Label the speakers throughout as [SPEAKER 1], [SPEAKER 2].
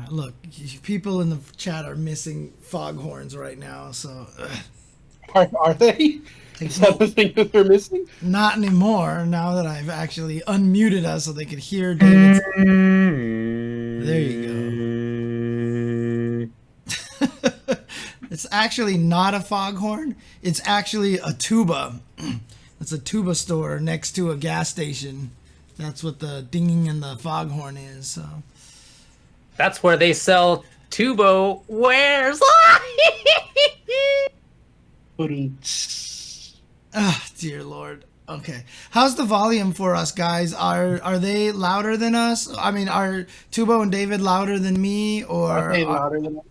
[SPEAKER 1] Look, people in the chat are missing foghorns right now, so...
[SPEAKER 2] Are they? Is that the thing that they're missing?
[SPEAKER 1] Not anymore, now that I've actually unmuted us so they could hear David's... There you go. It's actually not a foghorn. It's actually a tuba. It's a tuba store next to a gas station. That's what the dinging and the foghorn is, so...
[SPEAKER 3] That's where they sell tubo wares.
[SPEAKER 1] Oh, dear Lord. Okay. How's the volume for us, guys? Are they louder than us? I mean, are Tubo and David louder than me? Or
[SPEAKER 2] louder than us?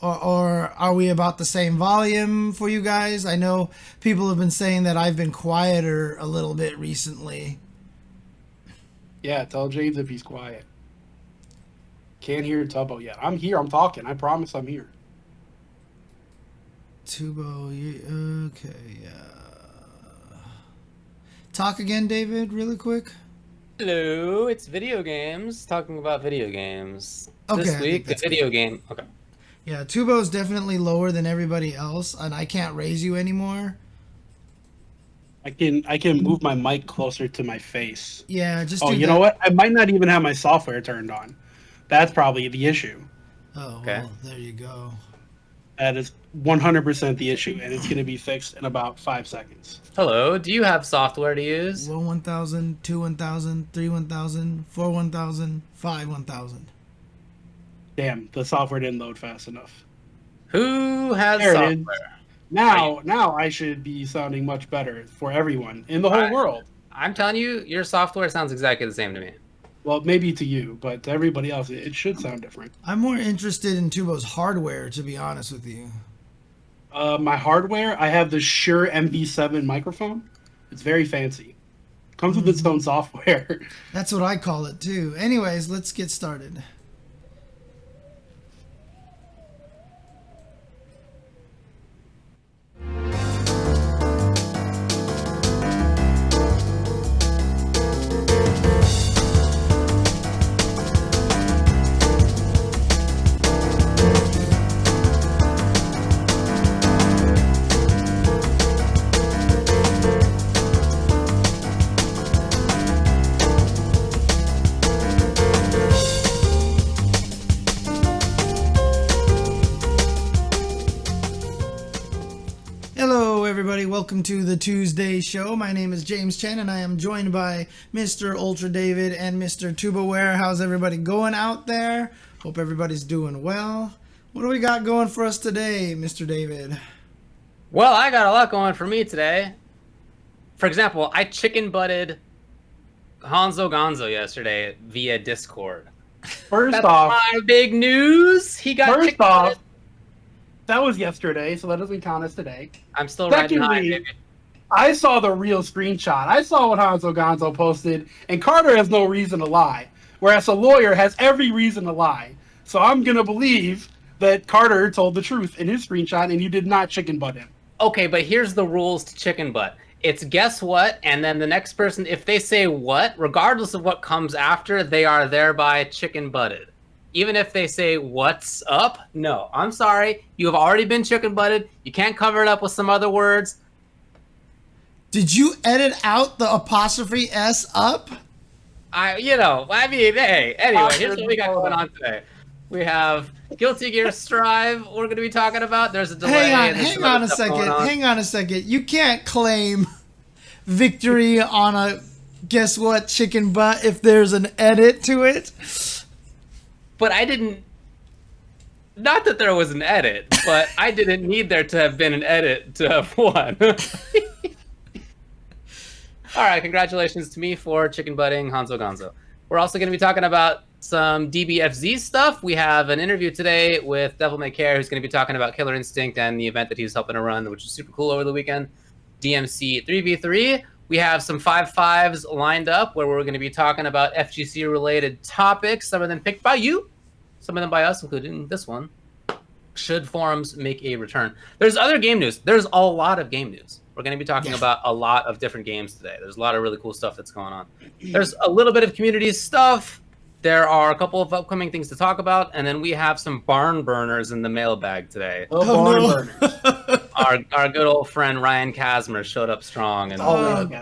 [SPEAKER 1] Or are we about the same volume for you guys? I know people have been saying that I've been quieter a little bit recently.
[SPEAKER 2] Yeah, tell James if he's quiet. Can't hear Tubbo yet. I'm here. I'm talking. I promise I'm here.
[SPEAKER 1] Tubo, okay, yeah. Talk again, David, really quick.
[SPEAKER 3] Hello, it's video games. Talking about video games.
[SPEAKER 1] Okay,
[SPEAKER 3] this week, the video game. Okay.
[SPEAKER 1] Yeah, Tubo's definitely lower than everybody else, and I can't raise you anymore.
[SPEAKER 2] I can move my mic closer to my face.
[SPEAKER 1] Yeah, just.
[SPEAKER 2] Oh, you know what? I might not even have my software turned on. That's probably the issue.
[SPEAKER 1] Oh,
[SPEAKER 3] okay.
[SPEAKER 1] Well, there you go.
[SPEAKER 2] That is 100% the issue, and it's going to be fixed in about 5 seconds.
[SPEAKER 3] Hello, do you have software to use?
[SPEAKER 1] 1 1000, 2 1000, 3 1000, 4 1000, 5 1000.
[SPEAKER 2] Damn, the software didn't load fast enough.
[SPEAKER 3] Who has
[SPEAKER 2] There
[SPEAKER 3] software?
[SPEAKER 2] it is. Now I should be sounding much better for everyone in the whole world.
[SPEAKER 3] I'm telling you, your software sounds exactly the same to me.
[SPEAKER 2] Well, maybe to you, but to everybody else, it should sound different.
[SPEAKER 1] I'm more interested in Tubo's hardware, to be honest with you.
[SPEAKER 2] My hardware, I have the Shure MV7 microphone. It's very fancy. Comes with its own software.
[SPEAKER 1] That's what I call it, too. Anyways, let's get started. Welcome to the Tuesday show. My name is James Chen, and I am joined by Mr. Ultra David and Mr. Tubaware. How's everybody going out there? Hope everybody's doing well. What do we got going for us today, Mr. David?
[SPEAKER 3] Well, I got a lot going for me today. For example, I chicken-butted Hanzo Gonzo yesterday via Discord.
[SPEAKER 2] First off,
[SPEAKER 3] my big news. He got
[SPEAKER 2] chicken-butted. That was yesterday, so that doesn't count as today.
[SPEAKER 3] I'm still riding high, baby.
[SPEAKER 2] I saw the real screenshot. I saw what Hanzo Gonzo posted, and Carter has no reason to lie, whereas a lawyer has every reason to lie. So I'm going to believe that Carter told the truth in his screenshot, and you did not chicken butt him.
[SPEAKER 3] Okay, but here's the rules to chicken butt. It's guess what, and then the next person, if they say what, regardless of what comes after, they are thereby chicken butted. Even if they say, what's up? No, I'm sorry. You have already been chicken butted. You can't cover it up with some other words.
[SPEAKER 1] Did you edit out the apostrophe S up?
[SPEAKER 3] I mean, hey, anyway, here's what we got going on today. We have Guilty Gear Strive we're going to be talking about. There's a delay.
[SPEAKER 1] Hang on a second. You can't claim victory on a guess what chicken butt if there's an edit to it.
[SPEAKER 3] But I didn't, not that there was an edit, but I didn't need there to have been an edit to have won. All right, congratulations to me for chicken butting Hanzo Gonzo. We're also going to be talking about some DBFZ stuff. We have an interview today with Devil May Care, who's going to be talking about Killer Instinct and the event that he's helping to run, which is super cool over the weekend. DMC 3v3. We have some 5-5s lined up where we're going to be talking about FGC-related topics, some of them picked by you, some of them by us, including this one. Should forums make a return? There's other game news. There's a lot of game news. We're going to be talking about a lot of different games today. There's a lot of really cool stuff that's going on. There's a little bit of community stuff. there are a couple of upcoming things to talk about, and then we have some barn burners in the mailbag today.
[SPEAKER 2] Barn burners.
[SPEAKER 3] Our good old friend Ryan Kasmer showed up strong, and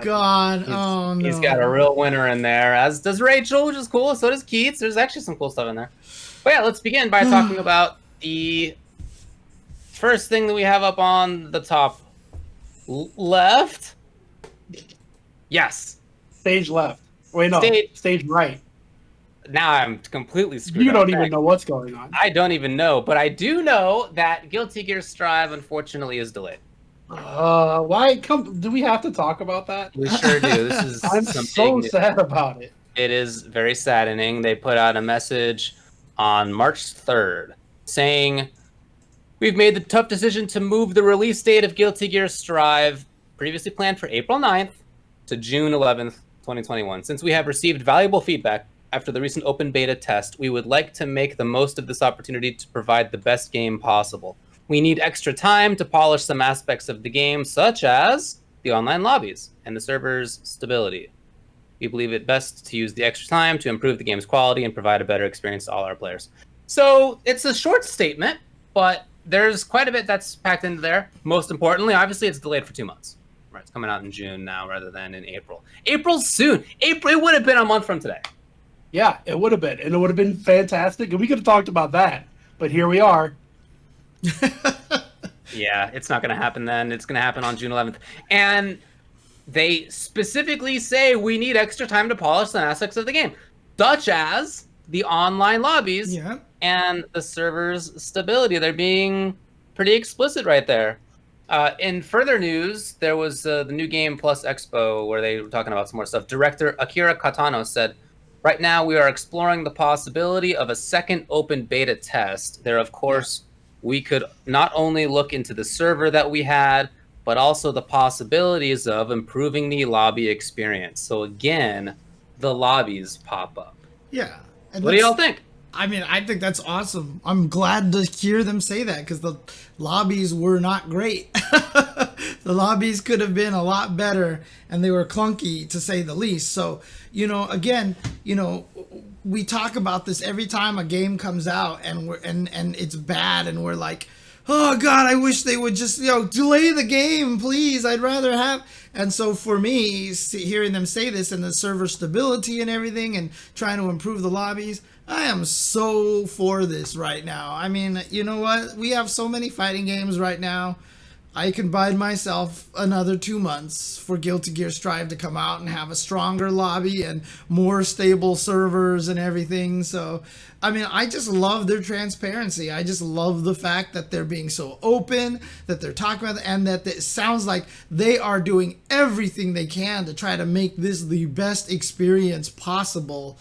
[SPEAKER 1] God,
[SPEAKER 3] he's got a real winner in there, as does Rachel, which is cool. So does Keats. There's actually some cool stuff in there. But yeah, let's begin by talking about the first thing that we have up on the top left. Yes.
[SPEAKER 2] Stage left. Wait, no. Stage right.
[SPEAKER 3] Now I'm completely screwed up.
[SPEAKER 2] You don't even know what's going on.
[SPEAKER 3] I don't even know, but I do know that Guilty Gear Strive, unfortunately, is delayed.
[SPEAKER 2] Why? Do we have to talk about that?
[SPEAKER 3] We sure do. This is
[SPEAKER 2] I'm so sad about it.
[SPEAKER 3] It is very saddening. They put out a message on March 3rd saying, "We've made the tough decision to move the release date of Guilty Gear Strive, previously planned for April 9th, to June 11th, 2021. Since we have received valuable feedback after the recent open beta test, we would like to make the most of this opportunity to provide the best game possible. We need extra time to polish some aspects of the game, such as the online lobbies and the server's stability. We believe it best to use the extra time to improve the game's quality and provide a better experience to all our players." So it's a short statement, but there's quite a bit that's packed into there. Most importantly, obviously, it's delayed for 2 months. Right, it's coming out in June now rather than in April. April's soon. April, it would have been a month from today.
[SPEAKER 2] Yeah, it would have been. And it would have been fantastic. And we could have talked about that. But here we are.
[SPEAKER 3] Yeah, it's not going to happen then. It's going to happen on June 11th. And they specifically say we need extra time to polish some aspects of the game, such as the online lobbies and the server's stability. They're being pretty explicit right there. In further news, there was the New Game Plus Expo where they were talking about some more stuff. Director Akira Katano said, "Right now we are exploring the possibility of a second open beta test. There, of course, we could not only look into the server that we had, but also the possibilities of improving the lobby experience." So again, the lobbies pop up.
[SPEAKER 1] Yeah. And
[SPEAKER 3] what do y'all think?
[SPEAKER 1] I mean, I think that's awesome. I'm glad to hear them say that because the lobbies were not great. The lobbies could have been a lot better, and they were clunky to say the least. So, again, we talk about this every time a game comes out and and it's bad, and we're like, "Oh God, I wish they would just delay the game, please. I'd rather have." And so for me, hearing them say this and the server stability and everything, and trying to improve the lobbies, I am so for this right now. I mean, you know what? We have so many fighting games right now. I can bide myself another 2 months for Guilty Gear Strive to come out and have a stronger lobby and more stable servers and everything. So, I mean, I just love their transparency. I just love the fact that they're being so open, that they're talking about it, and that it sounds like they are doing everything they can to try to make this the best experience possible.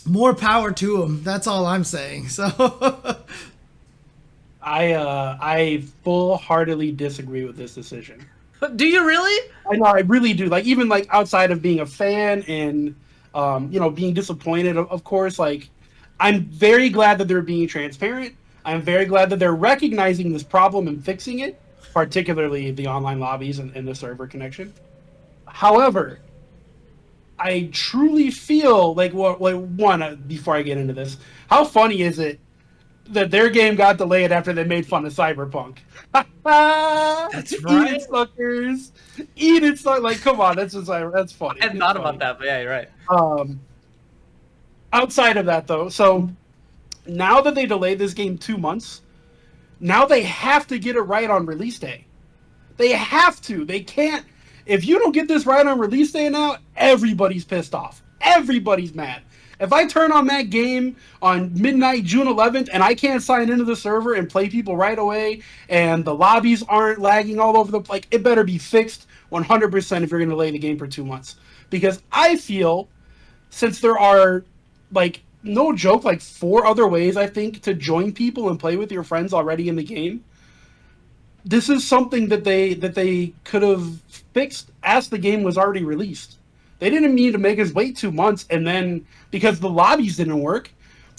[SPEAKER 1] More power to them. That's all I'm saying. So...
[SPEAKER 2] I full-heartedly disagree with this decision.
[SPEAKER 3] Do you really?
[SPEAKER 2] I know, I really do. Like, even like outside of being a fan and being disappointed, of course, like, I'm very glad that they're being transparent. I'm very glad that they're recognizing this problem and fixing it, particularly the online lobbies and the server connection. However, I truly feel like before I get into this, how funny is it that their game got delayed after they made fun of Cyberpunk?
[SPEAKER 3] That's right.
[SPEAKER 2] Eat it, suckers. Eat it, suckers. Like, come on, that's funny.
[SPEAKER 3] I hadn't thought about that, but yeah, you're right.
[SPEAKER 2] Outside of that, though, so now that they delayed this game 2 months, now they have to get it right on release day. They have to. They can't. If you don't get this right on release day now, everybody's pissed off. Everybody's mad. If I turn on that game on midnight, June 11th, and I can't sign into the server and play people right away, and the lobbies aren't lagging all over the place, it better be fixed 100% if you're going to delay the game for 2 months. Because I feel, since there are, like, no joke, like 4 other ways, I think, to join people and play with your friends already in the game, this is something that they could have fixed as the game was already released. They didn't mean to make us wait 2 months, and then, because the lobbies didn't work,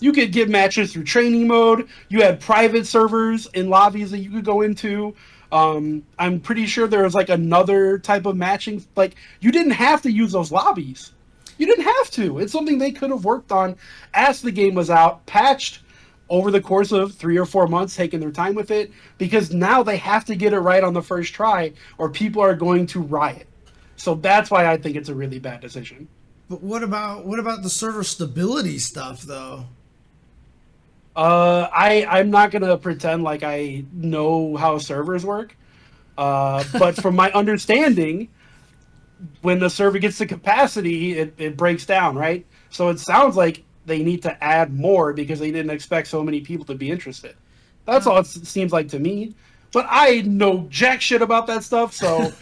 [SPEAKER 2] you could get matches through training mode. You had private servers in lobbies that you could go into. I'm pretty sure there was, like, another type of matching. Like, you didn't have to use those lobbies. You didn't have to. It's something they could have worked on as the game was out, patched over the course of 3 or 4 months, taking their time with it, because now they have to get it right on the first try or people are going to riot. So that's why I think it's a really bad decision.
[SPEAKER 1] But what about the server stability stuff though?
[SPEAKER 2] I'm not gonna pretend like I know how servers work. But from my understanding, when the server gets to capacity, it breaks down, right? So it sounds like they need to add more because they didn't expect so many people to be interested. That's all it seems like to me. But I know jack shit about that stuff, so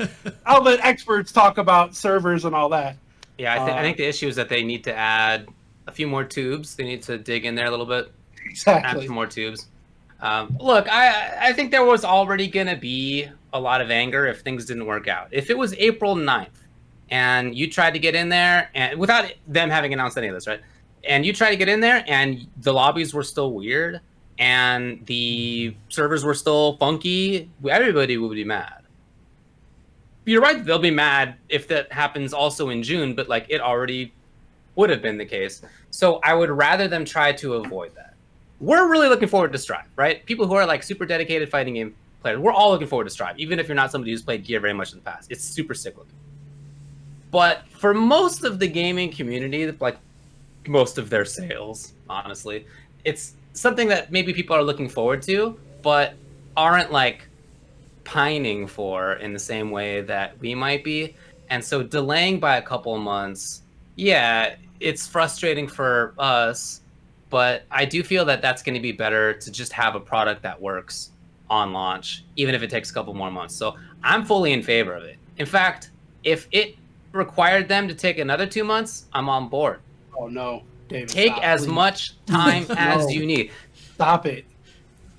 [SPEAKER 2] I'll let experts talk about servers and all that.
[SPEAKER 3] Yeah, I think the issue is that they need to add a few more tubes. They need to dig in there a little bit.
[SPEAKER 2] Exactly.
[SPEAKER 3] Add some more tubes. Look, I think there was already going to be a lot of anger if things didn't work out. If it was April 9th and you tried to get in there, and without them having announced any of this, right? And you tried to get in there and the lobbies were still weird and the servers were still funky, everybody would be mad. You're right, they'll be mad if that happens also in June, but like it already would have been the case. So I would rather them try to avoid that. We're really looking forward to Strive, right? People who are like super dedicated fighting game players, we're all looking forward to Strive, even if you're not somebody who's played Gear very much in the past. It's super sick looking. But for most of the gaming community, like most of their sales, honestly, it's something that maybe people are looking forward to, but aren't like pining for in the same way that we might be. And so delaying by a couple of months, yeah, it's frustrating for us, but I do feel that that's going to be better to just have a product that works on launch, even if it takes a couple more months. So I'm fully in favor of it. In fact, if it required them to take another 2 months, I'm on board.
[SPEAKER 2] Oh no, David.
[SPEAKER 3] Take
[SPEAKER 2] stop,
[SPEAKER 3] as
[SPEAKER 2] please.
[SPEAKER 3] much time as
[SPEAKER 2] No.
[SPEAKER 3] you need.
[SPEAKER 2] Stop it.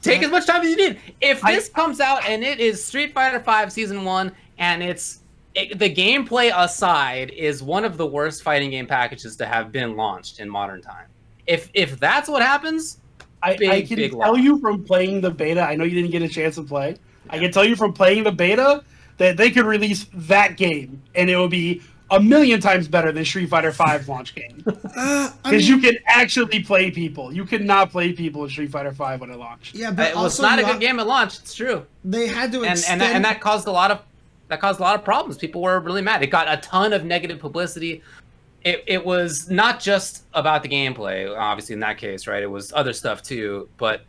[SPEAKER 3] Take as much time as you need. If this comes out and it is Street Fighter V Season 1 and the gameplay aside is one of the worst fighting game packages to have been launched in modern time. If that's what happens,
[SPEAKER 2] I can tell you from playing the beta, I know you didn't get a chance to play. Yeah. I can tell you from playing the beta that they could release that game and it would be a million times better than Street Fighter V launch game. Because you can actually play people. You could not play people in Street Fighter V when it launched.
[SPEAKER 1] Yeah, but
[SPEAKER 3] it was not a good game at launch. It's true.
[SPEAKER 1] They had to extend...
[SPEAKER 3] and that caused a lot of problems. People were really mad. It got a ton of negative publicity. It was not just about the gameplay, obviously in that case, right? It was other stuff too. But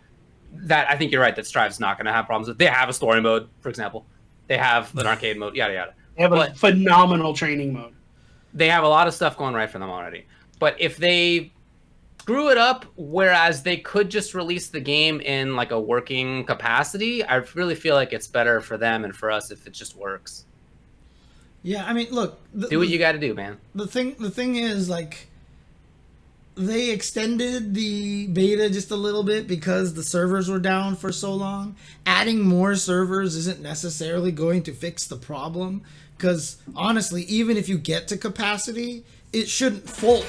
[SPEAKER 3] that I think you're right that Strive's not going to have problems with. They have a story mode, for example. They have an arcade mode, yada yada.
[SPEAKER 2] They have a phenomenal training mode.
[SPEAKER 3] They have a lot of stuff going right for them already. But if they screw it up, whereas they could just release the game in like a working capacity, I really feel like it's better for them and for us if it just works.
[SPEAKER 1] Yeah, I mean, look.
[SPEAKER 3] Do what you got to do, man.
[SPEAKER 1] The thing is, like, they extended the beta just a little bit because the servers were down for so long. Adding more servers isn't necessarily going to fix the problem. Because, honestly, even if you get to capacity, it shouldn't fold,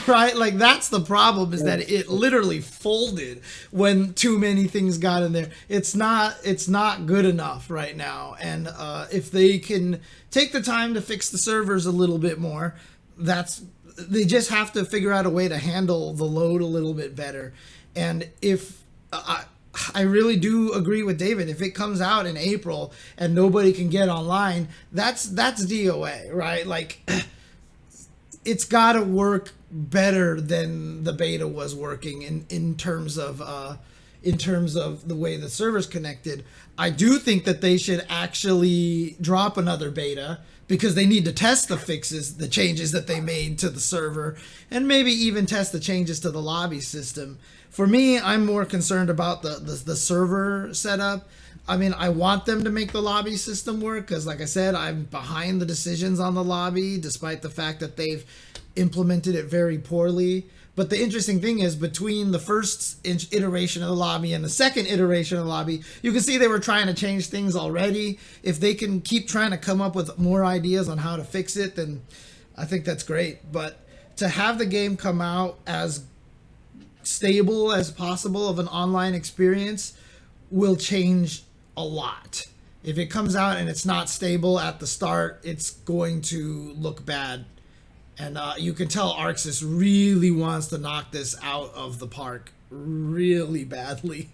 [SPEAKER 1] right? Like, that's the problem, is that it literally folded when too many things got in there. It's not good enough right now. And if they can take the time to fix the servers a little bit more, they just have to figure out a way to handle the load a little bit better. And if... I really do agree with David. If it comes out in April and nobody can get online, that's DOA, right? Like, it's got to work better than the beta was working in terms of the way the server's connected. I do think that they should actually drop another beta because they need to test the fixes, the changes that they made to the server, and maybe even test the changes to the lobby system. For me, I'm more concerned about the server setup. I mean, I want them to make the lobby system work because, like I said, I'm behind the decisions on the lobby, despite the fact that they've implemented it very poorly. But the interesting thing is, between the first iteration of the lobby and the second iteration of the lobby, you can see they were trying to change things already. If they can keep trying to come up with more ideas on how to fix it, then I think that's great. But to have the game come out as stable as possible of an online experience will change a lot. If it comes out and it's not stable at the start, it's going to look bad. And you can tell Arxis really wants to knock this out of the park really badly.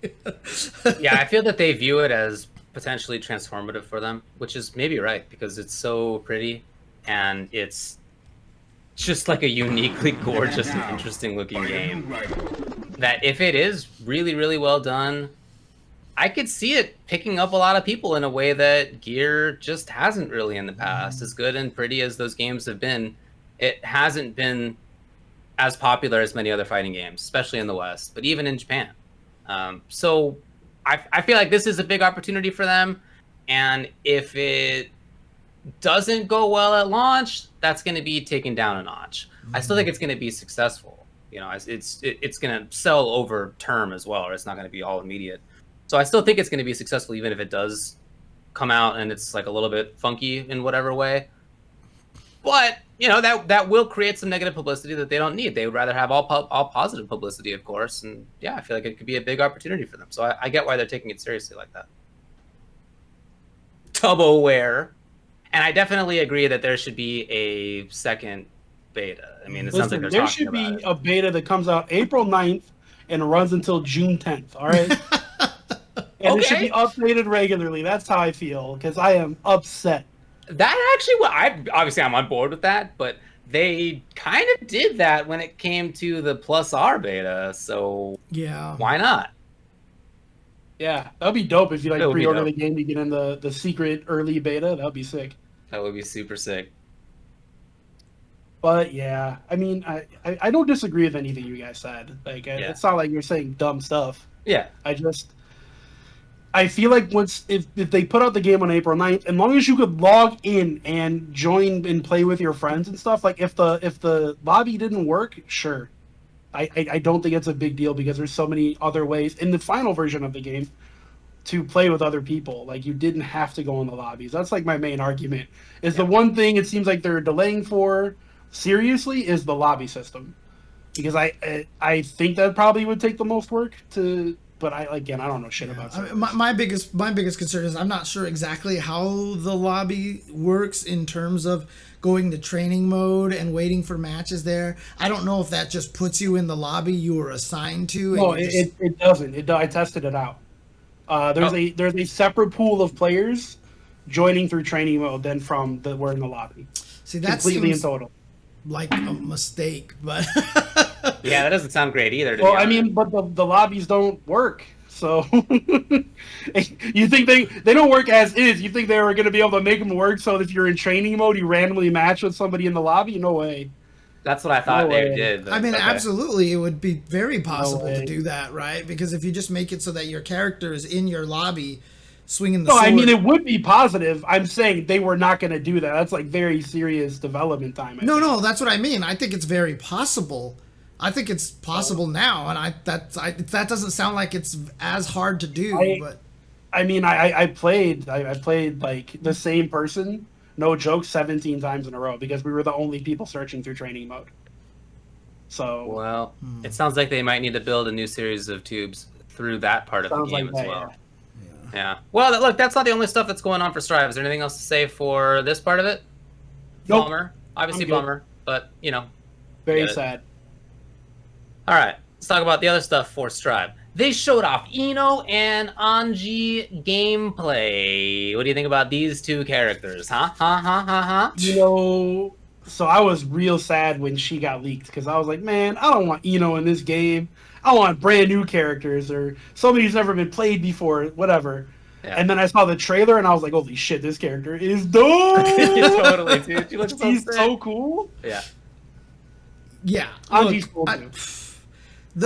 [SPEAKER 3] Yeah, I feel that they view it as potentially transformative for them, which is maybe right, because it's so pretty and it's just like a uniquely gorgeous and interesting looking game that if it is really, really well done, I could see it picking up a lot of people in a way that Gear just hasn't really in the past. As good and pretty as those games have been, it hasn't been as popular as many other fighting games, especially in the West, but even in Japan. So I feel like this is a big opportunity for them. And if it doesn't go well at launch, that's going to be taken down a notch. I still think it's going to be successful. You know, it's going to sell over term as well, or it's not going to be all immediate. So I still think it's going to be successful, even if it does come out and it's like a little bit funky in whatever way. But you know, that will create some negative publicity that they don't need. They would rather have all positive publicity, of course. And yeah, I feel like it could be a big opportunity for them. So I get why they're taking it seriously like that. Tuboware. And I definitely agree that there should be a second beta. I mean, it sounds like they're talking about it.
[SPEAKER 2] There should be a beta that comes out April 9th and runs until June 10th, all right? And it should be updated regularly. That's how I feel, because I am upset.
[SPEAKER 3] That actually, I'm on board with that, but they kind of did that when it came to the Plus R beta, so
[SPEAKER 1] yeah,
[SPEAKER 3] why not?
[SPEAKER 2] Yeah, that'd be dope if you like pre-order the game to get in the secret early beta. That'd be sick.
[SPEAKER 3] That would be super sick.
[SPEAKER 2] But yeah, I mean, I don't disagree with anything you guys said. Like, it's not like you're saying dumb stuff.
[SPEAKER 3] Yeah,
[SPEAKER 2] I feel like if they put out the game on April 9th, as long as you could log in and join and play with your friends and stuff, like if the lobby didn't work, sure. I don't think it's a big deal because there's so many other ways in the final version of the game to play with other people. Like, you didn't have to go in the lobbies. That's like my main argument. The one thing it seems like they're delaying for seriously is the lobby system. Because I think that probably would take the most work to. But I don't know shit about it.
[SPEAKER 1] My biggest concern is I'm not sure exactly how the lobby works in terms of going to training mode and waiting for matches there. I don't know if that just puts you in the lobby you were assigned to.
[SPEAKER 2] No, it doesn't. I tested it out. There's a separate pool of players joining through training mode than from we're in the lobby.
[SPEAKER 1] See, that
[SPEAKER 2] completely in total.
[SPEAKER 1] Like a mistake, but
[SPEAKER 3] yeah, that doesn't sound great either.
[SPEAKER 2] Well, I mean, but the lobbies don't work, so you think they don't work as is? You think they were going to be able to make them work so if you're in training mode, you randomly match with somebody in the lobby? No way.
[SPEAKER 3] That's what I thought they did.
[SPEAKER 1] I mean, absolutely, it would be very possible to do that, right? Because if you just make it so that your character is in your lobby, swinging the sword.
[SPEAKER 2] I mean, it would be positive. I'm saying they were not going to do that. That's like very serious development time.
[SPEAKER 1] No, that's what I mean. I think it's very possible. I think it's possible now, and that doesn't sound like it's as hard to do. But
[SPEAKER 2] I mean, I played like the same person, no joke, 17 times in a row because we were the only people searching through training mode. So
[SPEAKER 3] well, it sounds like they might need to build a new series of tubes through that part of the game as well. Yeah. Well, look, that's not the only stuff that's going on for Strive. Is there anything else to say for this part of it?
[SPEAKER 2] Nope.
[SPEAKER 3] Bummer. Obviously bummer, but, you know.
[SPEAKER 2] Very sad.
[SPEAKER 3] All right. Let's talk about the other stuff for Strive. They showed off Ino and Anji gameplay. What do you think about these two characters?
[SPEAKER 2] You know, so I was real sad when she got leaked because I was like, man, I don't want Ino in this game. I want brand new characters or somebody who's never been played before, whatever. Yeah. And then I saw the trailer and I was like, holy shit, this character is dope!
[SPEAKER 3] Totally, dude. She looks
[SPEAKER 2] so cool.
[SPEAKER 3] Yeah.
[SPEAKER 1] Yeah.
[SPEAKER 2] Anji's cool, too.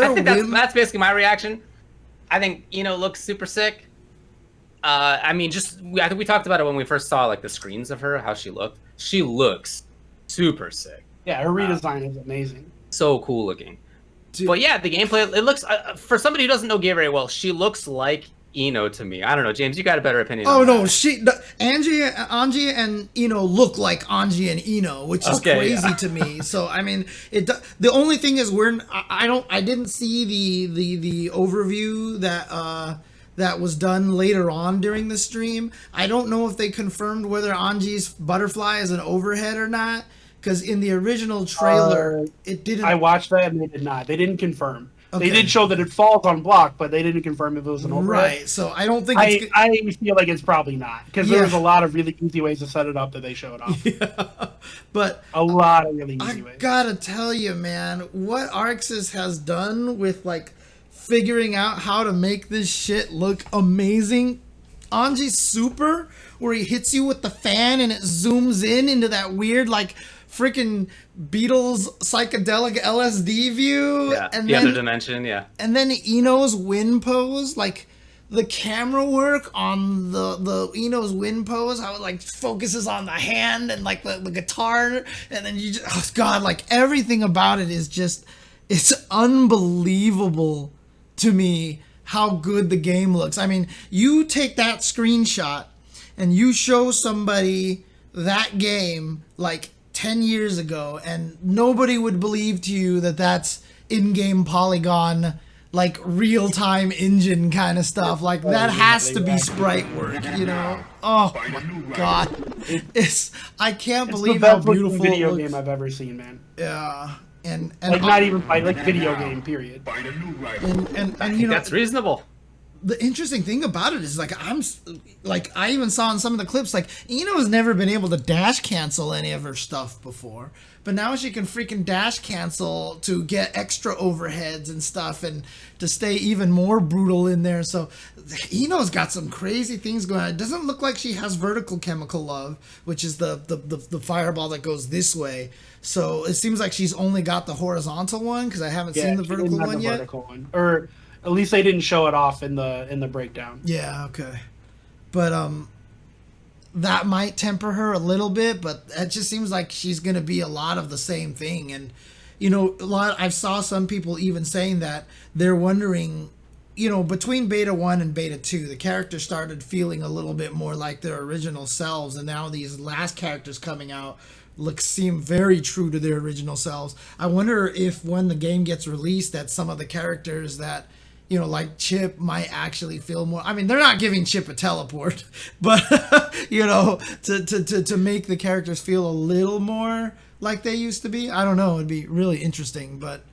[SPEAKER 3] I think that's basically my reaction. I think Ino looks super sick. I mean, I think we talked about it when we first saw like the screens of her, how she looked. She looks super sick.
[SPEAKER 2] Yeah, her redesign is amazing.
[SPEAKER 3] So cool looking. Dude. But yeah, the gameplay, it looks, for somebody who doesn't know Gear very well, she looks like Ino to me. I don't know, James, you got a better opinion on that.
[SPEAKER 1] Anji and Ino look like Anji and Ino, which is crazy to me. So I mean, the only thing is I didn't see the overview that was done later on during the stream. I don't know if they confirmed whether Anji's butterfly is an overhead or not. Because in the original trailer, it didn't.
[SPEAKER 2] I watched that and they did not. They didn't confirm.
[SPEAKER 1] Okay.
[SPEAKER 2] They did show that it falls on block, but they didn't confirm if it was an overhead.
[SPEAKER 1] Right. So I don't think
[SPEAKER 2] I feel like it's probably not, because there's a lot of really easy ways to set it up that they showed off.
[SPEAKER 1] Yeah. But
[SPEAKER 2] a lot of really easy ways.
[SPEAKER 1] I gotta tell you, man, what Arxis has done with like figuring out how to make this shit look amazing. Anji's super, where he hits you with the fan and it zooms in into that weird like freaking Beatles psychedelic LSD view.
[SPEAKER 3] Yeah,
[SPEAKER 1] and
[SPEAKER 3] the
[SPEAKER 1] then,
[SPEAKER 3] other dimension, yeah.
[SPEAKER 1] And then Ino's win pose, like the camera work on the Ino's win pose, how it like focuses on the hand and like the guitar, and then you just, oh god, like everything about it is just, it's unbelievable to me how good the game looks. I mean, you take that screenshot and you show somebody that game like 10 years ago, and nobody would believe to you that that's in-game polygon, like real-time engine kind of stuff. Like that has to be sprite work, you know? Oh my god, I can't believe how beautiful
[SPEAKER 2] it's the best video game I've ever seen, man.
[SPEAKER 1] Yeah, and
[SPEAKER 2] like not even like video game period.
[SPEAKER 1] And you know,
[SPEAKER 3] that's reasonable.
[SPEAKER 1] The interesting thing about it is I even saw in some of the clips, like Ino has never been able to dash cancel any of her stuff before, but now she can freaking dash cancel to get extra overheads and stuff and to stay even more brutal in there. So Ino's got some crazy things going on. It doesn't look like she has vertical chemical love, which is the fireball that goes this way. So it seems like she's only got the horizontal one, because I haven't seen the vertical one yet.
[SPEAKER 2] Or at least they didn't show it off in the breakdown.
[SPEAKER 1] Yeah, okay. But that might temper her a little bit, but it just seems like she's going to be a lot of the same thing. And you know, I saw some people even saying that they're wondering, you know, between beta 1 and beta 2, the characters started feeling a little bit more like their original selves, and now these last characters coming out seem very true to their original selves. I wonder if when the game gets released, that some of the characters that, you know, like Chip might actually feel more. I mean, they're not giving Chip a teleport, but you know, to make the characters feel a little more like they used to be. I don't know. It'd be really interesting, but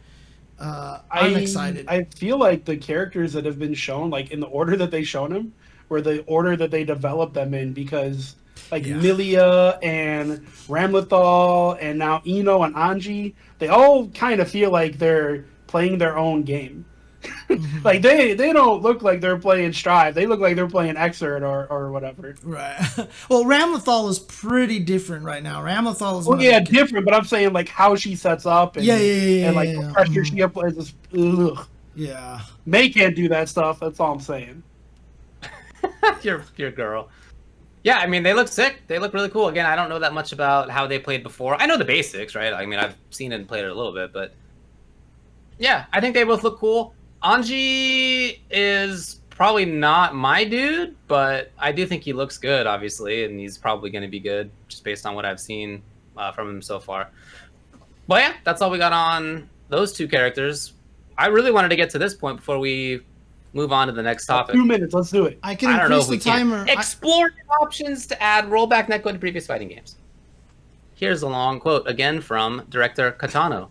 [SPEAKER 1] I'm excited.
[SPEAKER 2] I feel like the characters that have been shown, like in the order that they shown them, or the order that they developed them in, because like Milia and Ramlethal and now Ino and Anji, they all kind of feel like they're playing their own game. Like they don't look like they're playing Strive. They look like they're playing Xrd or whatever.
[SPEAKER 1] Right. Well, Ramlethal is pretty different right now. Ramlethal is
[SPEAKER 2] different, but I'm saying like how she sets up and like the pressure she applies is
[SPEAKER 1] Yeah.
[SPEAKER 2] May can't do that stuff. That's all I'm saying.
[SPEAKER 3] Your girl. Yeah, I mean, they look sick. They look really cool. Again, I don't know that much about how they played before. I know the basics, right? I mean, I've seen it and played it a little bit, but yeah, I think they both look cool. Anji is probably not my dude, but I do think he looks good, obviously, and he's probably going to be good just based on what I've seen from him so far. But yeah, that's all we got on those two characters. I really wanted to get to this point before we move on to the next topic.
[SPEAKER 2] 2 minutes, let's do it.
[SPEAKER 1] I can increase the timer.
[SPEAKER 3] Explore options to add rollback netcode to previous fighting games. Here's a long quote again from director Katano.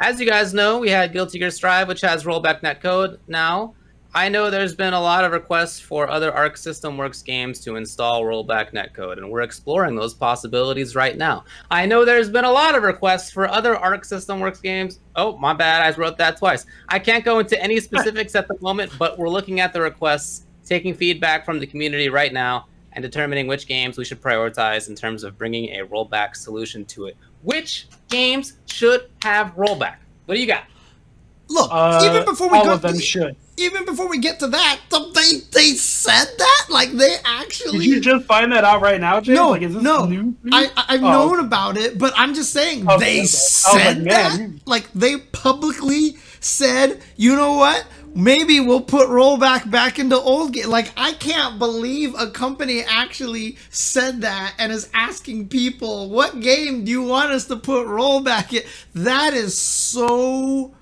[SPEAKER 3] As you guys know, we had Guilty Gear Strive, which has rollback netcode now. I know there's been a lot of requests for other Arc System Works games to install rollback netcode, and we're exploring those possibilities right now. I know there's been a lot of requests for other Arc System Works games. Oh, my bad, I wrote that twice. I can't go into any specifics at the moment, but we're looking at the requests, taking feedback from the community right now, and determining which games we should prioritize in terms of bringing a rollback solution to it. Which games should have rollback? What do you got?
[SPEAKER 1] Look, even before we
[SPEAKER 2] all
[SPEAKER 1] go,
[SPEAKER 2] of them should.
[SPEAKER 1] Even before we get to that, they said that, like they actually.
[SPEAKER 2] Did you just find that out right now, James?
[SPEAKER 1] No,
[SPEAKER 2] like, is this
[SPEAKER 1] no.
[SPEAKER 2] New?
[SPEAKER 1] I've known about it, but I'm just saying they said that. Like they publicly said, you know what? Maybe we'll put rollback back into old game. Like, I can't believe a company actually said that and is asking people, what game do you want us to put rollback in? That is so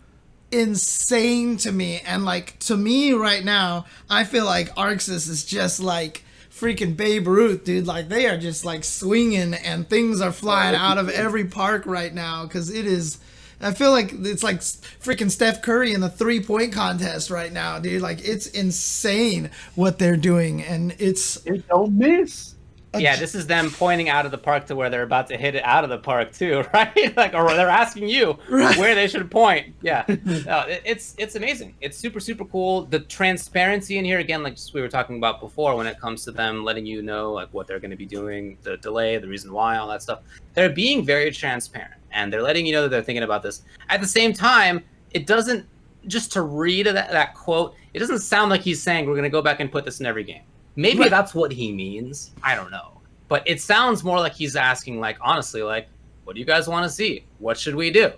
[SPEAKER 1] insane to me. And like, to me right now, I feel like Arxis is just like freaking Babe Ruth, dude. Like, they are just like swinging and things are flying out of every park right now because it is. I feel like it's like freaking Steph Curry in the 3-point contest right now, dude. Like, it's insane what they're doing, and
[SPEAKER 2] It don't miss.
[SPEAKER 3] Yeah, this is them pointing out of the park to where they're about to hit it out of the park too, right? Like, or they're asking you where they should point. Yeah, no, it's amazing. It's super cool. The transparency in here, again, like just we were talking about before, when it comes to them letting you know like what they're going to be doing, the delay, the reason why, all that stuff. They're being very transparent, and they're letting you know that they're thinking about this. At the same time, it doesn't, just to read that quote, it doesn't sound like he's saying we're going to go back and put this in every game. Maybe that's what he means. I don't know. But it sounds more like he's asking, like, honestly, like, what do you guys want to see? What should we do?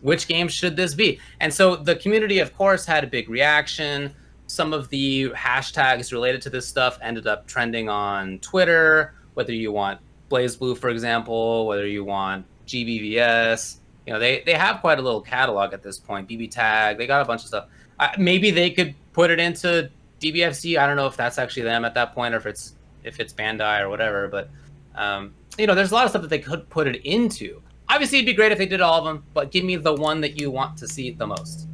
[SPEAKER 3] Which game should this be? And so the community, of course, had a big reaction. Some of the hashtags related to this stuff ended up trending on Twitter, whether you want BlazBlue, for example, whether you want GBVS. You know, they have quite a little catalog at this point. BB Tag, they got a bunch of stuff. Maybe they could put it into DBFZ. I don't know if that's actually them at that point, or if it's Bandai or whatever. But you know, there's a lot of stuff that they could put it into. Obviously, it'd be great if they did all of them. But give me the one that you want to see the most.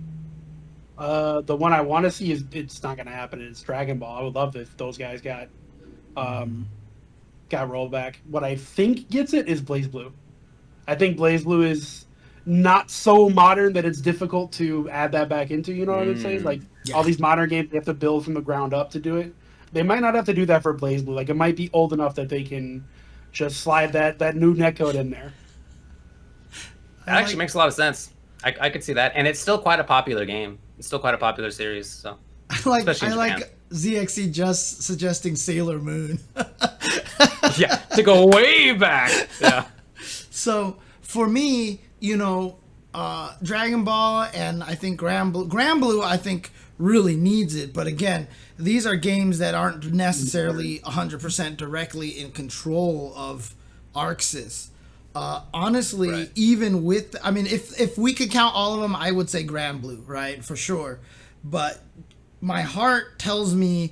[SPEAKER 2] The one I want to see is, it's not going to happen. It's Dragon Ball. I would love if those guys got Rollback. What I think gets it is BlazBlue. I think BlazBlue is not so modern that it's difficult to add that back into, you know what I'm saying? Like, all these modern games, they have to build from the ground up to do it. They might not have to do that for BlazBlue. Like, it might be old enough that they can just slide that new netcode in there.
[SPEAKER 3] That actually makes a lot of sense. I could see that. And it's still quite a popular game. It's still quite a popular series. So
[SPEAKER 1] I like ZXC just suggesting Sailor Moon.
[SPEAKER 3] Yeah, to go way back. Yeah.
[SPEAKER 1] So for me, you know, Dragon Ball and I think Granblue, I think really needs it. But again, these are games that aren't necessarily 100% directly in control of ArcSys. Honestly, right. Even with, I mean, if we could count all of them, I would say Granblue, right, for sure. But my heart tells me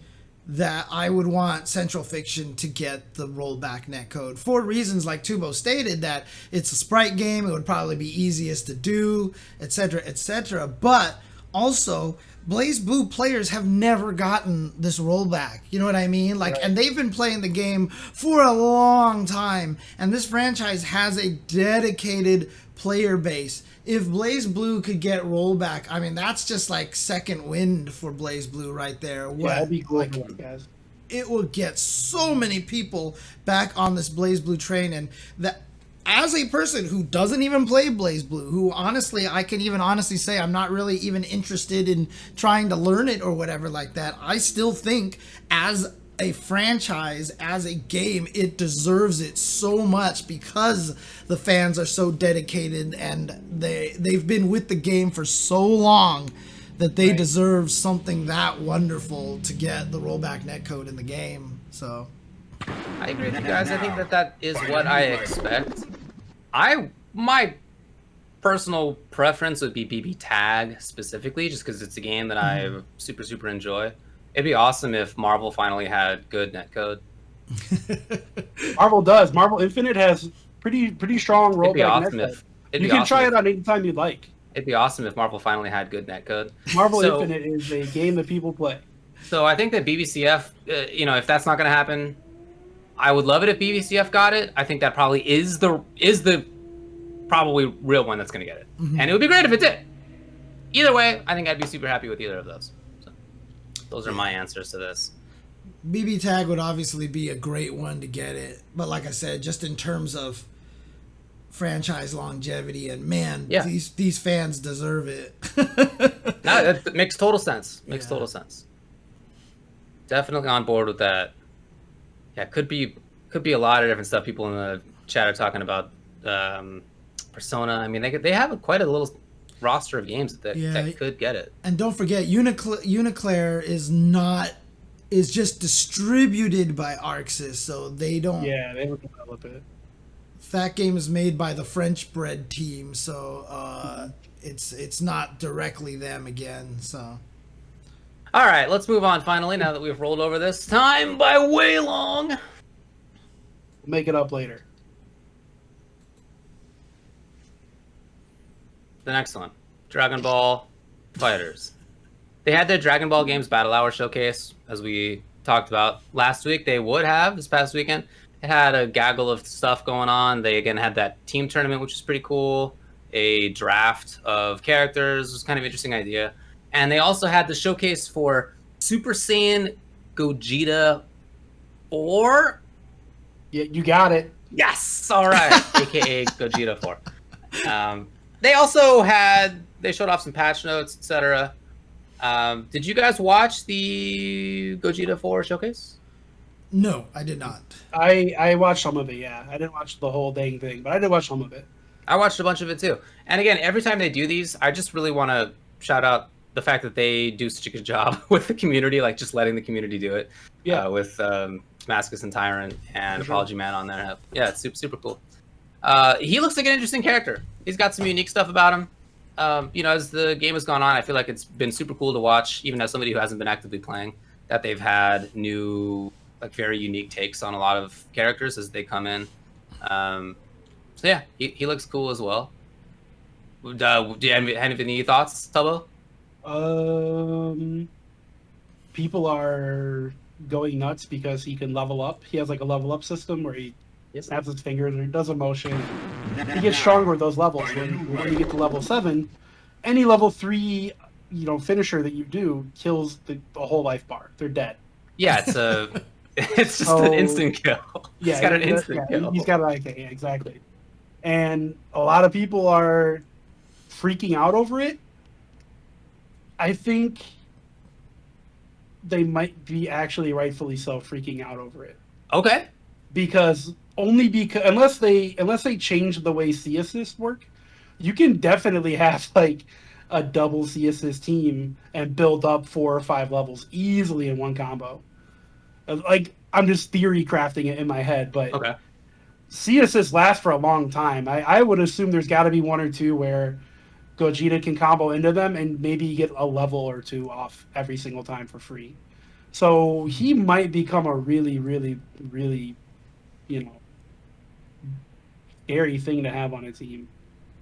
[SPEAKER 1] that I would want Central Fiction to get the rollback netcode for reasons like Tubo stated, that it's a sprite game, it would probably be easiest to do, etc., etc. But also, BlazBlue players have never gotten this rollback. You know what I mean? Like, right. And they've been playing the game for a long time, and this franchise has a dedicated player base. If BlazBlue could get rollback, I mean, that's just like second wind for BlazBlue right there.
[SPEAKER 2] Yeah, that'd be cool, guys.
[SPEAKER 1] It will get so many people back on this BlazBlue train, and that, as a person who doesn't even play BlazBlue, who honestly, I can even honestly say I'm not really even interested in trying to learn it or whatever like that, I still think as a franchise, as a game, it deserves it so much because the fans are so dedicated and they've been with the game for so long that they right. deserve something that wonderful to get the rollback netcode in the game. So
[SPEAKER 3] I agree with you guys. I think that is what I expect. My personal preference would be BB Tag specifically, just because it's a game that I super enjoy. It'd be awesome if Marvel finally had good netcode.
[SPEAKER 2] Marvel does. Marvel Infinite has pretty strong rollback netcode. You can try it on any time you'd like.
[SPEAKER 3] It'd be awesome if Marvel finally had good netcode.
[SPEAKER 2] Marvel Infinite is a game that people play.
[SPEAKER 3] So I think that BBCF, if that's not going to happen, I would love it if BBCF got it. I think that probably is the probably real one that's going to get it. Mm-hmm. And it would be great if it did. Either way, I think I'd be super happy with either of those. So those are my answers to this.
[SPEAKER 1] BB Tag would obviously be a great one to get it. But like I said, just in terms of franchise longevity, and man, these fans deserve it.
[SPEAKER 3] No, that makes total sense. Total sense. Definitely on board with that. Yeah, could be a lot of different stuff. People in the chat are talking about Persona. I mean, they have quite a little roster of games that could get it.
[SPEAKER 1] And don't forget, Uniclair is just distributed by ArcSys, so they don't.
[SPEAKER 2] Yeah, they don't develop it.
[SPEAKER 1] That game is made by the French bred team, so it's not directly them again. So
[SPEAKER 3] All right, let's move on finally, now that we've rolled over this time by way long.
[SPEAKER 2] Make it up later.
[SPEAKER 3] The next one, Dragon Ball FighterZ. They had their Dragon Ball Games Battle Hour showcase, as we talked about last week. They would have this past weekend. It had a gaggle of stuff going on. They again had that team tournament, which is pretty cool. A draft of characters was kind of an interesting idea. And they also had the showcase for Super Saiyan Gogeta 4.
[SPEAKER 2] Yeah, you got it.
[SPEAKER 3] Yes, all right, aka Gogeta 4. They also they showed off some patch notes, etc. Did you guys watch the Gogeta 4 showcase?
[SPEAKER 1] No, I did not.
[SPEAKER 2] I watched some of it, yeah. I didn't watch the whole dang thing, but I did watch some of it.
[SPEAKER 3] I watched a bunch of it too. And again, every time they do these, I just really want to shout out the fact that they do such a good job with the community, like just letting the community do it.
[SPEAKER 2] Yeah.
[SPEAKER 3] With Damascus and Tyrant and Apology Man on there. Yeah, it's super cool. He looks like an interesting character. He's got some unique stuff about him. As the game has gone on, I feel like it's been super cool to watch, even as somebody who hasn't been actively playing, that they've had new, like very unique takes on a lot of characters as they come in. So yeah, he looks cool as well. Do you have any thoughts, Tubbo?
[SPEAKER 2] People are going nuts because he can level up. He has like a level up system where he snaps his fingers or he does a motion. He gets stronger with those levels. When you get to level 7, any level 3, finisher that you do kills the whole life bar. They're dead.
[SPEAKER 3] Yeah, it's just an instant kill.
[SPEAKER 2] Yeah,
[SPEAKER 3] he's got an instant kill.
[SPEAKER 2] He's got yeah, exactly. And a lot of people are freaking out over it. I think they might be actually rightfully so freaking out over it.
[SPEAKER 3] Okay.
[SPEAKER 2] Because unless they change the way C assists work, you can definitely have like a double C assist team and build up 4 or 5 levels easily in one combo. Like, I'm just theory crafting it in my head, but
[SPEAKER 3] okay.
[SPEAKER 2] C assists last for a long time. I would assume there's got to be 1 or 2 where Gogeta can combo into them and maybe you get a level or 2 off every single time for free. So he might become a really, really, really, scary thing to have on a team.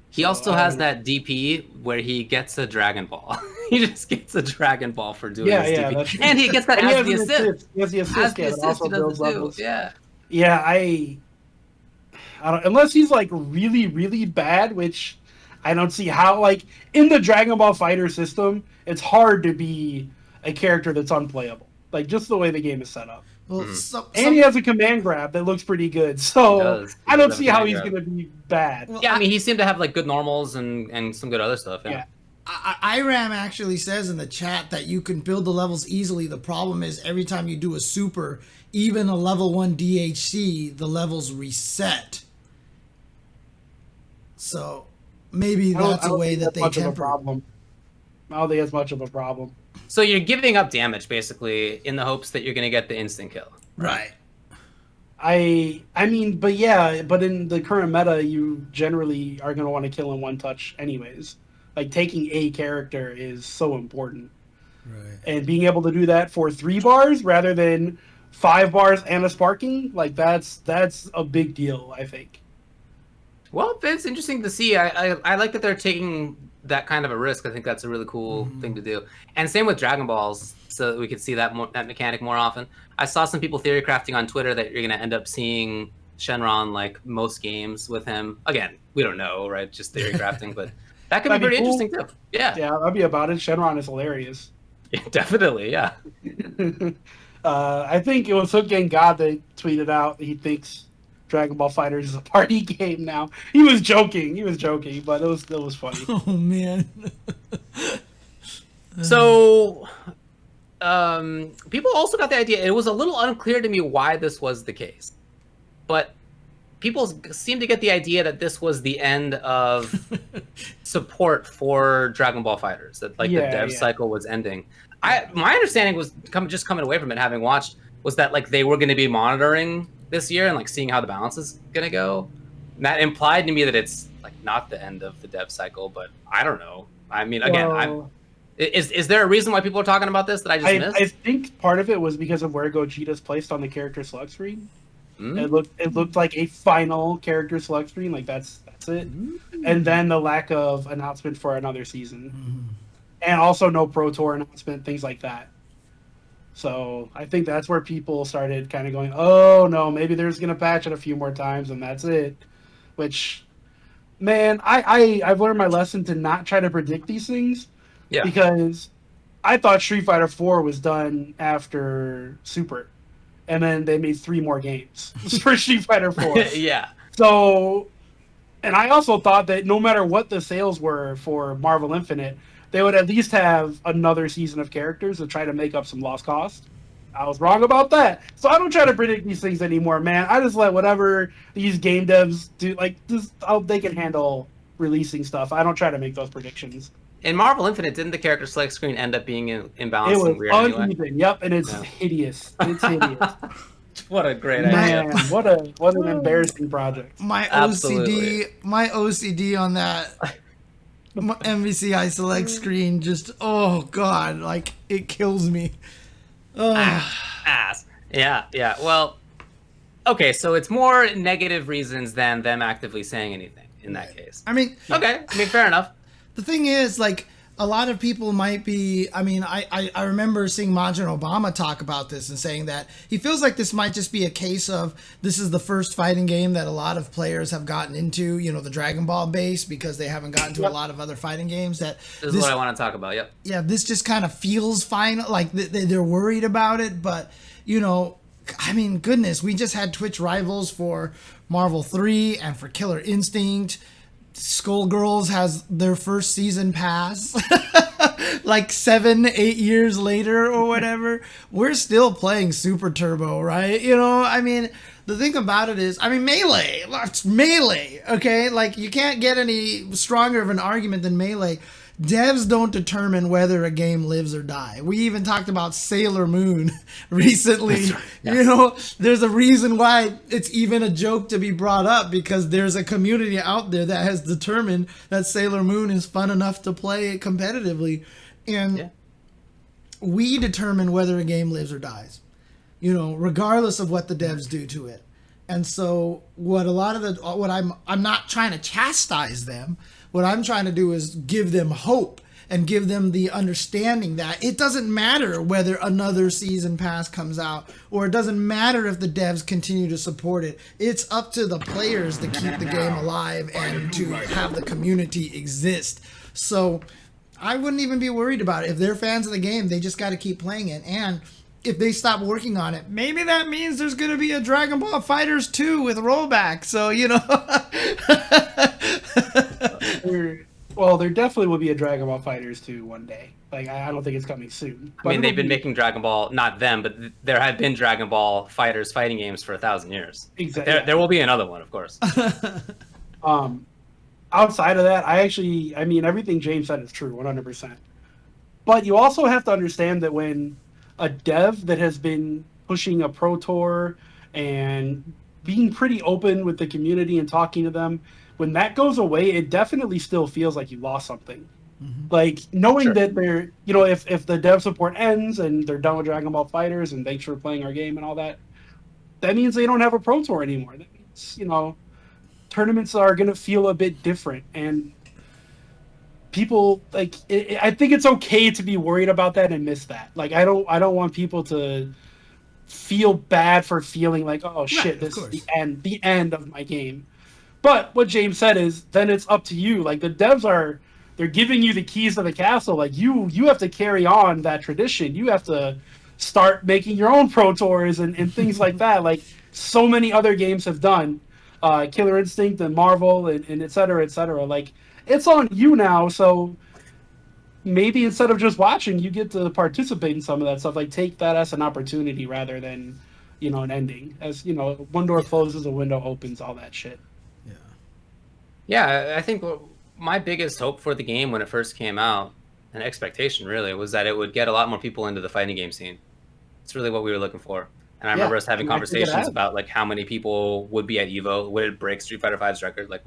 [SPEAKER 3] He also has that DP where he gets a Dragon Ball. He just gets a Dragon Ball for doing his DP. And he gets that as the assist.
[SPEAKER 2] He has the assist,
[SPEAKER 3] as the assist,
[SPEAKER 2] also
[SPEAKER 3] he does
[SPEAKER 2] builds
[SPEAKER 3] it too.
[SPEAKER 2] levels.
[SPEAKER 3] Yeah.
[SPEAKER 2] Yeah, I don't, unless he's like really, really bad, which I don't see how. Like in the Dragon Ball Fighter system, it's hard to be a character that's unplayable. Like just the way the game is set up.
[SPEAKER 1] Well,
[SPEAKER 2] and he has a command grab that looks pretty good, so I don't see how he's going to be bad.
[SPEAKER 3] Well, yeah, I mean, he seemed to have like good normals and some good other stuff. Yeah.
[SPEAKER 1] IRAM actually says in the chat that you can build the levels easily. The problem is every time you do a super, even a level 1 DHC, the levels reset. So maybe that's a way that they temper.
[SPEAKER 2] I don't think it's much of a problem.
[SPEAKER 3] So you're giving up damage basically in the hopes that you're going to get the instant kill.
[SPEAKER 1] Right.
[SPEAKER 2] I mean, but in the current meta, you generally are going to want to kill in one touch anyways. Like taking a character is so important.
[SPEAKER 1] Right. And
[SPEAKER 2] being able to do that for 3 bars rather than 5 bars and a sparking, like that's a big deal, I think.
[SPEAKER 3] Well, it's interesting to see. I like that they're taking that kind of a risk. I think that's a really cool thing to do. And same with Dragon Balls, so that we could see that mechanic more often. I saw some people theory crafting on Twitter that you're going to end up seeing Shenron like most games with him. Again, we don't know, right? Just theory crafting, but that could be pretty interesting too. Yeah.
[SPEAKER 2] Yeah, I'd be about it. Shenron is hilarious.
[SPEAKER 3] Yeah, definitely, yeah.
[SPEAKER 2] I think it was Hook Gang God that tweeted out that he thinks Dragon Ball FighterZ is a party game now. He was joking, but it was funny.
[SPEAKER 1] Oh man.
[SPEAKER 3] So people also got the idea. It was a little unclear to me why this was the case, but people seem to get the idea that this was the end of support for Dragon Ball FighterZ. That the dev cycle was ending. My understanding was just coming away from it, having watched, was that like they were going to be monitoring this year and like seeing how the balance is going to go. And that implied to me that it's like not the end of the dev cycle, but I don't know. I mean, again, Is there a reason why people are talking about this that I just missed?
[SPEAKER 2] I think part of it was because of where Gogeta's placed on the character select screen. It looked like a final character select screen, like that's it. And then the lack of announcement for another season, and also no Pro Tour announcement, things like that. So I think that's where people started kind of going, oh no, maybe they're just gonna patch it a few more times and that's it. Which, man, I've learned my lesson to not try to predict these things. Yeah. Because I thought Street Fighter 4 was done after Super, and then they made 3 more games for Street Fighter 4.
[SPEAKER 3] Yeah.
[SPEAKER 2] So, and I also thought that no matter what the sales were for Marvel Infinite, they would at least have another season of characters to try to make up some lost cost. I was wrong about that. So I don't try to predict these things anymore, man. I just let whatever these game devs do, like, they can handle releasing stuff. I don't try to make those predictions.
[SPEAKER 3] In Marvel Infinite, didn't the character select screen end up being imbalanced?
[SPEAKER 2] It was
[SPEAKER 3] and weird
[SPEAKER 2] uneven.
[SPEAKER 3] Anyway?
[SPEAKER 2] Yep, and it's hideous. It's hideous.
[SPEAKER 3] What a great
[SPEAKER 2] Man,
[SPEAKER 3] idea!
[SPEAKER 2] what an embarrassing project.
[SPEAKER 1] My
[SPEAKER 3] Absolutely.
[SPEAKER 1] OCD on that MVCI select screen just, oh god, like it kills me.
[SPEAKER 3] Ass. Yeah. Well, okay, so it's more negative reasons than them actively saying anything in that case.
[SPEAKER 1] I mean,
[SPEAKER 3] fair enough.
[SPEAKER 1] The thing is, like, a lot of people might be, I mean, I remember seeing Majin Obama talk about this and saying that he feels like this might just be a case of this is the first fighting game that a lot of players have gotten into, you know, the Dragon Ball base, because they haven't gotten to a lot of other fighting games. This
[SPEAKER 3] is what I want to talk about, yep.
[SPEAKER 1] Yeah, this just kind of feels fine, like they're worried about it, but, you know, I mean, goodness, we just had Twitch rivals for Marvel 3 and for Killer Instinct. Skullgirls has their first season pass like 7-8 years later or whatever. We're still playing Super Turbo, right? You know, I mean, the thing about it is, I mean, Melee, it's Melee, okay? Like, you can't get any stronger of an argument than Melee. Devs don't determine whether a game lives or die. We even talked about Sailor Moon recently. Right, yeah. You know, there's a reason why it's even a joke to be brought up, because there's a community out there that has determined that Sailor Moon is fun enough to play competitively. And we determine whether a game lives or dies, you know, regardless of what the devs do to it. And so what I'm not trying to chastise them. What I'm trying to do is give them hope and give them the understanding that it doesn't matter whether another season pass comes out, or it doesn't matter if the devs continue to support it. It's up to the players to keep the game alive and to have the community exist. So I wouldn't even be worried about it. If they're fans of the game, they just got to keep playing it. And if they stop working on it, maybe that means there's going to be a Dragon Ball FighterZ 2 with Rollback. So, you know.
[SPEAKER 2] Well, there definitely will be a Dragon Ball FighterZ 2 one day. Like, I don't think it's coming soon.
[SPEAKER 3] I mean, they've been making Dragon Ball, not them, but there have been Dragon Ball FighterZ fighting games for 1,000 years.
[SPEAKER 2] Exactly.
[SPEAKER 3] There will be another one, of course.
[SPEAKER 2] Outside of that, I mean, everything James said is true, 100%. But you also have to understand that when a dev that has been pushing a Pro Tour and being pretty open with the community and talking to them, when that goes away, it definitely still feels like you lost something. Mm-hmm. Like, knowing that they're, you know, if the dev support ends and they're done with Dragon Ball FighterZ and thanks for playing our game and all that, that means they don't have a Pro Tour anymore. That means, you know, tournaments are going to feel a bit different. And people, like, I think it's okay to be worried about that and miss that. Like, I don't want people to feel bad for feeling like, oh shit, this is the end of my game. But what James said is, then it's up to you. Like, the devs they're giving you the keys to the castle. Like, you have to carry on that tradition. You have to start making your own Pro Tours and things like that. Like, so many other games have done. Killer Instinct and Marvel and et cetera, et cetera. Like, it's on you now, so maybe instead of just watching, you get to participate in some of that stuff. Like, take that as an opportunity rather than, you know, an ending. As, you know, one door closes, a window opens, all that shit.
[SPEAKER 3] Yeah, I think my biggest hope for the game when it first came out, and expectation really, was that it would get a lot more people into the fighting game scene. It's really what we were looking for. And I remember us having conversations about, like, how many people would be at EVO, would it break Street Fighter V's record? Like,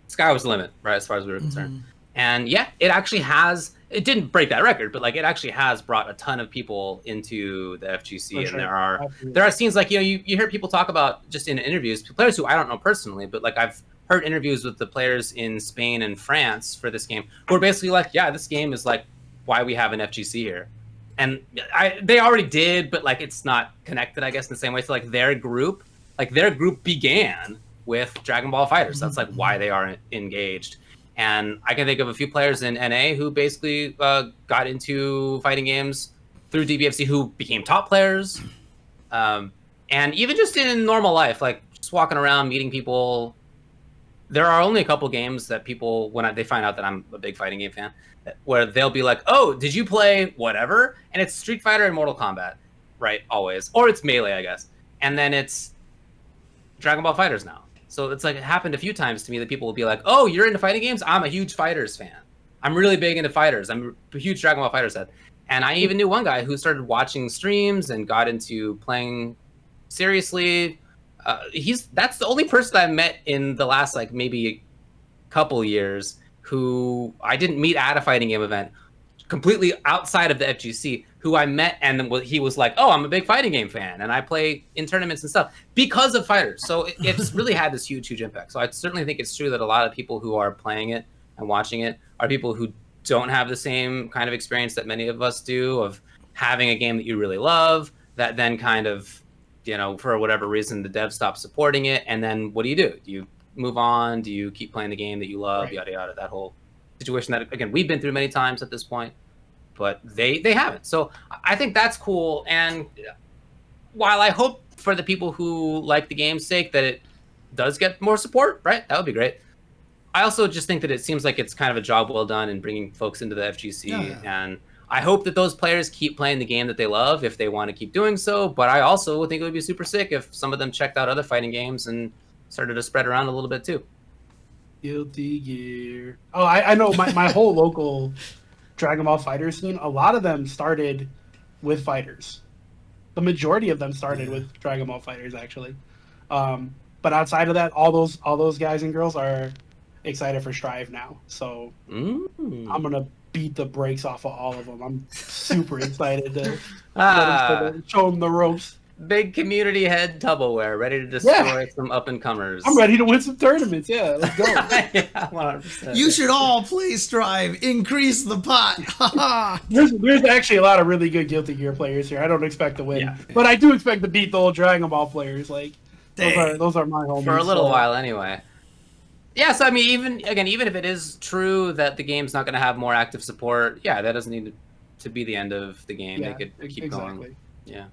[SPEAKER 3] sky was the limit, right, as far as we were concerned. And yeah, it actually has. It didn't break that record, but like it actually has brought a ton of people into the FGC.
[SPEAKER 2] For
[SPEAKER 3] And
[SPEAKER 2] sure.
[SPEAKER 3] there are scenes like, you know, you hear people talk about just in interviews, players who I don't know personally, but like I've heard interviews with the players in Spain and France for this game who are basically like, yeah, this game is like why we have an FGC here. And they already did, but like it's not connected, I guess, in the same way. So like their group began with Dragon Ball FighterZ. That's like why they are engaged. And I can think of a few players in NA who basically got into fighting games through DBFC who became top players. And even just in normal life, like just walking around, meeting people. There are only a couple games that people, when they find out that I'm a big fighting game fan, where they'll be like, oh, did you play whatever? And it's Street Fighter and Mortal Kombat, right? Always. Or it's Melee, I guess. And then it's Dragon Ball FighterZ now. So it's like it happened a few times to me that people will be like, oh, you're into fighting games? I'm a huge FighterZ fan. I'm really big into fighters. I'm a huge Dragon Ball FighterZ head. And I even knew one guy who started watching streams and got into playing seriously. That's the only person I met in the last like maybe a couple years who I didn't meet at a fighting game event, completely outside of the FGC, who I met and he was like, oh, I'm a big fighting game fan and I play in tournaments and stuff because of fighters. So it's really had this huge impact. So I certainly think it's true that a lot of people who are playing it and watching it are people who don't have the same kind of experience that many of us do of having a game that you really love that then kind of, you know, for whatever reason, the dev stops supporting it. And then what do? Do you move on? Do you keep playing the game that you love? Right. Yada, yada, that whole situation that, again, we've been through many times at this point, but they haven't. So I think that's cool. And while I hope for the people who like the game's sake that it does get more support, right? That would be great. I also just think that it seems like it's kind of a job well done in bringing folks into the FGC. Yeah. And I hope that those players keep playing the game that they love if they want to keep doing so. But I also think it would be super sick if some of them checked out other fighting games and started to spread around a little bit too.
[SPEAKER 2] Guilty Gear. Oh, I know my whole local Dragon Ball Fighter scene, a lot of them started with fighters. The majority of them started with Dragon Ball FighterZ, actually. But outside of that, all those guys and girls are excited for Strive now. So I'm gonna beat the brakes off of all of them. I'm super excited to show them the ropes.
[SPEAKER 3] Big community head Tubbleware, ready to destroy some up-and-comers.
[SPEAKER 2] I'm ready to win some tournaments. Yeah, let's go.
[SPEAKER 3] Yeah, 100%.
[SPEAKER 1] You should all play Strive. Increase the pot.
[SPEAKER 2] There's actually a lot of really good Guilty Gear players here. I don't expect to win, but I do expect to beat the old Dragon Ball players. Like those are my homies.
[SPEAKER 3] For a little while, anyway. Yeah, so I mean, even if it is true that the game's not going to have more active support, that doesn't need to be the end of the game.
[SPEAKER 2] Yeah,
[SPEAKER 3] they could keep
[SPEAKER 2] exactly.
[SPEAKER 3] going. Yeah.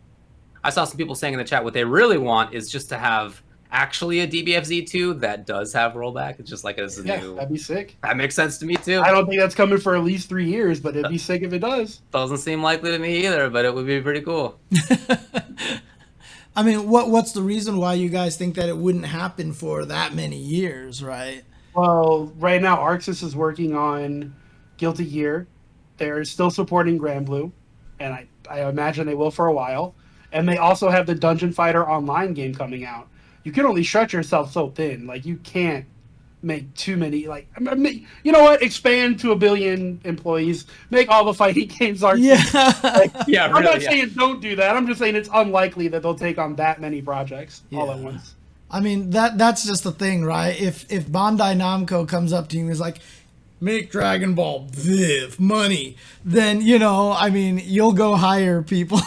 [SPEAKER 3] I saw some people saying in the chat what they really want is just to have actually a DBFZ2 that does have rollback. It's just like as a new.
[SPEAKER 2] That'd be sick.
[SPEAKER 3] That makes sense to me too.
[SPEAKER 2] I don't think that's coming for at least 3 years, but it'd be sick if it does.
[SPEAKER 3] Doesn't seem likely to me either, but it would be pretty cool.
[SPEAKER 1] I mean, what's the reason why you guys think that it wouldn't happen for that many years, right?
[SPEAKER 2] Well, right now Artosis is working on Guilty Gear. They're still supporting Grand Blue, and I imagine they will for a while. And they also have the Dungeon Fighter Online game coming out. You can only stretch yourself so thin. Like, you can't make too many. Like, you know what? Expand to 1 billion employees. Make all the fighting games artistic.
[SPEAKER 1] Yeah.
[SPEAKER 2] I'm not saying don't do that. I'm just saying it's unlikely that they'll take on that many projects all at once.
[SPEAKER 1] I mean, that's just the thing, right? If Bandai Namco comes up to you and is like, make Dragon Ball Viv money, then, I mean, you'll go hire people.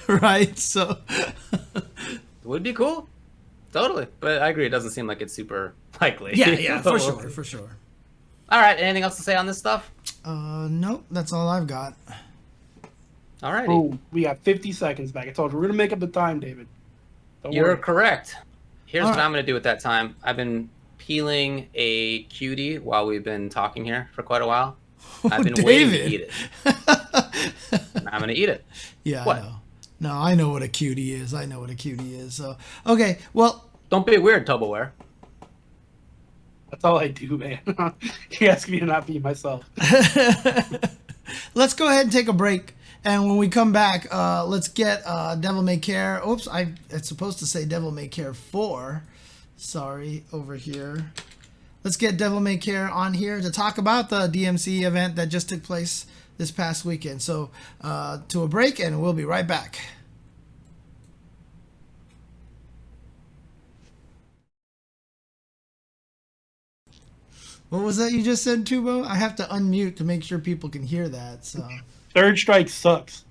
[SPEAKER 1] Right, so
[SPEAKER 3] it would be cool, totally. But I agree, it doesn't seem like it's super likely.
[SPEAKER 1] Yeah, for sure.
[SPEAKER 3] All right, anything else to say on this stuff?
[SPEAKER 1] Nope, that's all I've got.
[SPEAKER 3] All right.
[SPEAKER 2] Oh, we got 50 seconds back. I told you we're gonna make up the time, David.
[SPEAKER 3] You're correct. Here's what I'm gonna do at that time. I've been peeling a cutie while we've been talking here for quite a while. I've been waiting to eat it. I'm gonna eat it.
[SPEAKER 1] Yeah.
[SPEAKER 3] What?
[SPEAKER 1] No, I know what a cutie is. So, okay, well.
[SPEAKER 3] Don't be weird, Tubbleware.
[SPEAKER 2] That's all I do, man. You ask me to not be myself.
[SPEAKER 1] Let's go ahead and take a break. And when we come back, let's get Devil May Care. Oops, it's supposed to say Devil May Care 4. Sorry, over here. let's get Devil May Care on here to talk about the DMC event that just took place this past weekend. So to a break, and we'll be right back. What was that you just said, Tubo? I have to unmute to make sure people can hear that. So
[SPEAKER 2] Third Strike sucks.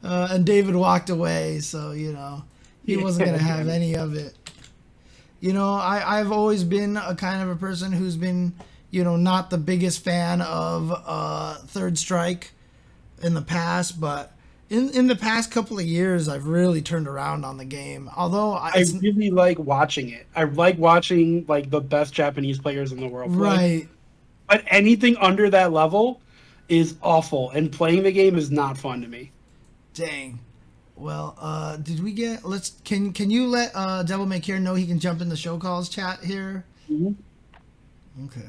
[SPEAKER 1] and David walked away, so he wasn't gonna have any of it. I've always been a kind of a person who's been not the biggest fan of Third Strike in the past, but in the past couple of years, I've really turned around on the game. Although
[SPEAKER 2] I really like watching it. I like watching like the best Japanese players in the world play.
[SPEAKER 1] Right.
[SPEAKER 2] But anything under that level is awful, and playing the game is not fun to me.
[SPEAKER 1] Dang. Well, did we get? Can you let Devil May Care know he can jump in the show calls chat here?
[SPEAKER 2] Mm-hmm.
[SPEAKER 1] Okay.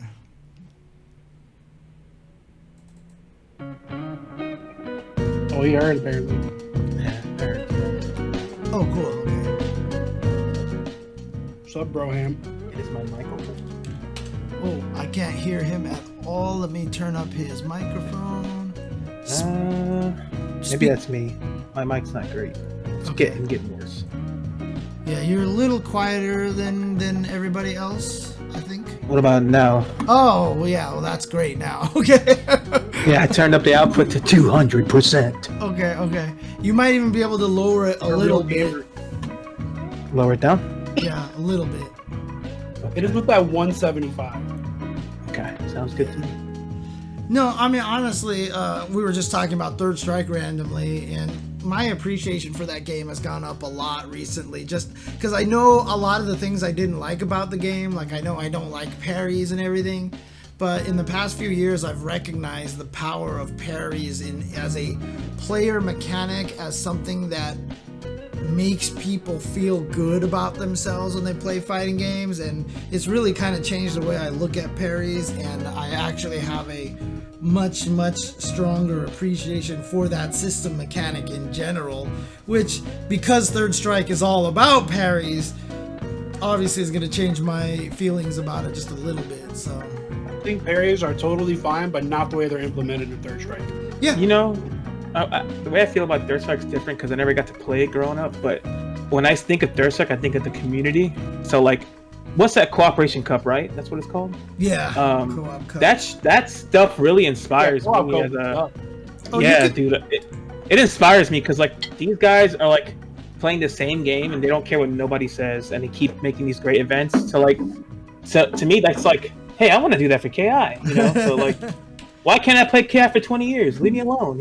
[SPEAKER 2] Oh, he heard apparently.
[SPEAKER 1] Oh, cool. Okay.
[SPEAKER 2] What's up, Broham?
[SPEAKER 4] It is my microphone.
[SPEAKER 1] Oh, I can't hear him at all. Let me turn up his microphone.
[SPEAKER 4] Maybe that's me. My mic's not great. It's
[SPEAKER 1] Okay.
[SPEAKER 4] getting worse.
[SPEAKER 1] Yeah, you're a little quieter than everybody else, I think.
[SPEAKER 4] What about now?
[SPEAKER 1] Oh, well, yeah. Well, that's great now. Okay.
[SPEAKER 4] Yeah, I turned up the output to 200%.
[SPEAKER 1] Okay. You might even be able to lower it a little bit.
[SPEAKER 4] Lower it down?
[SPEAKER 1] Yeah, a little bit.
[SPEAKER 2] It is with that 175.
[SPEAKER 4] Okay, sounds good to me.
[SPEAKER 1] No, I mean, honestly, we were just talking about Third Strike randomly, and my appreciation for that game has gone up a lot recently, just because I know a lot of the things I didn't like about the game. Like, I know I don't like parries and everything, but in the past few years, I've recognized the power of parries as a player mechanic, as something that makes people feel good about themselves when they play fighting games, and it's really kind of changed the way I look at parries, and I actually have a much stronger appreciation for that system mechanic in general, which, because Third Strike is all about parries, obviously is going to change my feelings about it just a little bit. So
[SPEAKER 2] I think parries are totally fine, but not the way they're implemented in Third Strike.
[SPEAKER 1] yeah,
[SPEAKER 4] The way I feel about Third Strike is different because I never got to play it growing up. But when I think of Third Strike, I think of the community. So, like, what's that Cooperation Cup, right? That's what it's called?
[SPEAKER 1] yeah, co-op cup.
[SPEAKER 4] That stuff really inspires me as a...
[SPEAKER 1] Oh,
[SPEAKER 4] yeah, dude. It inspires me because, like, these guys are, like, playing the same game and they don't care what nobody says, and they keep making these great events. So, like, to me, that's like, hey, I want to do that for KI, So, like... Why can't I play KI for 20 years? Leave me alone,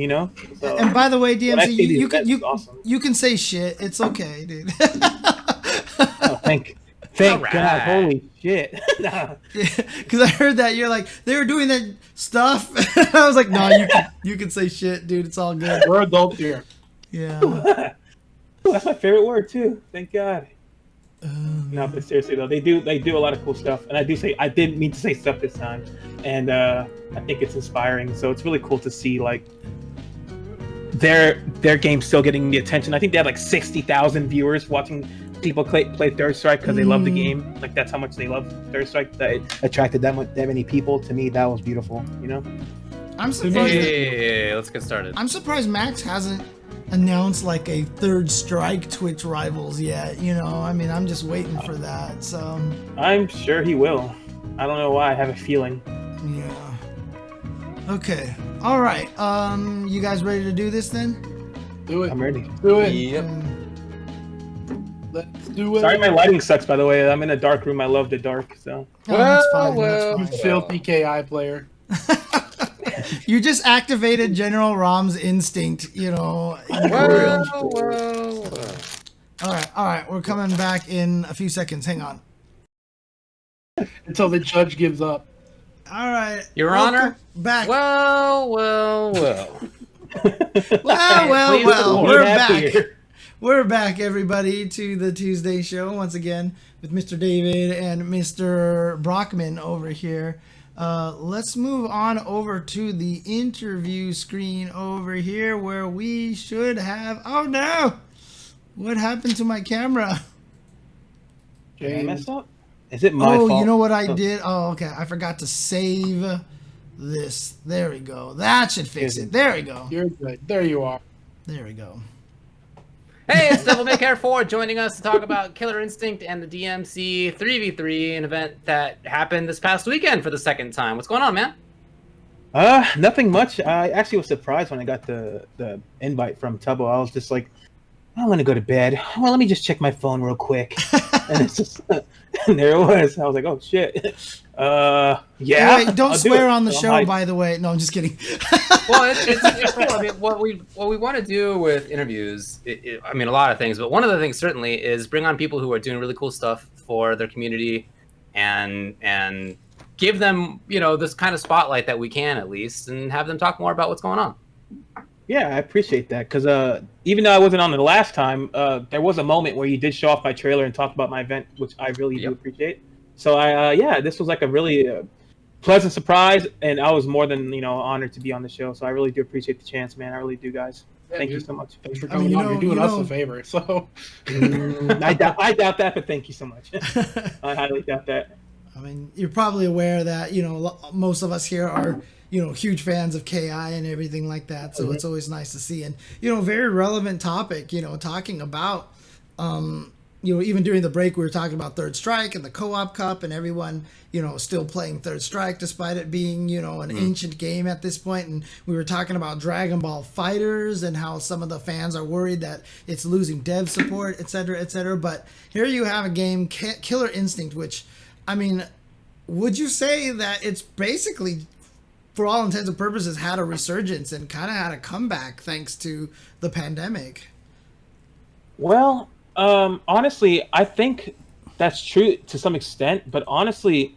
[SPEAKER 4] So,
[SPEAKER 1] and by the way, DMC,
[SPEAKER 4] awesome.
[SPEAKER 1] you can say shit. It's okay, dude.
[SPEAKER 4] Oh, thank
[SPEAKER 3] Alright.
[SPEAKER 4] God. Holy shit. Nah.
[SPEAKER 1] Because I heard that you're like, they were doing that stuff. I was like, no, you can say shit, dude. It's all good.
[SPEAKER 2] We're adults here.
[SPEAKER 1] Yeah.
[SPEAKER 4] That's my favorite word too. Thank God. No, but seriously though, they do a lot of cool stuff, and I didn't mean to say stuff this time, and I think it's inspiring. So it's really cool to see like their game still getting the attention. I think they had like 60,000 viewers watching people play Third Strike because they love the game. Like that's how much they love Third Strike. That it attracted that many people. To me, that was beautiful.
[SPEAKER 1] I'm surprised.
[SPEAKER 3] Hey, let's get started.
[SPEAKER 1] I'm surprised Max hasn't announced like a Third Strike Twitch rivals yet. I mean, I'm just waiting for that. So
[SPEAKER 4] I'm sure he will. I don't know why. I have a feeling.
[SPEAKER 1] yeah. Okay. All right. You guys ready to do this then?
[SPEAKER 2] Do it.
[SPEAKER 4] I'm ready.
[SPEAKER 2] Do it.
[SPEAKER 3] Yep.
[SPEAKER 2] Let's do it.
[SPEAKER 4] Sorry, my lighting sucks. By the way, I'm in a dark room. I love the dark. So.
[SPEAKER 1] Oh, that's fine.
[SPEAKER 3] well.
[SPEAKER 1] That's fine.
[SPEAKER 2] Filthy KI player.
[SPEAKER 1] You just activated General Rom's instinct, in
[SPEAKER 3] Well.
[SPEAKER 1] All right. We're coming back in a few seconds. Hang on.
[SPEAKER 2] Until the judge gives up.
[SPEAKER 1] All right.
[SPEAKER 3] Your
[SPEAKER 1] Welcome
[SPEAKER 3] Honor?
[SPEAKER 1] back.
[SPEAKER 3] Well.
[SPEAKER 1] Well.
[SPEAKER 4] Please,
[SPEAKER 1] We're
[SPEAKER 4] have
[SPEAKER 1] back.
[SPEAKER 4] here.
[SPEAKER 1] We're back, everybody, to the Tuesday show once again with Mr. David and Mr. Brockman over here. Let's move on over to the interview screen over here where we should have... Oh, no! What happened to my camera?
[SPEAKER 4] Did I mess up? Is it my fault?
[SPEAKER 1] You know what I did? Oh, okay. I forgot to save this. There we go. That should fix it. There we go.
[SPEAKER 2] You're good. There you are.
[SPEAKER 1] There we go.
[SPEAKER 3] Hey, it's Devil May Care 4 joining us to talk about Killer Instinct and the DMC 3v3, an event that happened this past weekend for the second time. What's going on, man?
[SPEAKER 4] Nothing much. I actually was surprised when I got the invite from Tubbo. I was just like, I want to go to bed. Well, let me just check my phone real quick. And it's just, and there it was. I was like, oh shit. Yeah.
[SPEAKER 1] Wait, don't swear on the show, by the way. No, I'm just kidding.
[SPEAKER 3] Well, it's cool. I mean, what we want to do with interviews, I mean, a lot of things, but one of the things certainly is bring on people who are doing really cool stuff for their community, and give them, this kind of spotlight that we can at least, and have them talk more about what's going on.
[SPEAKER 4] Yeah, I appreciate that, because even though I wasn't on the last time, there was a moment where you did show off my trailer and talk about my event, which I really do appreciate. So this was like a really pleasant surprise, and I was more than honored to be on the show. So I really do appreciate the chance, man. I really do, guys. Thank you so much.
[SPEAKER 2] Thanks for coming on. You're doing us a favor. So
[SPEAKER 4] I doubt that, but thank you so much. I highly doubt that.
[SPEAKER 1] I mean, you're probably aware that most of us here are huge fans of KI and everything like that. So it's always nice to see, and very relevant topic. Talking about even during the break, we were talking about Third Strike and the Co-op Cup and everyone, still playing Third Strike despite it being, an ancient game at this point. And we were talking about Dragon Ball FighterZ and how some of the fans are worried that it's losing dev support, et cetera, et cetera. But here you have a game, Killer Instinct, which, I mean, would you say that it's basically, for all intents and purposes, had a resurgence and kind of had a comeback thanks to the pandemic?
[SPEAKER 4] Well, honestly, I think that's true to some extent, but honestly,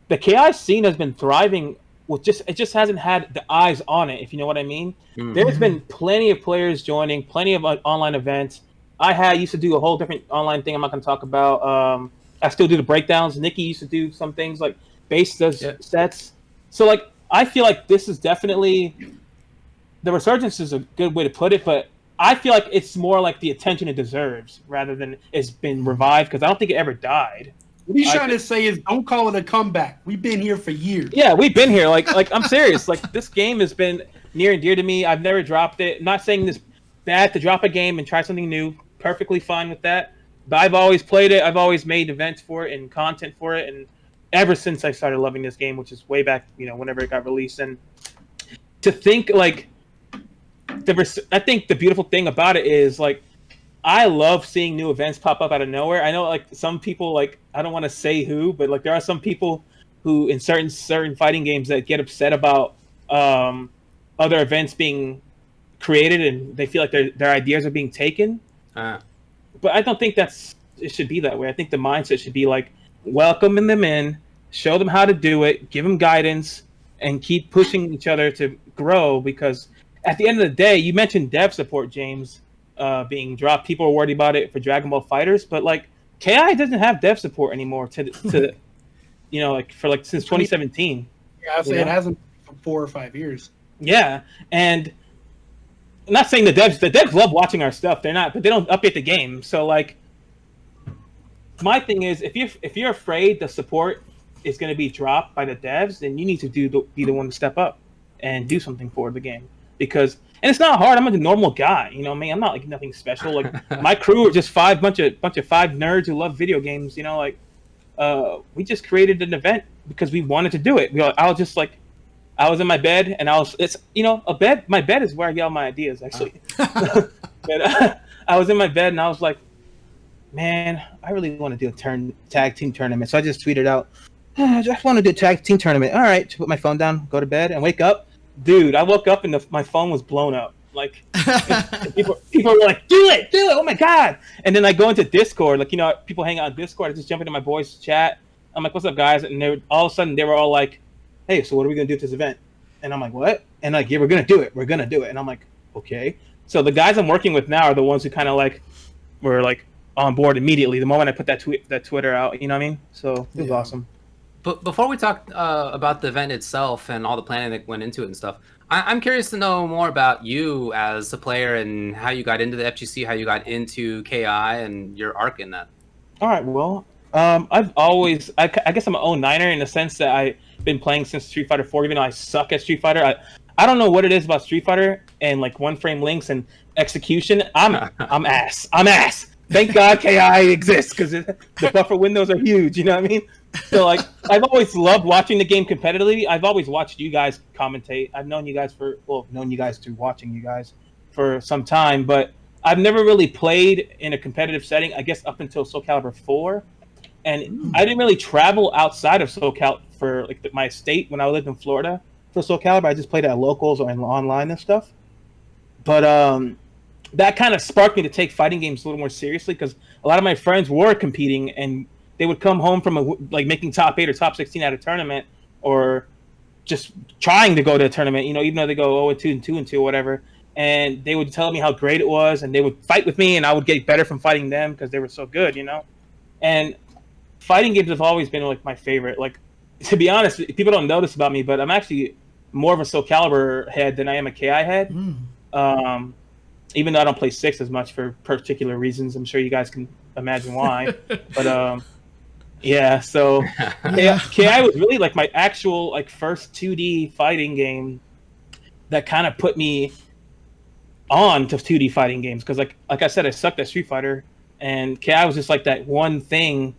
[SPEAKER 4] the KI scene has been thriving with it just hasn't had the eyes on it, if you know what I mean. Mm-hmm. There's been plenty of players joining, plenty of online events. I used to do a whole different online thing I'm not going to talk about. I still do the breakdowns. Nikki used to do some things like base sets. So like, I feel like this is definitely, the resurgence is a good way to put it, but I feel like it's more like the attention it deserves rather than it's been revived, because I don't think it ever died.
[SPEAKER 2] What he's trying to say is, don't call it a comeback. We've been here for years.
[SPEAKER 4] Yeah, we've been here. Like I'm serious. Like, this game has been near and dear to me. I've never dropped it. I'm not saying this bad to drop a game and try something new. Perfectly fine with that. But I've always played it. I've always made events for it and content for it. And ever since I started loving this game, which is way back, whenever it got released. And to think like, I think the beautiful thing about it is, like, I love seeing new events pop up out of nowhere. I know, like, some people, like, I don't want to say who, but like, there are some people who in certain fighting games that get upset about other events being created, and they feel like their ideas are being taken. But I don't think it should be that way. I think the mindset should be like, welcoming them in, show them how to do it, give them guidance, and keep pushing each other to grow, because at the end of the day, you mentioned dev support, James, being dropped. People are worried about it for Dragon Ball FighterZ, but like, KI doesn't have dev support anymore to since 2017.
[SPEAKER 2] Yeah, I'd say it hasn't for 4 or 5 years.
[SPEAKER 4] Yeah, and I'm not saying the devs love watching our stuff. They're not, but they don't update the game. So like, my thing is, if you're afraid the support is going to be dropped by the devs, then you need to be the one to step up and do something for the game. And it's not hard. I'm a normal guy, I'm not like nothing special. Like, my crew are just bunch of 5 nerds who love video games. We just created an event because we wanted to do it. I was in my bed, and my bed is where I get all my ideas, actually. But I was in my bed, and I was like, man, I really want to do a tag team tournament. So I just tweeted out, I just want to do a tag team tournament. All right, put my phone down, go to bed, and wake up. Dude, I woke up and my phone was blown up. Like, people were like, do it, oh my god. And then I go into Discord, like, people hang out on Discord. I just jump into my boys' chat. I'm like, what's up, guys? And all of a sudden they were all like, hey, so what are we gonna do at this event? And I'm like, what? And like, yeah, we're gonna do it. And I'm like, okay. So the guys I'm working with now are the ones who kind of like were like on board immediately the moment I put that Twitter out. You know what I mean? So it was awesome.
[SPEAKER 3] But before we talk about the event itself and all the planning that went into it and stuff, I'm curious to know more about you as a player and how you got into the FGC, how you got into KI, and your arc in that.
[SPEAKER 4] All right, well, I've always, I guess I'm an 09er in the sense that I've been playing since Street Fighter 4, even though I suck at Street Fighter. I don't know what it is about Street Fighter and like one frame links and execution. I'm ass. I'm ass. Thank God KI exists because the buffer windows are huge. You know what I mean? So like, I've always loved watching the game competitively. I've always watched you guys commentate. I've known you guys through watching you guys for some time, but I've never really played in a competitive setting. I guess up until Soul Calibur 4. And I didn't really travel outside of SoCal for like my state when I lived in Florida for Soul Calibur. I just played at locals or online and stuff. But that kind of sparked me to take fighting games a little more seriously because a lot of my friends were competing and they would come home from like making top 8 or top 16 at a tournament or just trying to go to a tournament, you know, even though they go 0-2 and 2-2 or whatever. And they would tell me how great it was and they would fight with me and I would get better from fighting them because they were so good, you know. And fighting games have always been like my favorite. Like, to be honest, people don't know this about me, but I'm actually more of a Soul Calibur head than I am a KI head. Even though I don't play 6 as much for particular reasons. I'm sure you guys can imagine why. But yeah, so KI was really like my actual like first 2D fighting game that kind of put me on to 2D fighting games because like I said, I sucked at Street Fighter, and KI was just like that one thing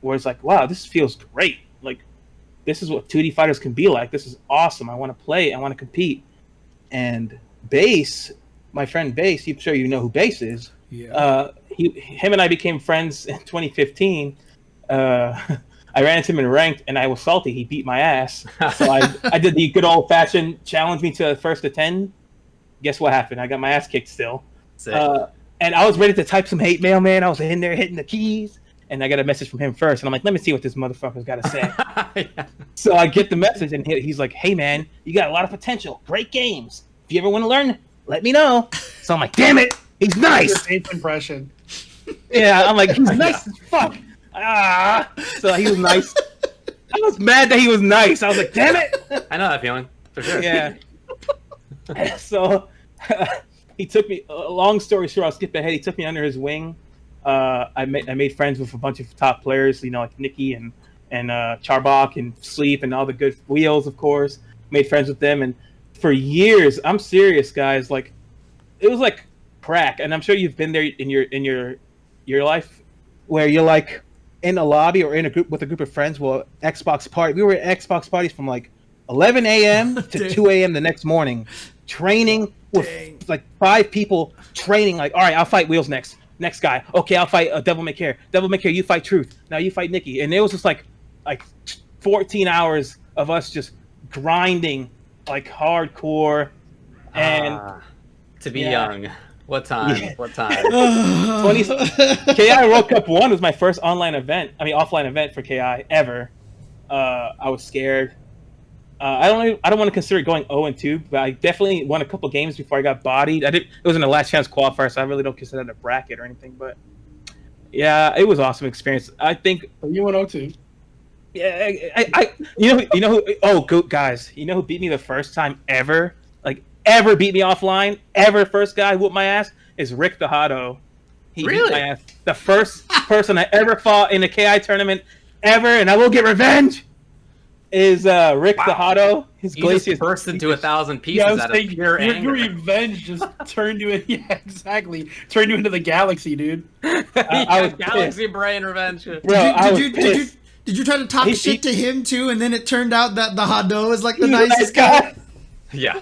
[SPEAKER 4] where it's like, wow, this feels great. Like, this is what 2D fighters can be like. This is awesome. I want to play. I want to compete. And Bass, my friend Bass, I'm sure you know who Bass is.
[SPEAKER 1] Yeah.
[SPEAKER 4] Him and I became friends in 2015. I ran into him in ranked, and I was salty. He beat my ass. So I did the good old-fashioned challenge me to first to 10. Guess what happened? I got my ass kicked still. And I was ready to type some hate mail, man. I was in there hitting the keys. And I got a message from him first, and I'm like, let me see what this motherfucker's got to say. Yeah. So I get the message, and he's like, hey, man, you got a lot of potential. Great games. If you ever want to learn, let me know. So I'm like, damn it, he's nice.
[SPEAKER 2] Your impression.
[SPEAKER 4] Yeah, I'm like, he's nice as fuck. So he was nice. I was mad that he was nice. I was like, damn it.
[SPEAKER 3] I know that feeling, for sure.
[SPEAKER 4] Yeah. So he took me, long story short, I'll skip ahead. He took me under his wing. I made friends with a bunch of top players, you know, like Nikki and Charbak and Sleep and all the good Wheels, of course. Made friends with them, and for years, I'm serious, guys. Like, it was like crack, and I'm sure you've been there in your life, where you're like in a lobby or in a group with a group of friends. Well, Xbox party. We were at Xbox parties from like 11 a.m. to 2 a.m. the next morning, training with like 5 people training. Like, all right, I'll fight Wheels next. Next guy. Okay, I'll fight Devil May Care. Devil May Care, you fight Truth. Now you fight Nikki. And it was just like 14 hours of us just grinding like hardcore. And
[SPEAKER 3] to be young. What time? Yeah. What time?
[SPEAKER 4] KI World Cup 1 was my first offline event for KI ever. I was scared. I don't want to consider going 0-2, but I definitely won a couple games before I got bodied. It was in a last chance qualifier, so I really don't consider that a bracket or anything. But yeah, it was an awesome experience. I think
[SPEAKER 2] you went 0-2.
[SPEAKER 4] Yeah, I you know who? Oh, guys, you know who beat me the first time ever? Like ever beat me offline? Ever first guy whooped my ass is Rick the Hotto. He
[SPEAKER 3] really?
[SPEAKER 4] Beat my ass. The first person I ever fought in a KI tournament ever, and I will get revenge. Is Rick the Hotto? His
[SPEAKER 3] Glacier just burst into 1,000 pieces out of pure anger.
[SPEAKER 2] Your revenge just turned you in. Yeah, exactly. Turned you into the galaxy, dude.
[SPEAKER 3] I was galaxy pissed. Brain revenge.
[SPEAKER 4] Bro,
[SPEAKER 1] did you try to talk shit to him too, and then it turned out that the Hotto is like the nicest guy?
[SPEAKER 3] Yeah.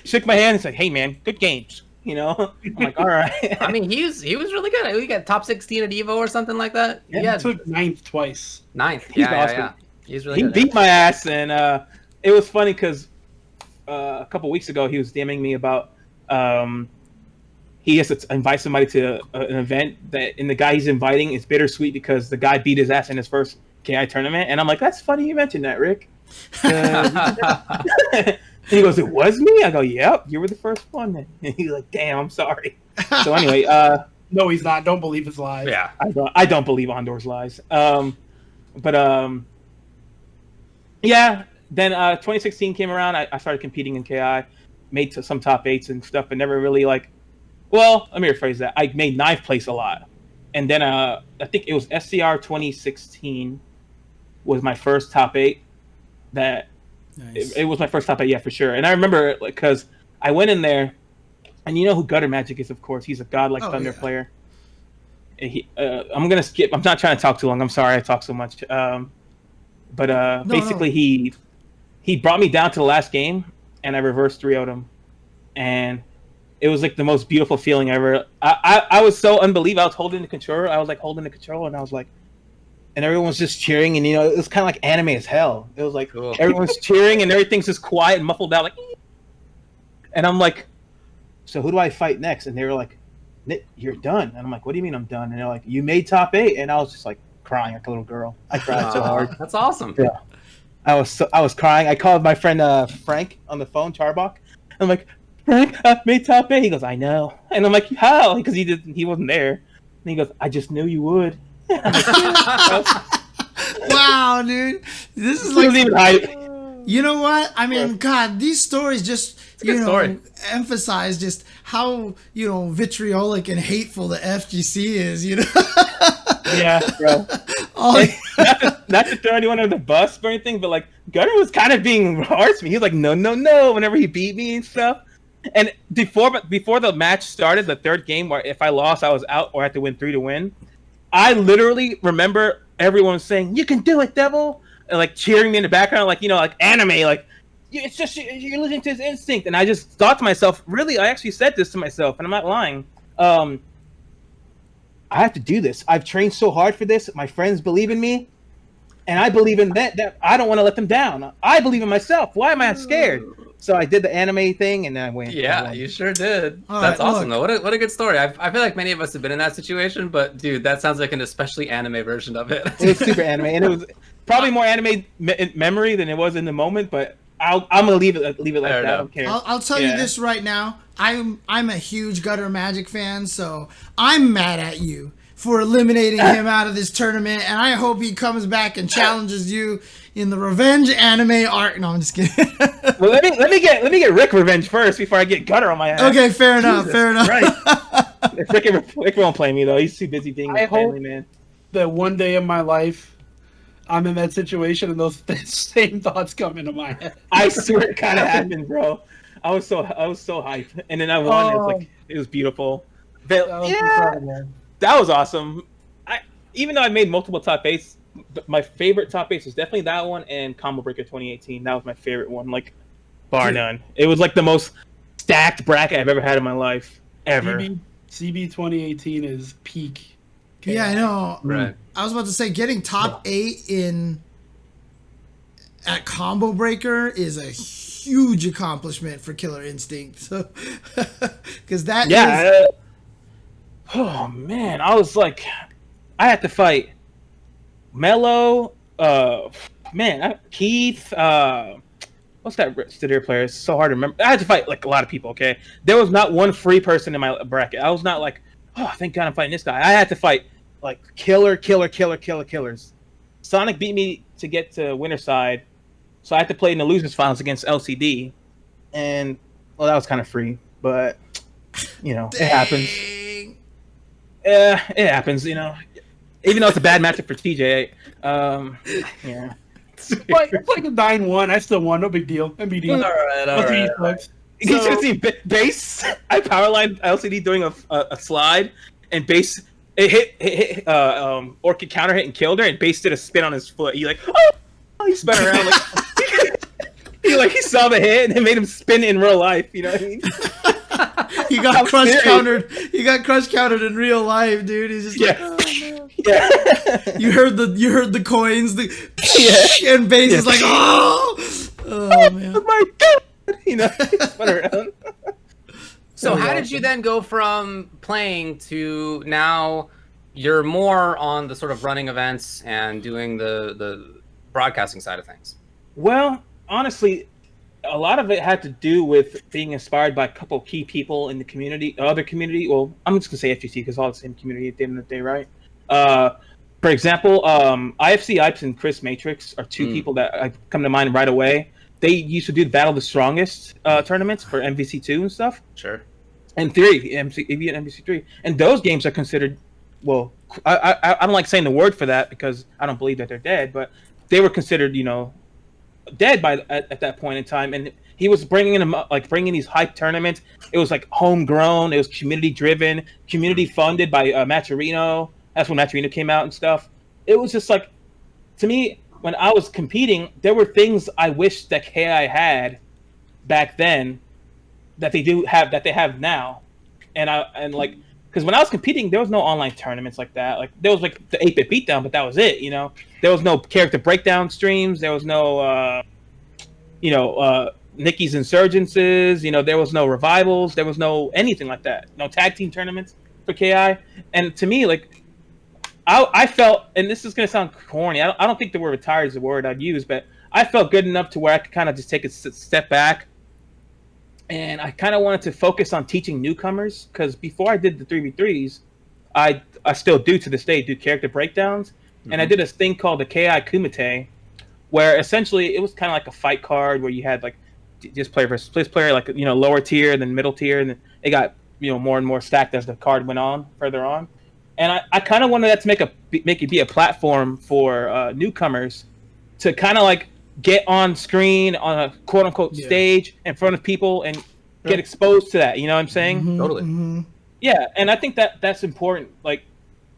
[SPEAKER 4] Shook my hand and said, "Hey, man, good games." You know, I'm like, all right.
[SPEAKER 3] I mean, he was really good. He got top 16 at Evo or something like that.
[SPEAKER 2] Yeah, he took 9th twice.
[SPEAKER 3] 9th.
[SPEAKER 4] He's awesome.
[SPEAKER 3] Yeah. He's really
[SPEAKER 4] he
[SPEAKER 3] good.
[SPEAKER 4] He beat my ass, and it was funny because a couple weeks ago he was DMing me about he has to invite somebody to an event and the guy he's inviting is bittersweet because the guy beat his ass in his first KI tournament, and I'm like, that's funny you mentioned that, Rick. He goes, it was me? I go, yep, you were the first one. And he's like, damn, I'm sorry. So anyway,
[SPEAKER 2] no, he's not. Don't believe his lies.
[SPEAKER 3] Yeah,
[SPEAKER 4] I don't believe Ondor's lies. Yeah. Then 2016 came around. I started competing in KI, made some top 8s and stuff, but never really like. Well, let me rephrase that. I made 9th place a lot, and then I think it was SCR 2016 was my first top 8. That
[SPEAKER 1] Nice.
[SPEAKER 4] it was my first top 8, yeah, for sure. And I remember because I went in there, and you know who Gutter Magic is, of course. He's a godlike Thunder player. And I'm gonna skip. I'm not trying to talk too long. I'm sorry I talk so much. Basically, he brought me down to the last game, and I reversed 3-0'd him, and it was like the most beautiful feeling ever. I was so unbelievable. I was holding the controller. I was like holding the controller, and I was like, and everyone was just cheering, and it was kind of like anime as hell. It was like everyone's cheering, and everything's just quiet and muffled out, like. And I'm like, so who do I fight next? And they were like, Nick, you're done. And I'm like, what do you mean I'm done? And they're like, you made top 8, and I was just like crying like a little girl. I cried so hard.
[SPEAKER 3] That's awesome.
[SPEAKER 4] Yeah, I was crying. I called my friend Frank on the phone, Charbach. I'm like, Frank, I made top 8. He goes, I know. And I'm like, how? Because he wasn't there. And he goes, I just knew you would.
[SPEAKER 1] Wow, dude, this is
[SPEAKER 4] It was even hype.
[SPEAKER 1] You know what? I mean, God, these stories just
[SPEAKER 3] story.
[SPEAKER 1] emphasize just how vitriolic and hateful the FGC is.
[SPEAKER 4] Yeah, bro. Not to throw anyone under the bus or anything, but like Gutter was kind of being hard to me. He was like, no, whenever he beat me and stuff. And before the match started, the third game, where if I lost, I was out or I had to win 3 to win. I literally remember everyone saying, "You can do it, Devil," and like cheering me in the background, like like anime, like it's just you're listening to his instinct. And I just thought to myself, really, I actually said this to myself, and I'm not lying. I have to do this. I've trained so hard for this. My friends believe in me, and I believe in that I don't want to let them down. I believe in myself. Why am I scared? So I did the anime thing, and then I went.
[SPEAKER 3] Yeah, you sure did.
[SPEAKER 1] All
[SPEAKER 3] That's
[SPEAKER 1] right,
[SPEAKER 3] awesome, though. What a good story. I feel like many of us have been in that situation, but dude, that sounds like an especially anime version of it.
[SPEAKER 4] It was super anime, and it was probably more anime memory than it was in the moment. But I'm gonna leave it like that. I don't care.
[SPEAKER 1] I'll tell you this right now. I'm a huge Gutter Magic fan, so I'm mad at you for eliminating him out of this tournament, and I hope he comes back and challenges you in the revenge anime art. No, I'm just kidding.
[SPEAKER 4] Well, let me get Rick revenge first before I get Gutter on my ass.
[SPEAKER 1] Okay, fair enough.
[SPEAKER 4] Right. Rick won't play me though. He's too busy being a family man.
[SPEAKER 2] That one day in my life, I'm in that situation and those same thoughts come into my head.
[SPEAKER 4] I swear it kind of happened, bro. I was so hyped, and then I won. It was beautiful. That was awesome. Even though I made multiple top 8s, my favorite top 8s was definitely that one and Combo Breaker 2018. That was my favorite one, like bar none. It was like the most stacked bracket I've ever had in my life ever.
[SPEAKER 2] CB 2018 is peak.
[SPEAKER 1] Yeah, I know.
[SPEAKER 3] Right.
[SPEAKER 1] I was about to say getting top 8 at Combo Breaker is a huge accomplishment for Killer Instinct. So, because
[SPEAKER 4] oh man, I was like, I had to fight Mello, Keith, what's that Stadir player? It's so hard to remember. I had to fight like a lot of people, okay? There was not one free person in my bracket. I was not like, oh, thank God I'm fighting this guy. I had to fight like killers. Sonic beat me to get to winner side, so I had to play in the losers finals against LCD. And, well, that was kind of free, but, it happens. It happens, Even though it's a bad matchup for TJ, yeah.
[SPEAKER 2] It's like a 9-1. I still won. No big deal. MBD.
[SPEAKER 3] All right.
[SPEAKER 4] You should see Base. I powerlined LCD doing a slide, and Base hit Orchid counter hit and killed her, and Base did a spin on his foot. He he spun around like he saw the hit and it made him spin in real life. You know what I mean?
[SPEAKER 1] He got crush countered. He got crush countered in real life, dude. He's just like, oh, no.
[SPEAKER 4] Yeah.
[SPEAKER 1] You heard the coins, and Base is like, oh man.
[SPEAKER 4] Oh my God. Spun around.
[SPEAKER 3] So how did you then go from playing to now you're more on the sort of running events and doing the broadcasting side of things?
[SPEAKER 4] Well, honestly, a lot of it had to do with being inspired by a couple of key people in the community, other community. Well, I'm just going to say FGC because it's all the same community at the end of the day, right? For example, IFC Ipes and Chris Matrix are two people that come to mind right away. They used to do the Battle of the Strongest tournaments for MVC2 and stuff.
[SPEAKER 3] Sure.
[SPEAKER 4] And 3, even MVC3. And those games are considered well, I don't like saying the word for that because I don't believe that they're dead, but they were considered, dead at that point in time. And he was bringing these hype tournaments. It was like homegrown. It was community driven, community funded by Matcherino. That's when Matcherino came out and stuff. It was just like, to me, when I was competing, there were things I wish that KI had back then that they have now. Because when I was competing, there was no online tournaments like that. Like there was like the 8-bit beatdown, but that was it. There was no character breakdown streams. There was no, Nikki's Insurgences. There was no revivals. There was no anything like that. No tag team tournaments for KI. And to me, like, I felt, and this is gonna sound corny. I don't think the word "retired" is the word I'd use, but I felt good enough to where I could kind of just take a step back. And I kind of wanted to focus on teaching newcomers because before I did the 3v3s, I still do to this day do character breakdowns, and I did this thing called the KI Kumite, where essentially it was kind of like a fight card where you had like just player versus player, like lower tier, then middle tier, and then it got more and more stacked as the card went on further on, and I kind of wanted that to make it be a platform for newcomers to kind of like get on screen on a quote unquote stage in front of people and get exposed to that. You know what I'm saying?
[SPEAKER 3] Totally.
[SPEAKER 4] Yeah, and I think that's important, like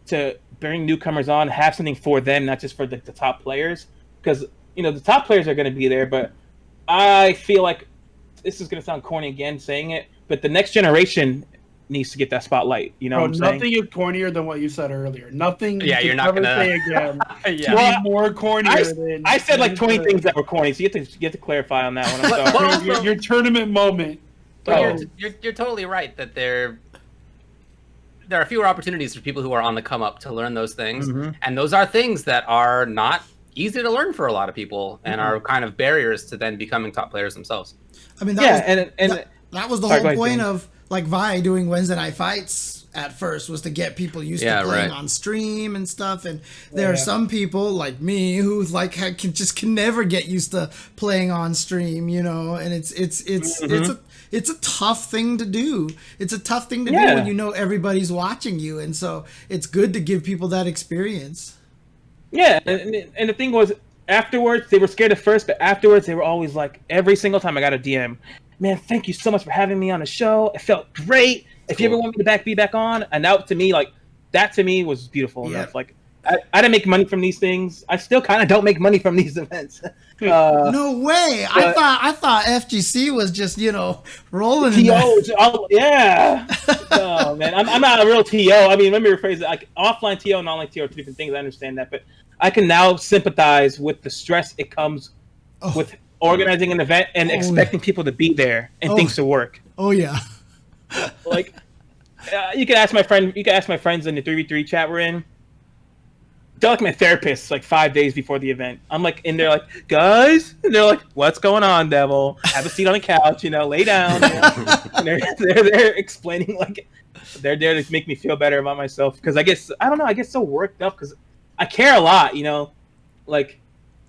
[SPEAKER 4] to bring newcomers on, have something for them, not just for the top players, because the top players are going to be there, but I feel like this is going to sound corny again saying it, but the next generation needs to get that spotlight. You know what I'm saying?
[SPEAKER 2] Nothing is cornier than what you said earlier. Nothing.
[SPEAKER 3] Yeah, you're not gonna
[SPEAKER 2] say again.
[SPEAKER 3] Yeah.
[SPEAKER 2] Well, more cornier than
[SPEAKER 4] I said like 20 things that were corny, so you have to clarify on that one. I'm sorry.
[SPEAKER 2] your tournament moment.
[SPEAKER 3] But you're totally right that there are fewer opportunities for people who are on the come up to learn those things, and those are things that are not easy to learn for a lot of people, and are kind of barriers to then becoming top players themselves.
[SPEAKER 1] I mean, that was the whole point of like Vi doing Wednesday night fights at first, was to get people used to playing on stream and stuff. And there are some people like me who like can never get used to playing on stream, and it's a tough thing to do. It's a tough thing to do when everybody's watching you, and so it's good to give people that experience.
[SPEAKER 4] Yeah, and the thing was, afterwards they were scared at first, but afterwards they were always like, every single time I got a DM, man, thank you so much for having me on the show. It felt great. If you ever want me to be back on, and that to me was beautiful enough. Like I didn't make money from these things. I still kind of don't make money from these events.
[SPEAKER 1] No way!
[SPEAKER 4] But
[SPEAKER 1] I thought FGC was just rolling.
[SPEAKER 4] TOs, yeah. Oh man, I'm not a real TO. I mean, let me rephrase it. Like offline TO and online TO are two different things. I understand that, but I can now sympathize with the stress it comes with organizing an event and expecting people to be there and things to work.
[SPEAKER 1] Oh yeah.
[SPEAKER 4] Like you can ask my friend. You can ask my friends in the 3v3 chat we're in. They're like my therapists, like 5 days before the event. I'm like in there, like, guys, and they're like, "What's going on, Devil? Have a seat on the couch, lay down." And they're explaining, like, they're there to make me feel better about myself, because I get so worked up because I care a lot, like,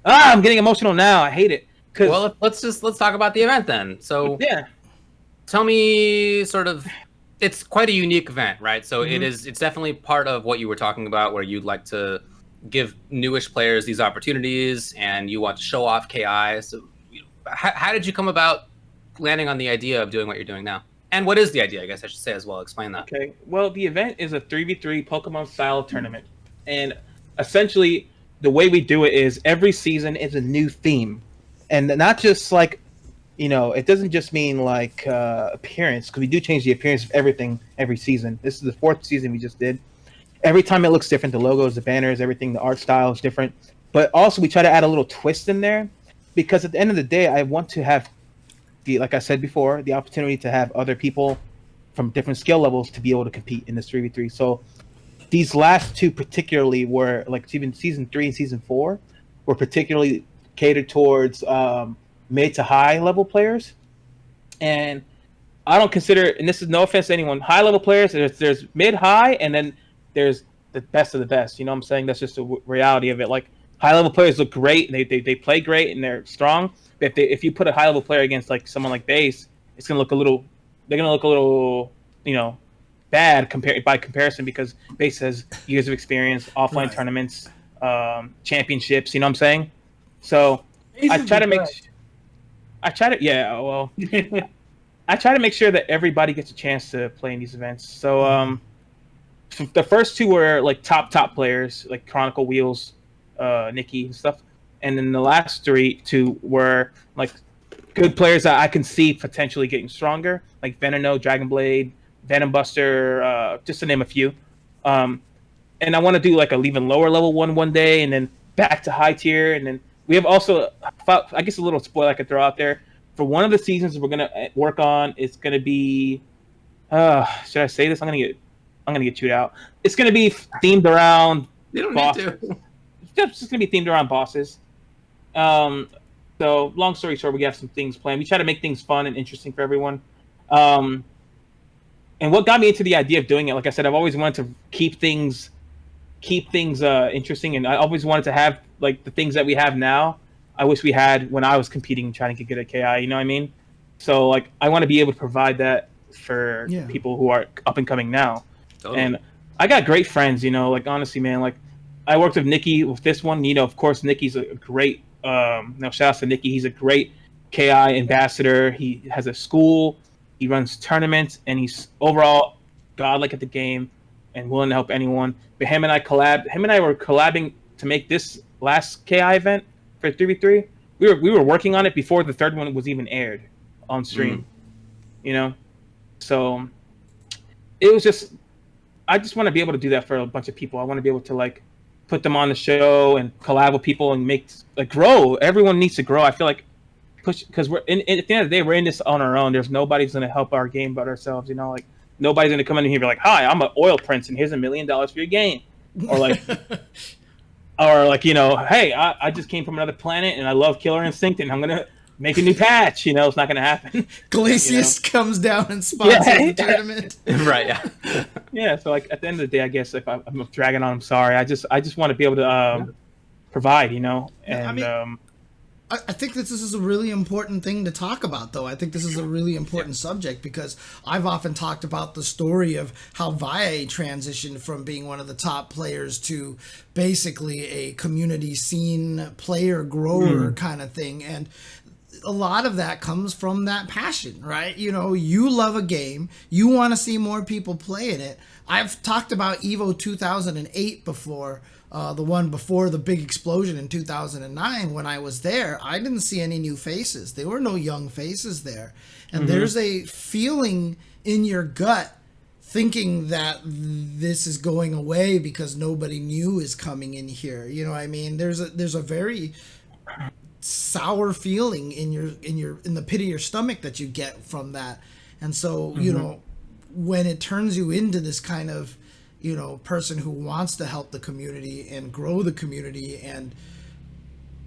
[SPEAKER 4] I'm getting emotional now. I hate it.
[SPEAKER 3] Well, let's talk about the event then. So tell me sort of. It's quite a unique event, right? So it's definitely part of what you were talking about, where you'd like to give newish players these opportunities, and you want to show off KI. So how did you come about landing on the idea of doing what you're doing now? And what is the idea, I guess I should say as well. Explain that.
[SPEAKER 4] Okay. Well, the event is a 3v3 Pokemon style tournament. And essentially, the way we do it is every season is a new theme. And not just like, it doesn't just mean like appearance, because we do change the appearance of everything every season. This is the 4th season we just did. Every time it looks different. The logos, the banners, everything, the art style is different. But also we try to add a little twist in there, because at the end of the day, I want to have like I said before, the opportunity to have other people from different skill levels to be able to compete in this 3v3. So these last two particularly were, like, even season 3 and season 4 were particularly catered towards mid to high level players. And I don't consider, and this is no offense to anyone, high level players, there's mid, high, and then there's the best of the best. You know what I'm saying? That's just the reality of it. Like, high level players look great, and they play great, and they're strong. But if you put a high level player against like someone like Base, they're gonna look a little, bad by comparison because base has years of experience, offline tournaments, championships. You know what I'm saying? So I try to make sure that everybody gets a chance to play in these events. So the first two were like top players, like Chronicle Wheels, Nikki and stuff, and then the last two were like good players that I can see potentially getting stronger, like Veneno, Dragon Blade, Venom Buster, just to name a few. And I want to do like a even lower level one day, and then back to high tier, and then we have also, I guess, a little spoiler I could throw out there. For one of the seasons we're gonna work on, it's gonna be, should I say this? I'm gonna get chewed out. It's gonna be themed around.
[SPEAKER 3] You don't
[SPEAKER 4] bosses.
[SPEAKER 3] need to.
[SPEAKER 4] It's just gonna be themed around bosses. So long story short, we have some things planned. We try to make things fun and interesting for everyone. And what got me into the idea of doing it, like I said, I've always wanted to keep things interesting, and I always wanted to have like the things that we have now. I wish we had when I was competing and trying to get good at KI. You know what I mean? So like, I want to be able to provide that for people who are up and coming now. Totally. And I got great friends. You know, like honestly, man, like I worked with Nikki with this one. You know, of course, Nikki's a great. Shout out to Nikki. He's a great KI ambassador. He has a school. He runs tournaments, and he's overall godlike at the game and willing to help anyone. But him and I were collabing to make this last KI event for 3v3. We were working on it before the third one was even aired on stream. You know, so it was just. I just want to be able to do that for a bunch of people. I want to be able to like put them on the show and collab with people and make like grow. Everyone needs to grow. I feel like because we're at the end of the day, we're in this on our own. There's nobody's going to help our game but ourselves. You know, like nobody's going to come in here and be like, "Hi, I'm an oil prince, and here's $1 million for your game," or like, you know, "Hey, I just came from another planet and I love Killer Instinct, and I'm gonna make a new patch." You know, it's not going to happen.
[SPEAKER 1] Glacius comes down and sponsors the tournament.
[SPEAKER 3] Right. Yeah.
[SPEAKER 4] Yeah. So like at the end of the day, I guess if I'm dragging on, I'm sorry. I just want to be able to provide. You know, and
[SPEAKER 1] I think this is a really important thing to talk about, though. I think this is a really important subject because I've often talked about the story of how VIA transitioned from being one of the top players to basically a community scene player grower kind of thing. And a lot of that comes from that passion, right? You know, you love a game, you want to see more people playing it. I've talked about EVO 2008 before. The one before the big explosion in 2009, when I was there, I didn't see any new faces. There were no young faces there. And there's a feeling in your gut thinking that this is going away because nobody new is coming in here. You know what I mean? There's a very sour feeling in the pit of your stomach that you get from that. And so, you know, when it turns you into this kind of, you know, person who wants to help the community and grow the community and,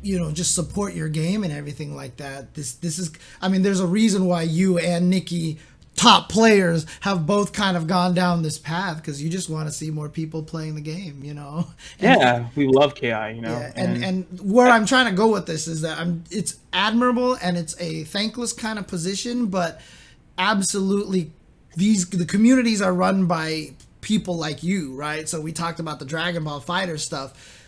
[SPEAKER 1] you know, just support your game and everything like that. This is, I mean, there's a reason why you and Nikki, top players, have both kind of gone down this path because you just want to see more people playing the game, you know? And,
[SPEAKER 4] we love KI, you know?
[SPEAKER 1] Yeah, and where I'm trying to go with this is that it's admirable and it's a thankless kind of position, but absolutely the communities are run by people like you, right? So we talked about the Dragon Ball Fighter stuff.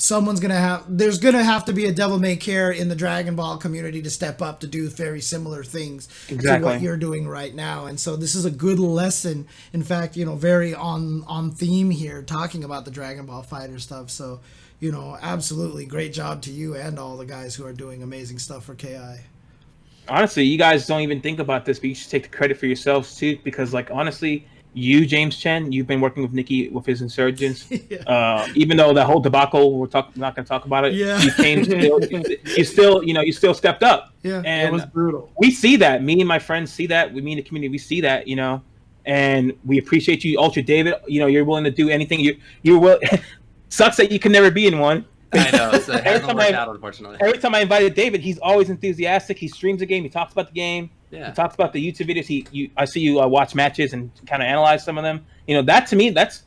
[SPEAKER 1] There's gonna have to be a Devil May Care in the Dragon Ball community to step up to do very similar things to what you're doing right now. And so this is a good lesson. In fact, you know, very on theme here, talking about the Dragon Ball Fighter stuff. So, you know, absolutely great job to you and all the guys who are doing amazing stuff for KI.
[SPEAKER 4] Honestly, you guys don't even think about this, but you should take the credit for yourselves too, because like honestly, you, James Chen, you've been working with Nikki with his Insurgents. Even though that whole debacle, we're not going to talk about it.
[SPEAKER 1] Yeah.
[SPEAKER 4] You still stepped up.
[SPEAKER 1] Yeah.
[SPEAKER 4] And
[SPEAKER 2] it was brutal.
[SPEAKER 4] We see that. Me and my friends see that. Me and the community, we see that. You know, and we appreciate you, Ultra David. You know, you're willing to do anything. You're will. Sucks that you can never be in one.
[SPEAKER 3] I know. So it hasn't worked out, unfortunately.
[SPEAKER 4] Every time I invited David, he's always enthusiastic. He streams the game. He talks about the game.
[SPEAKER 3] Yeah.
[SPEAKER 4] He talks about the YouTube videos. I see you watch matches and kind of analyze some of them. You know, that to me, that's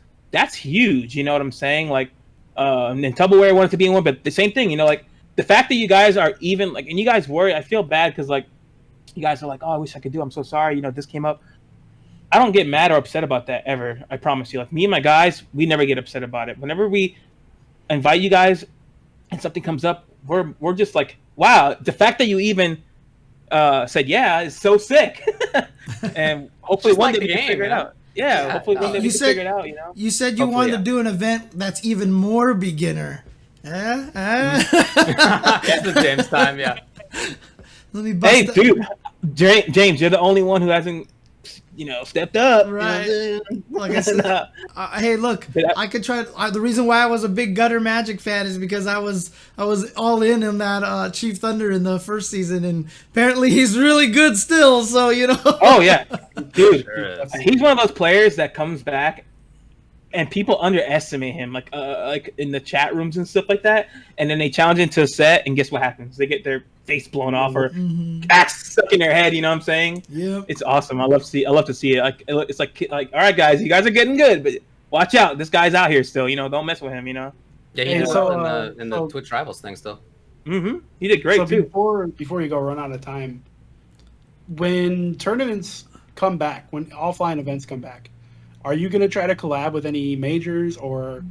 [SPEAKER 4] huge. You know what I'm saying? Like, and Tupperware wanted to be in one, but the same thing. You know, like the fact that you guys are even like, and you guys worry. I feel bad because like, you guys are like, oh, I wish I could do. I'm so sorry. You know, this came up. I don't get mad or upset about that ever. I promise you. Like me and my guys, we never get upset about it. Whenever we invite you guys and something comes up, we're just like, wow, the fact that you even said yeah is so sick. And hopefully one day we can figure it out. Yeah, hopefully one day we can figure it out.
[SPEAKER 1] You said you wanted to do an event that's even more beginner.
[SPEAKER 3] It's the James time, yeah.
[SPEAKER 1] Let me bust
[SPEAKER 4] Hey, dude, James, you're the only one who hasn't, stepped up.
[SPEAKER 1] Right. Like I said, hey, look, I could try. The reason why I was a big Gutter Magic fan is because I was all in on that Chief Thunder in the first season, and apparently he's really good still. So
[SPEAKER 4] Oh yeah, dude,
[SPEAKER 3] Sure
[SPEAKER 4] he's one of those players that comes back, and people underestimate him, like in the chat rooms and stuff like that. And then they challenge him to a set, and guess what happens? They get their face blown off or axe stuck in their head. You know what I'm saying?
[SPEAKER 1] Yep.
[SPEAKER 4] It's awesome. I love to see it. Like it's like all right, guys, you guys are getting good, but watch out. This guy's out here still. Don't mess with him.
[SPEAKER 3] Yeah, he did well in the Twitch Rivals thing still.
[SPEAKER 4] Mm-hmm. He did great too.
[SPEAKER 2] Before you go run out of time, when tournaments come back, when offline events come back, are you going to try to collab with any majors or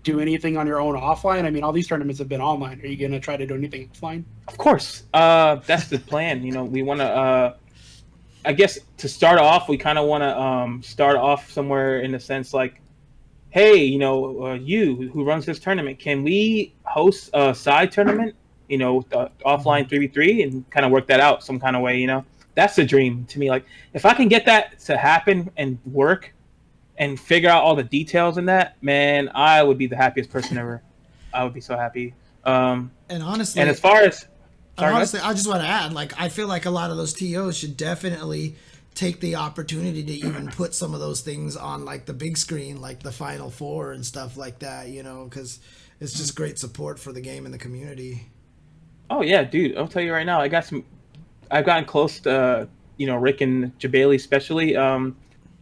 [SPEAKER 2] do anything on your own offline? I mean, all these tournaments have been online. Are you going to try to do anything offline?
[SPEAKER 4] Of course. That's the plan. We want to, I guess to start off, we kind of want to start off somewhere in the sense like, hey, you who runs this tournament, can we host a side tournament, offline 3v3 and kind of work that out some kind of way, That's the dream to me. Like, if I can get that to happen and work, and figure out all the details in that, man, I would be the happiest person ever. I would be so happy.
[SPEAKER 1] And honestly,
[SPEAKER 4] and as far as
[SPEAKER 1] I just want to add, like, I feel like a lot of those TOs should definitely take the opportunity to even put some of those things on like the big screen, like the Final Four and stuff like that, because it's just great support for the game and the community.
[SPEAKER 4] Oh yeah, dude, I'll tell you right now, I've gotten close to Rick and Jabali especially.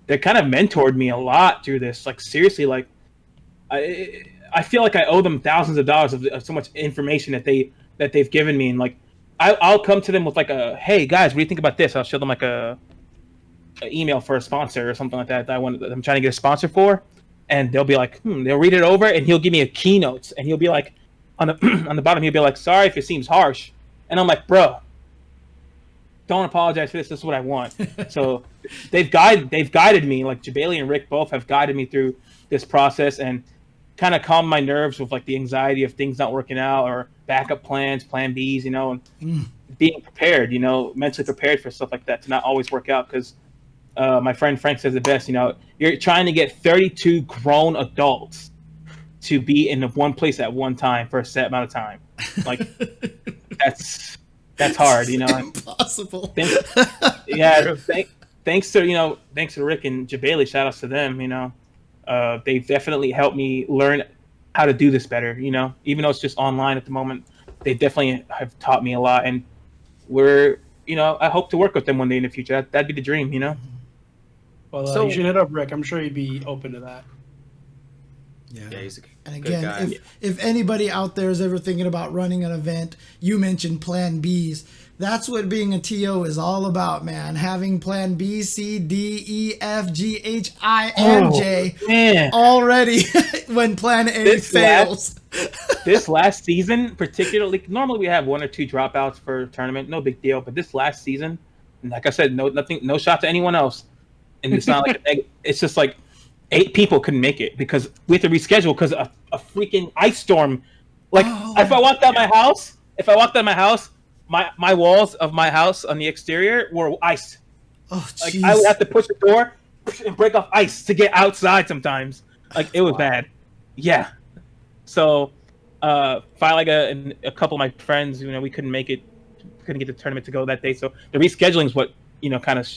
[SPEAKER 4] They kind of mentored me a lot through this. Like, seriously, like I feel like I owe them thousands of dollars of so much information that they've given me. And like, I'll come to them with like hey guys, what do you think about this? I'll show them like a email for a sponsor or something like that I'm trying to get a sponsor for, and they'll be like, they'll read it over, and he'll give me a keynotes, and he'll be like, on the bottom, he'll be like, sorry if it seems harsh, and I'm like, bro, don't apologize for this. This is what I want. So they've guided me. Like Jabali and Rick both have guided me through this process and kind of calmed my nerves with like the anxiety of things not working out or backup plans, plan Bs, and being prepared, mentally prepared for stuff like that to not always work out. Because my friend Frank says it best. You're trying to get 32 grown adults to be in one place at one time for a set amount of time. Like that's hard,
[SPEAKER 1] Impossible.
[SPEAKER 4] Thanks to Rick and Jabali, shout outs to them. They've definitely helped me learn how to do this better. Even though it's just online at the moment, they definitely have taught me a lot. And I hope to work with them one day in the future. That'd be the dream.
[SPEAKER 2] Well, you should hit up Rick. I'm sure he'd be open to that.
[SPEAKER 1] Yeah,
[SPEAKER 3] he's a
[SPEAKER 1] and
[SPEAKER 3] good
[SPEAKER 1] again,
[SPEAKER 3] guy.
[SPEAKER 1] if anybody out there is ever thinking about running an event, you mentioned Plan Bs. That's what being a TO is all about, man. Having Plan B, C, D, E, F, G, H, I, and J already when Plan A fails.
[SPEAKER 4] This last season, particularly, normally we have 1 or 2 dropouts per tournament, no big deal. But this last season, like I said, no shot to anyone else, and it's not like it's just like 8 people couldn't make it because we have to reschedule because a freaking ice storm. Like if I walked out my house, my walls of my house on the exterior were ice.
[SPEAKER 1] Oh,
[SPEAKER 4] like I would have to push the door and break off ice to get outside sometimes. Like it was bad. Yeah. So finally, a couple of my friends, we couldn't make it, couldn't get the tournament to go that day. So the rescheduling is what kind of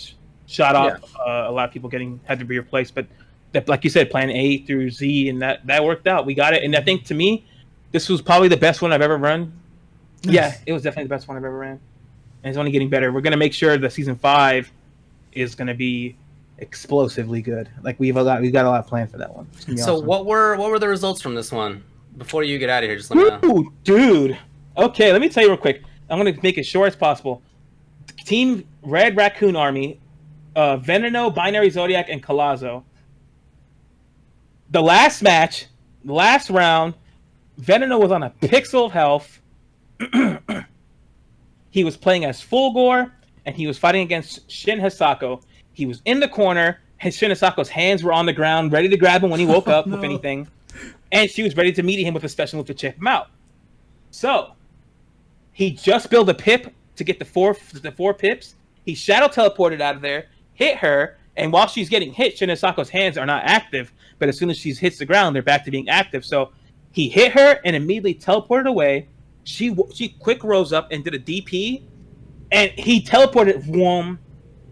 [SPEAKER 4] shot off a lot of people had to be replaced. But like you said, Plan A through Z, and that worked out. We got it, and I think to me, this was probably the best one I've ever run. Nice. Yeah, it was definitely the best one I've ever ran, and it's only getting better. We're gonna make sure that season 5 is gonna be explosively good. Like we've got a lot planned for that one.
[SPEAKER 3] So awesome. What were the results from this one? Before you get out of here, just let me know.
[SPEAKER 4] Ooh, dude. Okay, let me tell you real quick. I'm gonna make it short as possible. Team Red Raccoon Army Veneno, Binary Zodiac, and Colazo. The last match, the last round, Veneno was on a pixel of health. He was playing as Fulgore, and he was fighting against Shin Hisako. He was in the corner. Shin Hisako's hands were on the ground, ready to grab him when he woke up, if anything. And she was ready to meet him with a special move to check him out. So, he just built a pip to get the four pips. He shadow teleported out of there, hit her, and while she's getting hit, Shin Hisako's hands are not active. But as soon as she hits the ground, they're back to being active. So, he hit her and immediately teleported away. She quick rose up and did a DP, and he teleported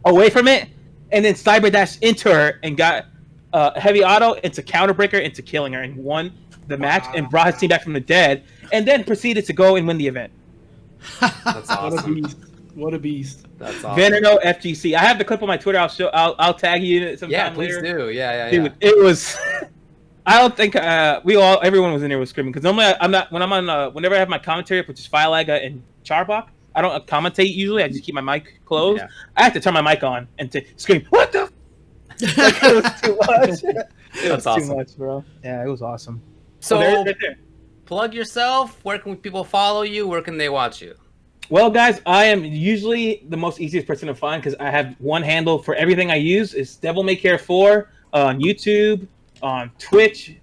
[SPEAKER 4] away from it, and then cyber dashed into her and got a heavy auto into counterbreaker into killing her and won the match and brought his team back from the dead, and then proceeded to go and win the event.
[SPEAKER 3] That's awesome.
[SPEAKER 2] What a beast.
[SPEAKER 3] That's awesome.
[SPEAKER 4] Veneno FGC. I have the clip on my Twitter. I'll tag you sometime
[SPEAKER 3] Yeah, please
[SPEAKER 4] later.
[SPEAKER 3] do. Yeah.
[SPEAKER 4] Dude, it was. I don't think everyone was in there was screaming because normally I'm not when I'm on whenever I have my commentary, which is Filaga and Charbok, I don't commentate usually. I just keep my mic closed. Yeah. I have to turn my mic on and to scream, "What the?" Like, it was too much.
[SPEAKER 3] That's awesome.
[SPEAKER 4] Too much, bro. Yeah, it was awesome.
[SPEAKER 3] So,
[SPEAKER 4] right there.
[SPEAKER 3] Plug yourself. Where can people follow you? Where can they watch you?
[SPEAKER 4] Well, guys, I am usually the most easiest person to find because I have one handle for everything I use. It's Devil May Care 4 on YouTube, on Twitch,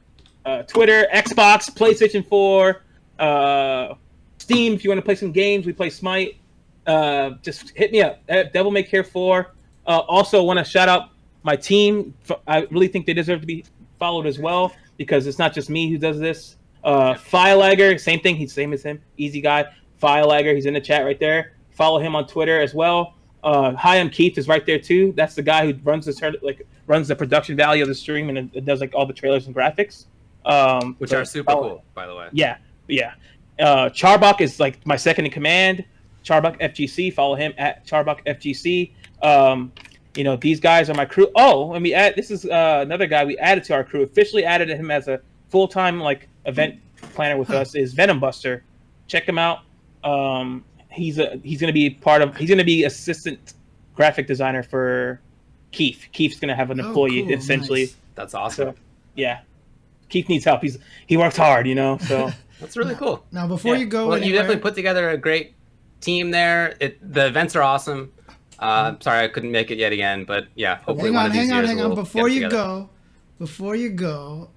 [SPEAKER 4] Twitter, Xbox, PlayStation 4, Steam. If you want to play some games, we play Smite. Just hit me up at Devil May Care 4. Also, want to shout out my team. I really think they deserve to be followed as well because it's not just me who does this. Filagger, same thing. He's same as him. Easy guy. Filagger, he's in the chat right there. Follow him on Twitter as well. Hi, I'm Keith is right there too. That's the guy who runs the production value of the stream and it does like all the trailers and graphics.
[SPEAKER 3] Which are super cool, by the way.
[SPEAKER 4] Yeah. Charbok is like my second in command. Charbok FGC. Follow him at Charbok FGC. These guys are my crew. Oh, let me add. This is another guy we added to our crew. Officially added him as a full-time event planner with us. Is Venom Buster. Check him out. He's gonna be assistant graphic designer for Keith. Keith's gonna have an employee essentially.
[SPEAKER 3] Nice. That's awesome.
[SPEAKER 4] So, yeah, Keith needs help. He works hard, So
[SPEAKER 3] that's really cool.
[SPEAKER 1] Now, before you go,
[SPEAKER 3] you definitely put together a great team there. The events are awesome. Sorry I couldn't make it yet again, but yeah, hopefully one of these years
[SPEAKER 1] hang on.
[SPEAKER 3] we'll
[SPEAKER 1] Before you
[SPEAKER 3] together.
[SPEAKER 1] go,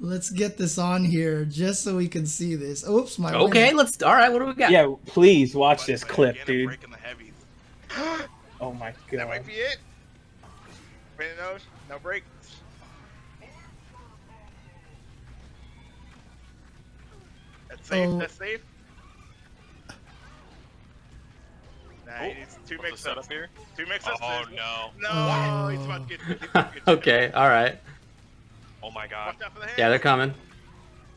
[SPEAKER 1] let's get this on here just so we can see this. Oops, my.
[SPEAKER 3] Okay, all right. What do we got?
[SPEAKER 4] Yeah, please watch this clip, dude. Oh my god.
[SPEAKER 5] That might be it. No break. That's safe.
[SPEAKER 1] Oh.
[SPEAKER 5] That's safe. Nice. Two mix-ups here. Two mix-ups.
[SPEAKER 6] Oh no.
[SPEAKER 5] No. He's about to get
[SPEAKER 3] Okay, all right.
[SPEAKER 6] Oh my god.
[SPEAKER 5] Watch out for the hand.
[SPEAKER 3] Yeah, they're coming.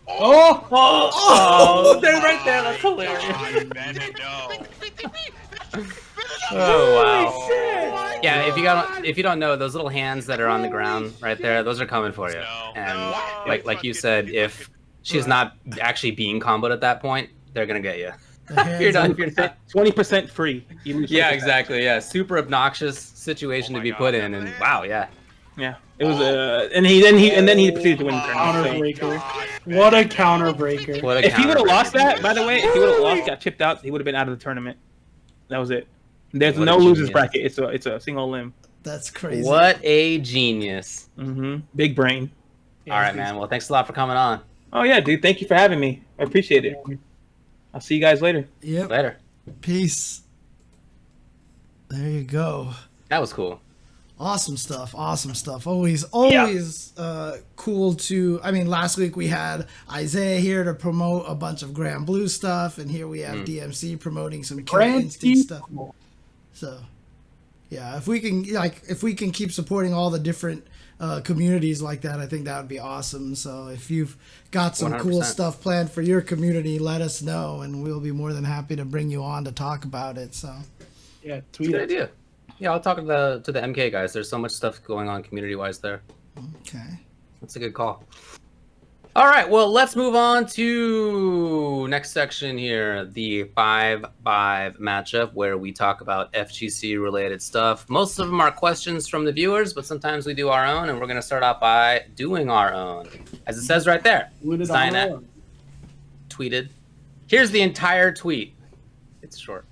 [SPEAKER 4] Oh, they're right there. That's hilarious.
[SPEAKER 3] Oh wow. Yeah, if you don't know, those little hands that are on the ground right there, those are coming for you. And like you said, if she's not actually being comboed at that point, they're gonna get you. If you're not
[SPEAKER 4] 20% free.
[SPEAKER 3] Yeah, exactly. Yeah, super obnoxious situation to be put in, and wow, yeah.
[SPEAKER 4] Yeah, it was and then he proceeded to win the tournament.
[SPEAKER 2] Counterbreaker. What a counterbreaker.
[SPEAKER 4] If he would have lost that, by the way, if he would have lost, got chipped out, he would have been out of the tournament. That was it. There's no losers bracket. It's a single limb.
[SPEAKER 1] That's crazy.
[SPEAKER 3] What a genius.
[SPEAKER 4] Big brain.
[SPEAKER 3] All right, man. Well, thanks a lot for coming on.
[SPEAKER 4] Oh yeah, dude. Thank you for having me. I appreciate it. I'll see you guys later.
[SPEAKER 1] Yep.
[SPEAKER 3] Later.
[SPEAKER 1] Peace. There you go.
[SPEAKER 3] That was cool.
[SPEAKER 1] Awesome stuff. Always cool to. I mean, last week we had Isaiah here to promote a bunch of Grand Blue stuff, and here we have DMC promoting some Killer Instinct stuff. So, yeah, if we can keep supporting all the different communities like that, I think that would be awesome. So if you've got some
[SPEAKER 3] 100%.
[SPEAKER 1] cool stuff planned for your community, let us know, and we'll be more than happy to bring you on to talk about it. So,
[SPEAKER 2] Yeah,
[SPEAKER 3] It's a
[SPEAKER 2] tweet
[SPEAKER 3] good
[SPEAKER 2] it.
[SPEAKER 3] idea. Yeah, I'll talk to the MK guys. There's so much stuff going on community-wise there.
[SPEAKER 1] okay.
[SPEAKER 3] That's a good call. All right, well, let's move on to next section here, the 5-5 matchup, where we talk about FGC-related stuff. Most of them are questions from the viewers, but sometimes we do our own, and we're going to start off by doing our own. As it says right there, Zynak tweeted. Here's the entire tweet. It's short.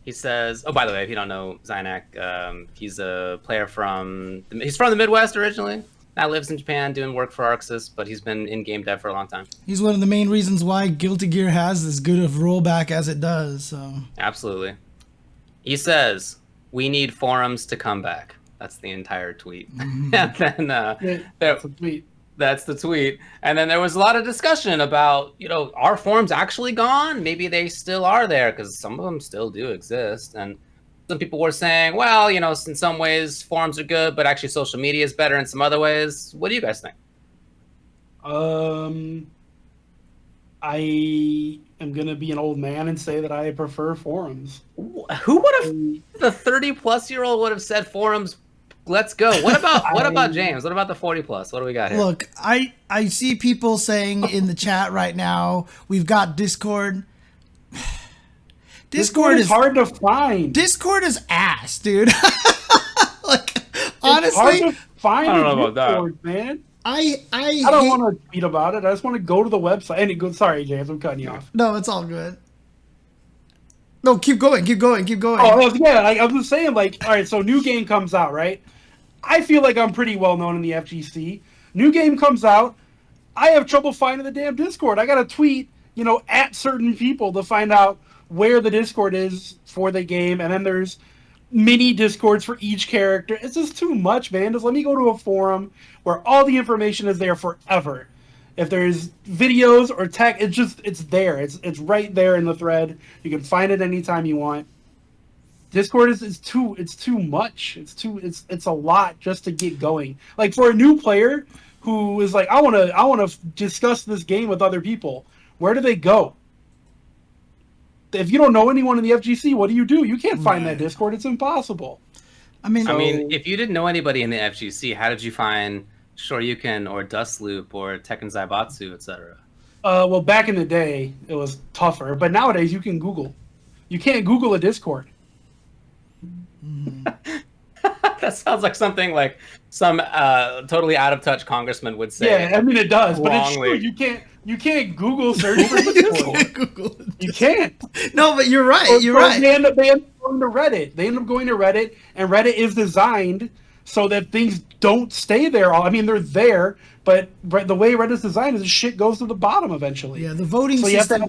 [SPEAKER 3] He says, oh, by the way, if you don't know Zynak, he's a player he's from the Midwest originally. Now lives in Japan doing work for Artosis, but he's been in game dev for a long time.
[SPEAKER 1] He's one of the main reasons why Guilty Gear has as good of rollback as it does. So
[SPEAKER 3] absolutely. He says, we need forums to come back. That's the entire tweet. And then
[SPEAKER 2] that's the tweet.
[SPEAKER 3] That's the tweet. And then there was a lot of discussion about, are forums actually gone? Maybe they still are there because some of them still do exist. And some people were saying, well, in some ways forums are good, but actually social media is better in some other ways. What do you guys think?
[SPEAKER 2] I am going to be an old man and say that I prefer forums.
[SPEAKER 3] Who would have, the 30-plus-year-old would have said forums, let's go. What about James? What about the 40-plus? What do we got here?
[SPEAKER 1] Look, I see people saying in the chat right now, we've got Discord.
[SPEAKER 2] Discord is hard to find.
[SPEAKER 1] Discord is ass, dude. Like, honestly,
[SPEAKER 2] it's hard to find.
[SPEAKER 3] I don't know about
[SPEAKER 2] Discord,
[SPEAKER 3] that,
[SPEAKER 2] man.
[SPEAKER 1] I
[SPEAKER 2] don't want to tweet about it. I just want to go to the website. And sorry, James, I'm cutting you off.
[SPEAKER 1] No, it's all good. No, keep going.
[SPEAKER 2] Oh, yeah, I was just saying, all right, so new game comes out, right? I feel like I'm pretty well known in the FGC. New game comes out. I have trouble finding the damn Discord. I got to tweet, at certain people to find out where the Discord is for the game, and then there's mini Discords for each character. It's just too much, man. Just let me go to a forum where all the information is there forever. If there's videos or tech, it's there. It's right there in the thread. You can find it anytime you want. Discord is too much. It's a lot just to get going. Like for a new player who is like, I want to discuss this game with other people. Where do they go? If you don't know anyone in the FGC, what do? You can't find that Discord. It's impossible.
[SPEAKER 1] I mean,
[SPEAKER 3] if you didn't know anybody in the FGC, how did you find Shoryuken or Dustloop or Tekken Zaibatsu, etc.?
[SPEAKER 2] Well, back in the day, it was tougher. But nowadays, you can Google. You can't Google a Discord.
[SPEAKER 3] That sounds like something like some totally out of touch congressman would say.
[SPEAKER 2] Yeah, I mean it does, but it's true. You can't Google search for Discord. You can't.
[SPEAKER 1] No, but you're right. You're right.
[SPEAKER 2] They end up going to Reddit. And Reddit is designed so that things don't stay there. I mean, they're there, but the way Reddit's designed is shit goes to the bottom eventually.
[SPEAKER 1] Yeah, the voting system.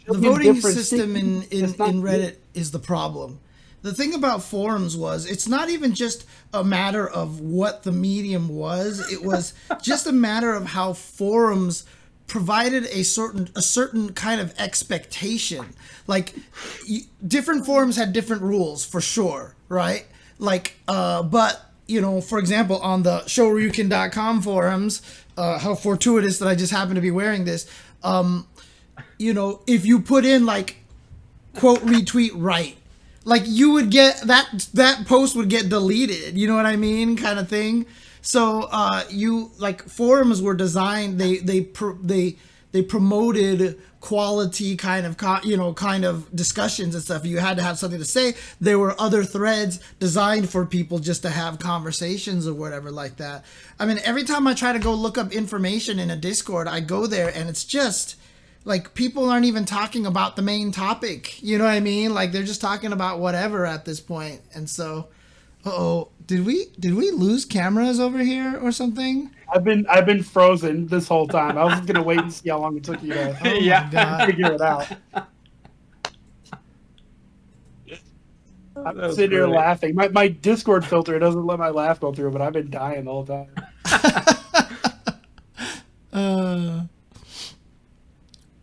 [SPEAKER 1] The voting system in Reddit is the problem. The thing about forums was it's not even just a matter of what the medium was. It was just a matter of how forums provided a certain kind of expectation. Like different forums had different rules for sure, right? Like, but for example, on the Shoryuken.com forums, how fortuitous that I just happen to be wearing this. If you put in quote retweet right. Like you would get that post would get deleted, you know what I mean, kind of thing. So forums were designed. They promoted quality kind of discussions and stuff. You had to have something to say. There were other threads designed for people just to have conversations or whatever like that. I mean, every time I try to go look up information in a Discord, I go there and it's just. People aren't even talking about the main topic. You know what I mean? They're just talking about whatever at this point. And so, did we lose cameras over here or something?
[SPEAKER 2] I've been frozen this whole time. I was just gonna wait and see how long it took you to figure it out. I'm sitting here laughing. My Discord filter doesn't let my laugh go through, but I've been dying the whole time.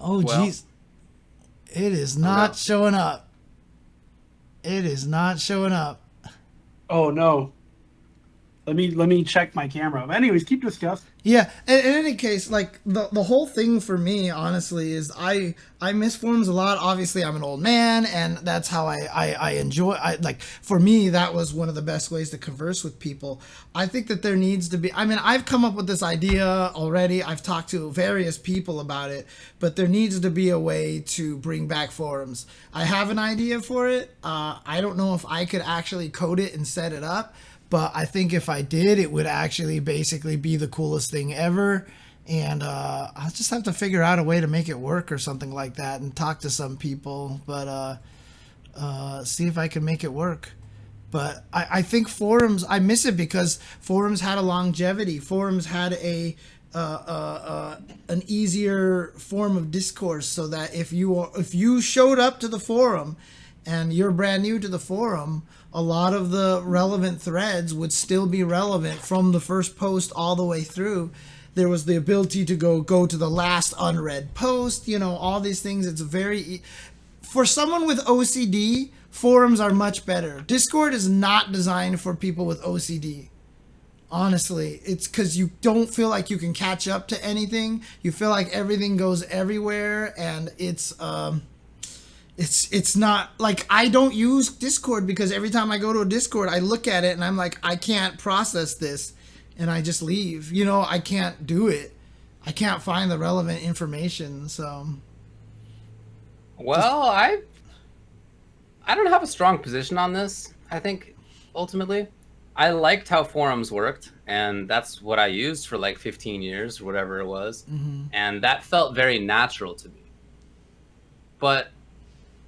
[SPEAKER 1] Oh, jeez. It is not showing up. It is not showing up.
[SPEAKER 2] Oh, no. Let me check my camera. But anyways, keep discussing.
[SPEAKER 1] Yeah, in any case, like the whole thing for me, honestly, is I miss forums a lot. Obviously, I'm an old man, and that's how I enjoy. Like for me, that was one of the best ways to converse with people. I think that there needs to be. I mean, I've come up with this idea already. I've talked to various people about it, but there needs to be a way to bring back forums. I have an idea for it. I don't know if I could actually code it and set it up. But I think if I did, it would actually basically be the coolest thing ever. And I'll just have to figure out a way to make it work or something like that and talk to some people. But see if I can make it work. But I think forums, I miss it because forums had a longevity. Forums had an easier form of discourse, so that if you showed up to the forum and you're brand new to the forum, a lot of the relevant threads would still be relevant from the first post all the way through. There was the ability to go to the last unread post, all these things. It's for someone with OCD, forums are much better. Discord is not designed for people with OCD. Honestly, it's because you don't feel like you can catch up to anything. You feel like everything goes everywhere, and it's not like, I don't use Discord because every time I go to a Discord, I look at it and I'm like, I can't process this, and I just leave. I can't do it. I can't find the relevant information. So,
[SPEAKER 3] well, I don't have a strong position on this. I think ultimately, I liked how forums worked, and that's what I used for like 15 years or whatever it was, and that felt very natural to me. But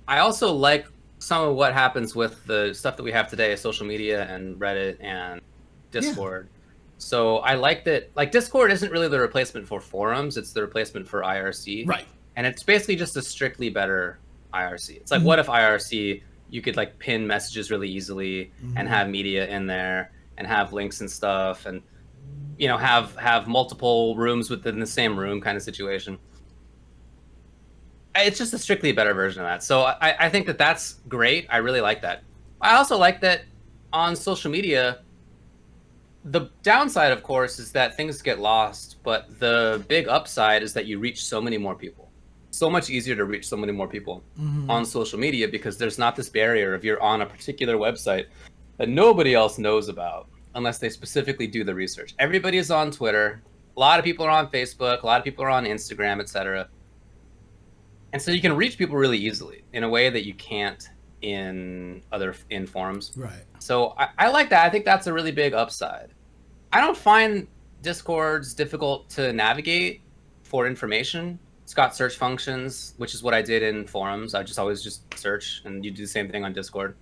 [SPEAKER 3] I also like some of what happens with the stuff that we have today, social media and Reddit and Discord. Yeah. So I like that, like, Discord isn't really the replacement for forums, it's the replacement for IRC.
[SPEAKER 1] Right.
[SPEAKER 3] And it's basically just a strictly better IRC. It's like, what if IRC, you could like pin messages really easily and have media in there and have links and stuff, and, have multiple rooms within the same room kind of situation. It's just a strictly better version of that. So I think that that's great. I really like that. I also like that on social media, the downside, of course, is that things get lost. But the big upside is that you reach so many more people. So much easier to reach so many more people on social media, because there's not this barrier if you're on a particular website that nobody else knows about unless they specifically do the research. Everybody is on Twitter. A lot of people are on Facebook. A lot of people are on Instagram, etc. And so you can reach people really easily in a way that you can't in forums. Right. So I like that. I think that's a really big upside. I don't find Discords difficult to navigate for information. It's got search functions, which is what I did in forums. I always just search, and you do the same thing on Discord.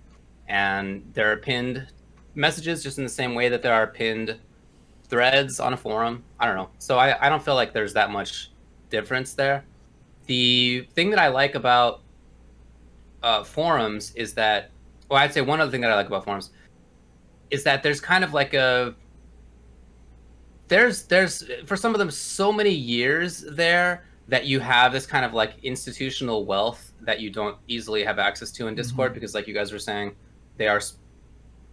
[SPEAKER 3] And there are pinned messages just in the same way that there are pinned threads on a forum. I don't know. So I don't feel like there's that much difference there. The thing that I like about forums is that, well, I'd say one other thing that I like about forums is that there's kind of like there's for some of them so many years there that you have this kind of like institutional wealth that you don't easily have access to in Discord, because like you guys were saying,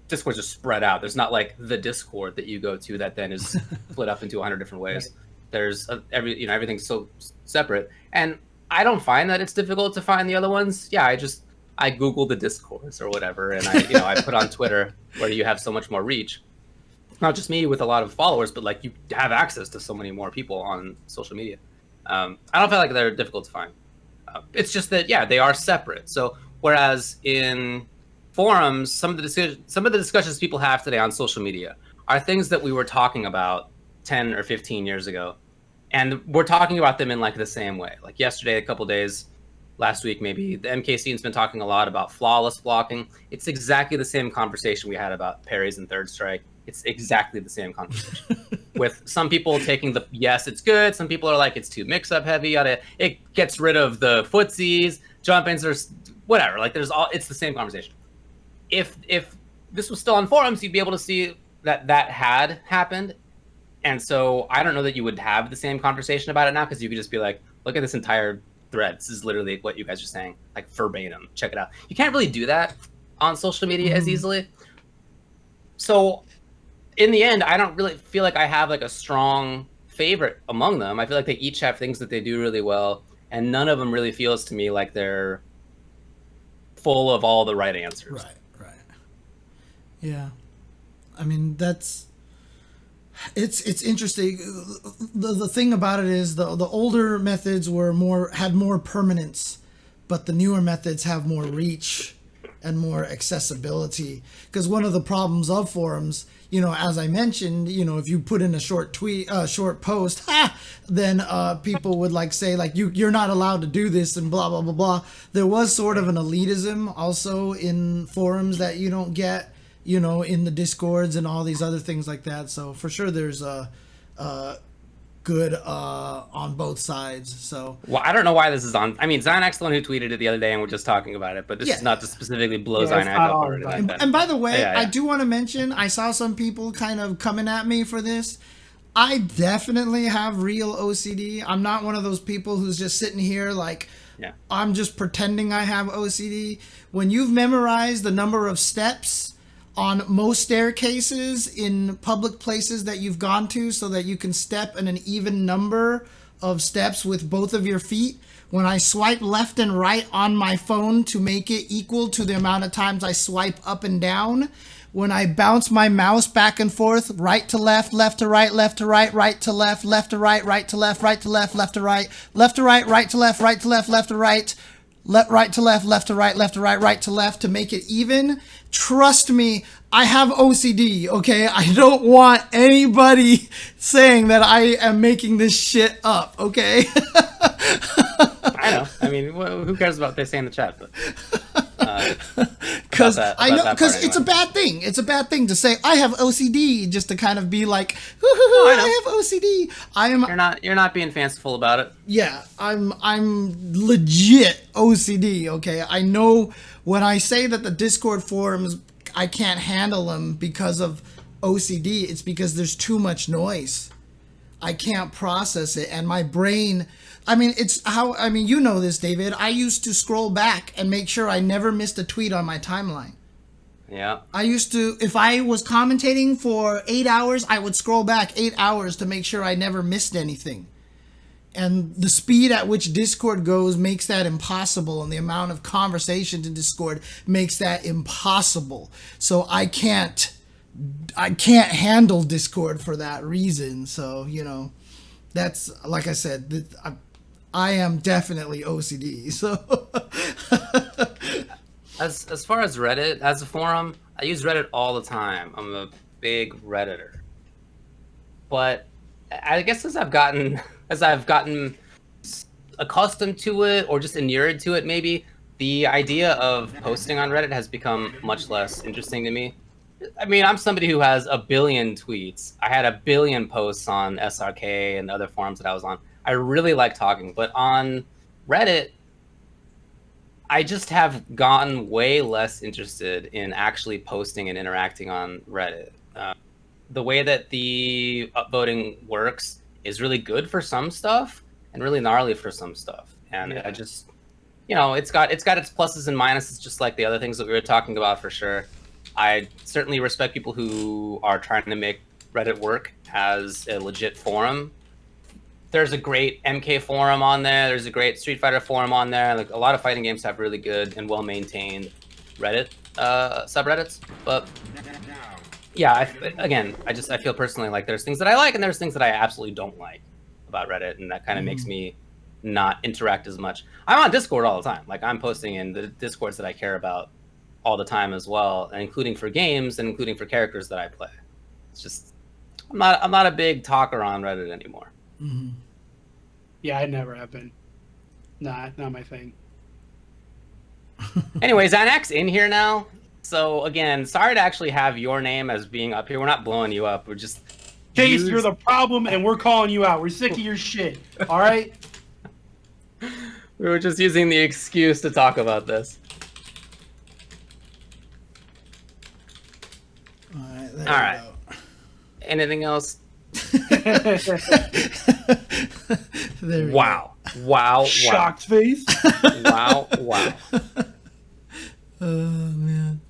[SPEAKER 3] Discords are spread out. There's not like the Discord that you go to that then is split up into 100 different ways. Right. There's everything's so separate, and I don't find that it's difficult to find the other ones. Yeah, I Google the Discords or whatever, and I put on Twitter where you have so much more reach. Not just me with a lot of followers, but like you have access to so many more people on social media. I don't feel like they're difficult to find. It's just that they are separate. So whereas in forums, some of the discussions people have today on social media are things that we were talking about 10 or 15 years ago. And we're talking about them in like the same way. Like yesterday, a couple days, last week maybe, the MK scene's been talking a lot about flawless blocking. It's exactly the same conversation we had about parries and third strike. It's exactly the same conversation. With some people taking yes, it's good. Some people are like, it's too mix-up heavy. It gets rid of the footsies, jump-ins, or whatever. Like it's the same conversation. If this was still on forums, you'd be able to see that had happened. And so I don't know that you would have the same conversation about it now, because you could just be like, look at this entire thread. This is literally what you guys are saying, like verbatim. Check it out. You can't really do that on social media as easily. So in the end, I don't really feel like I have like a strong favorite among them. I feel like they each have things that they do really well, and none of them really feels to me like they're full of all the right answers.
[SPEAKER 1] Right. Yeah. I mean, it's interesting. The thing about it is the older methods had more permanence, but the newer methods have more reach and more accessibility. Because one of the problems of forums, as I mentioned, if you put in a short post, then people would like say like you're not allowed to do this and blah blah blah blah. There was sort of an elitism also in forums that you don't get, in the Discords and all these other things like that. So for sure, there's a good on both sides. So
[SPEAKER 3] well, I don't know why this is on. I mean, Zynak's the one who tweeted it the other day, and we're just talking about it. But this is not to specifically blow Zynak up or anything like that.
[SPEAKER 1] And by the way, I do want to mention, I saw some people kind of coming at me for this. I definitely have real OCD. I'm not one of those people who's just sitting here like, I'm just pretending I have OCD. When you've memorized the number of steps on most staircases in public places that you've gone to so that you can step in an even number of steps with both of your feet, when I swipe left and right on my phone to make it equal to the amount of times I swipe up and down, when I bounce my mouse back and forth, right to left, left to right, left to right, right to left, left to right, right to left, right to left, left to right, left to right, right to left, right to left, left to right, right to left, left to right, left to right, right to left to make it even. Trust me, I have OCD, okay? I don't want anybody saying that I am making this shit up, okay?
[SPEAKER 3] I know. I mean, who cares about what they say in the chat?
[SPEAKER 1] Because it's a bad thing. It's a bad thing to say I have OCD just to kind of be like, I have OCD.
[SPEAKER 3] You're not being fanciful about it.
[SPEAKER 1] Yeah, I'm legit OCD. Okay, I know when I say that the Discord forums I can't handle them because of OCD. It's because there's too much noise. I can't process it, and my brain. You know this, David. I used to scroll back and make sure I never missed a tweet on my timeline.
[SPEAKER 3] Yeah.
[SPEAKER 1] I used to, if I was commentating for 8 hours, I would scroll back 8 hours to make sure I never missed anything. And the speed at which Discord goes makes that impossible, and the amount of conversations in Discord makes that impossible. So I can't handle Discord for that reason. So, that's, like I said, I am definitely OCD. So
[SPEAKER 3] as far as Reddit as a forum, I use Reddit all the time. I'm a big Redditor. But I guess as I've gotten accustomed to it, or just inured to it maybe, the idea of posting on Reddit has become much less interesting to me. I mean, I'm somebody who has a billion tweets. I had a billion posts on SRK and other forums that I was on. I really like talking, but on Reddit, I just have gotten way less interested in actually posting and interacting on Reddit. The way that the upvoting works is really good for some stuff and really gnarly for some stuff. And I just, it's got its pluses and minuses, just like the other things that we were talking about for sure. I certainly respect people who are trying to make Reddit work as a legit forum. There's a great MK forum on there. There's a great Street Fighter forum on there. Like, a lot of fighting games have really good and well-maintained Reddit subreddits. But yeah, I feel personally like there's things that I like and there's things that I absolutely don't like about Reddit, and that kind of makes me not interact as much. I'm on Discord all the time. Like, I'm posting in the Discords that I care about all the time as well, and including for games and including for characters that I play. It's just I'm not a big talker on Reddit anymore.
[SPEAKER 1] Mm-hmm.
[SPEAKER 2] Yeah, I never have been. Not my thing.
[SPEAKER 3] Anyways, Anak's in here now. So again, sorry to actually have your name as being up here. We're not blowing you up. We're just
[SPEAKER 2] Chase, you're the problem, and we're calling you out. We're sick of your shit. All right.
[SPEAKER 3] We were just using the excuse to talk about this.
[SPEAKER 1] All right.
[SPEAKER 3] All right. Anything else?
[SPEAKER 1] There we
[SPEAKER 3] Wow. Wow.
[SPEAKER 2] Shocked face.
[SPEAKER 3] Wow. Wow.
[SPEAKER 1] Oh man.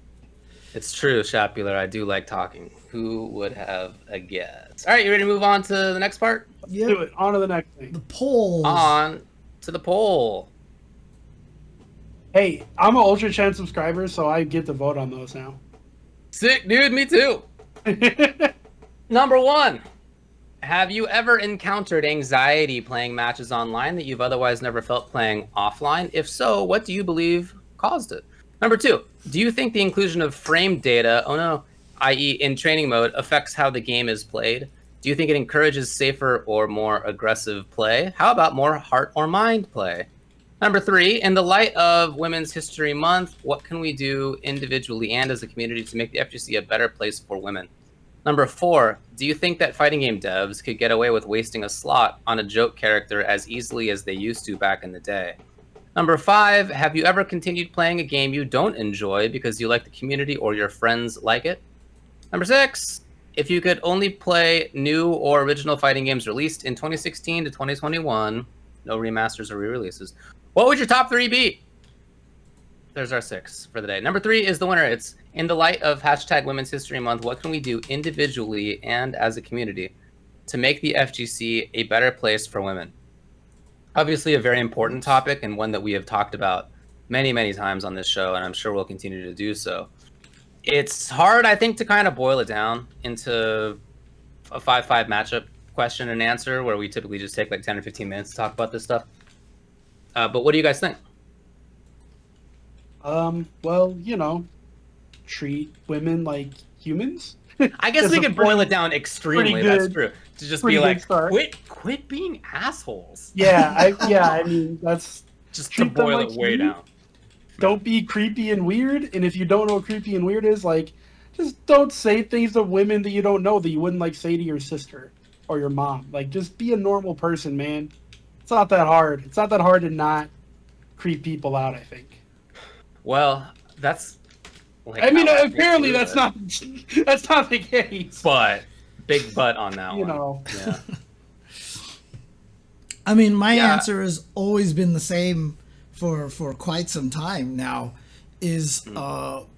[SPEAKER 3] It's true, Shapular. I do like talking. Who would have a guess? All right, you ready to move on to the next part?
[SPEAKER 1] Yep.
[SPEAKER 2] Do it. On to the next thing.
[SPEAKER 1] The polls.
[SPEAKER 3] On to the poll.
[SPEAKER 2] Hey, I'm an UltraChen subscriber, so I get to vote on those now.
[SPEAKER 3] Sick, dude. Me too. Number 1. Have you ever encountered anxiety playing matches online that you've otherwise never felt playing offline? If so, what do you believe caused it? Number 2, do you think the inclusion of frame data, i.e. in training mode, affects how the game is played? Do you think it encourages safer or more aggressive play? How about more heart or mind play? Number 3, in the light of Women's History Month, what can we do individually and as a community to make the FGC a better place for women? Number 4, do you think that fighting game devs could get away with wasting a slot on a joke character as easily as they used to back in the day? Number 5, have you ever continued playing a game you don't enjoy because you like the community or your friends like it? Number 6, if you could only play new or original fighting games released in 2016 to 2021, no remasters or re-releases, what would your top 3 be? There's our 6 for the day. Number 3 is the winner. It's in the light of #Women's History Month, what can we do individually and as a community to make the FGC a better place for women? Obviously a very important topic and one that we have talked about many, many times on this show, and I'm sure we'll continue to do so. It's hard, I think, to kind of boil it down into a 5-5 matchup question and answer where we typically just take like 10 or 15 minutes to talk about this stuff. But what do you guys think?
[SPEAKER 2] Well, treat women like humans.
[SPEAKER 3] I guess we could boil it down extremely. That's true. To just be like, quit being assholes.
[SPEAKER 2] Yeah, I mean, that's
[SPEAKER 3] just to boil it way down.
[SPEAKER 2] Don't be creepy and weird. And if you don't know what creepy and weird is, like, just don't say things to women that you don't know that you wouldn't like say to your sister or your mom. Like, just be a normal person, man. It's not that hard. It's not that hard to not creep people out, I think.
[SPEAKER 3] Well, that's. Like,
[SPEAKER 2] I mean, apparently that's not the case.
[SPEAKER 3] But big butt on that one. Yeah.
[SPEAKER 1] I mean, my answer has always been the same for quite some time now. Is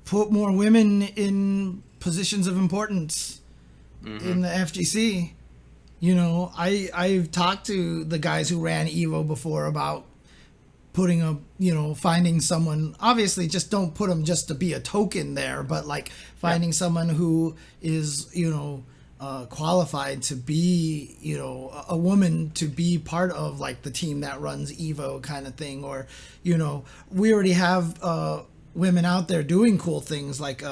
[SPEAKER 1] put more women in positions of importance in the FGC. I've talked to the guys who ran Evo before about putting finding someone. Obviously, just don't put them just to be a token there, but like finding someone who is qualified to be a woman to be part of like the team that runs Evo kind of thing, or we already have women out there doing cool things like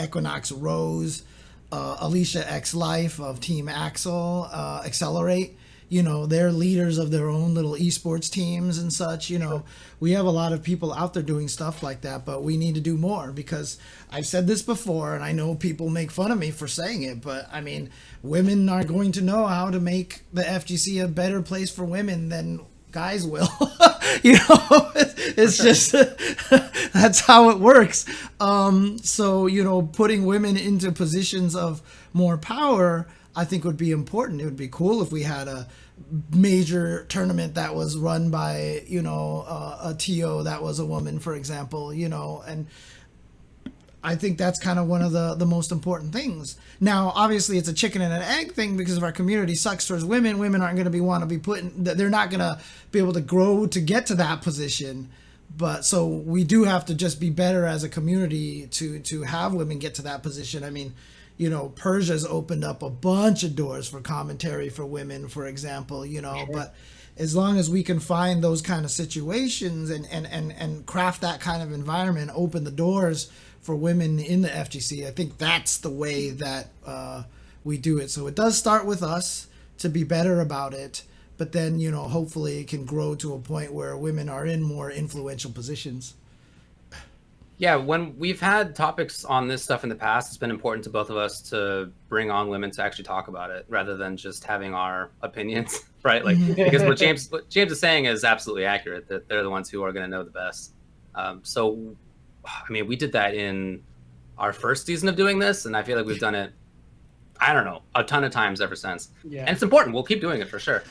[SPEAKER 1] Equinox Rose, Alicia X Life of Team Axel, Accelerate. They're leaders of their own little esports teams and such. We have a lot of people out there doing stuff like that, but we need to do more because I've said this before and I know people make fun of me for saying it, but I mean, women are going to know how to make the FGC a better place for women than guys will. It's just that's how it works. So putting women into positions of more power, I think would be important. It would be cool if we had a major tournament that was run by a TO that was a woman, for example, and I think that's kind of one of the most important things. Now, obviously, it's a chicken and an egg thing because if our community sucks towards women, women aren't going to want to be they're not going to be able to grow to get to that position. But so we do have to just be better as a community to have women get to that position. I mean, Persia's opened up a bunch of doors for commentary for women, for example, but as long as we can find those kind of situations and craft that kind of environment, open the doors for women in the FGC, I think that's the way that we do it. So it does start with us to be better about it, but then, hopefully it can grow to a point where women are in more influential positions.
[SPEAKER 3] Yeah, when we've had topics on this stuff in the past, it's been important to both of us to bring on women to actually talk about it rather than just having our opinions, right? Like, because what James is saying is absolutely accurate, that they're the ones who are going to know the best. So, I mean, we did that in our first season of doing this, and I feel like we've done it, I don't know, a ton of times ever since. Yeah. And it's important. We'll keep doing it for sure.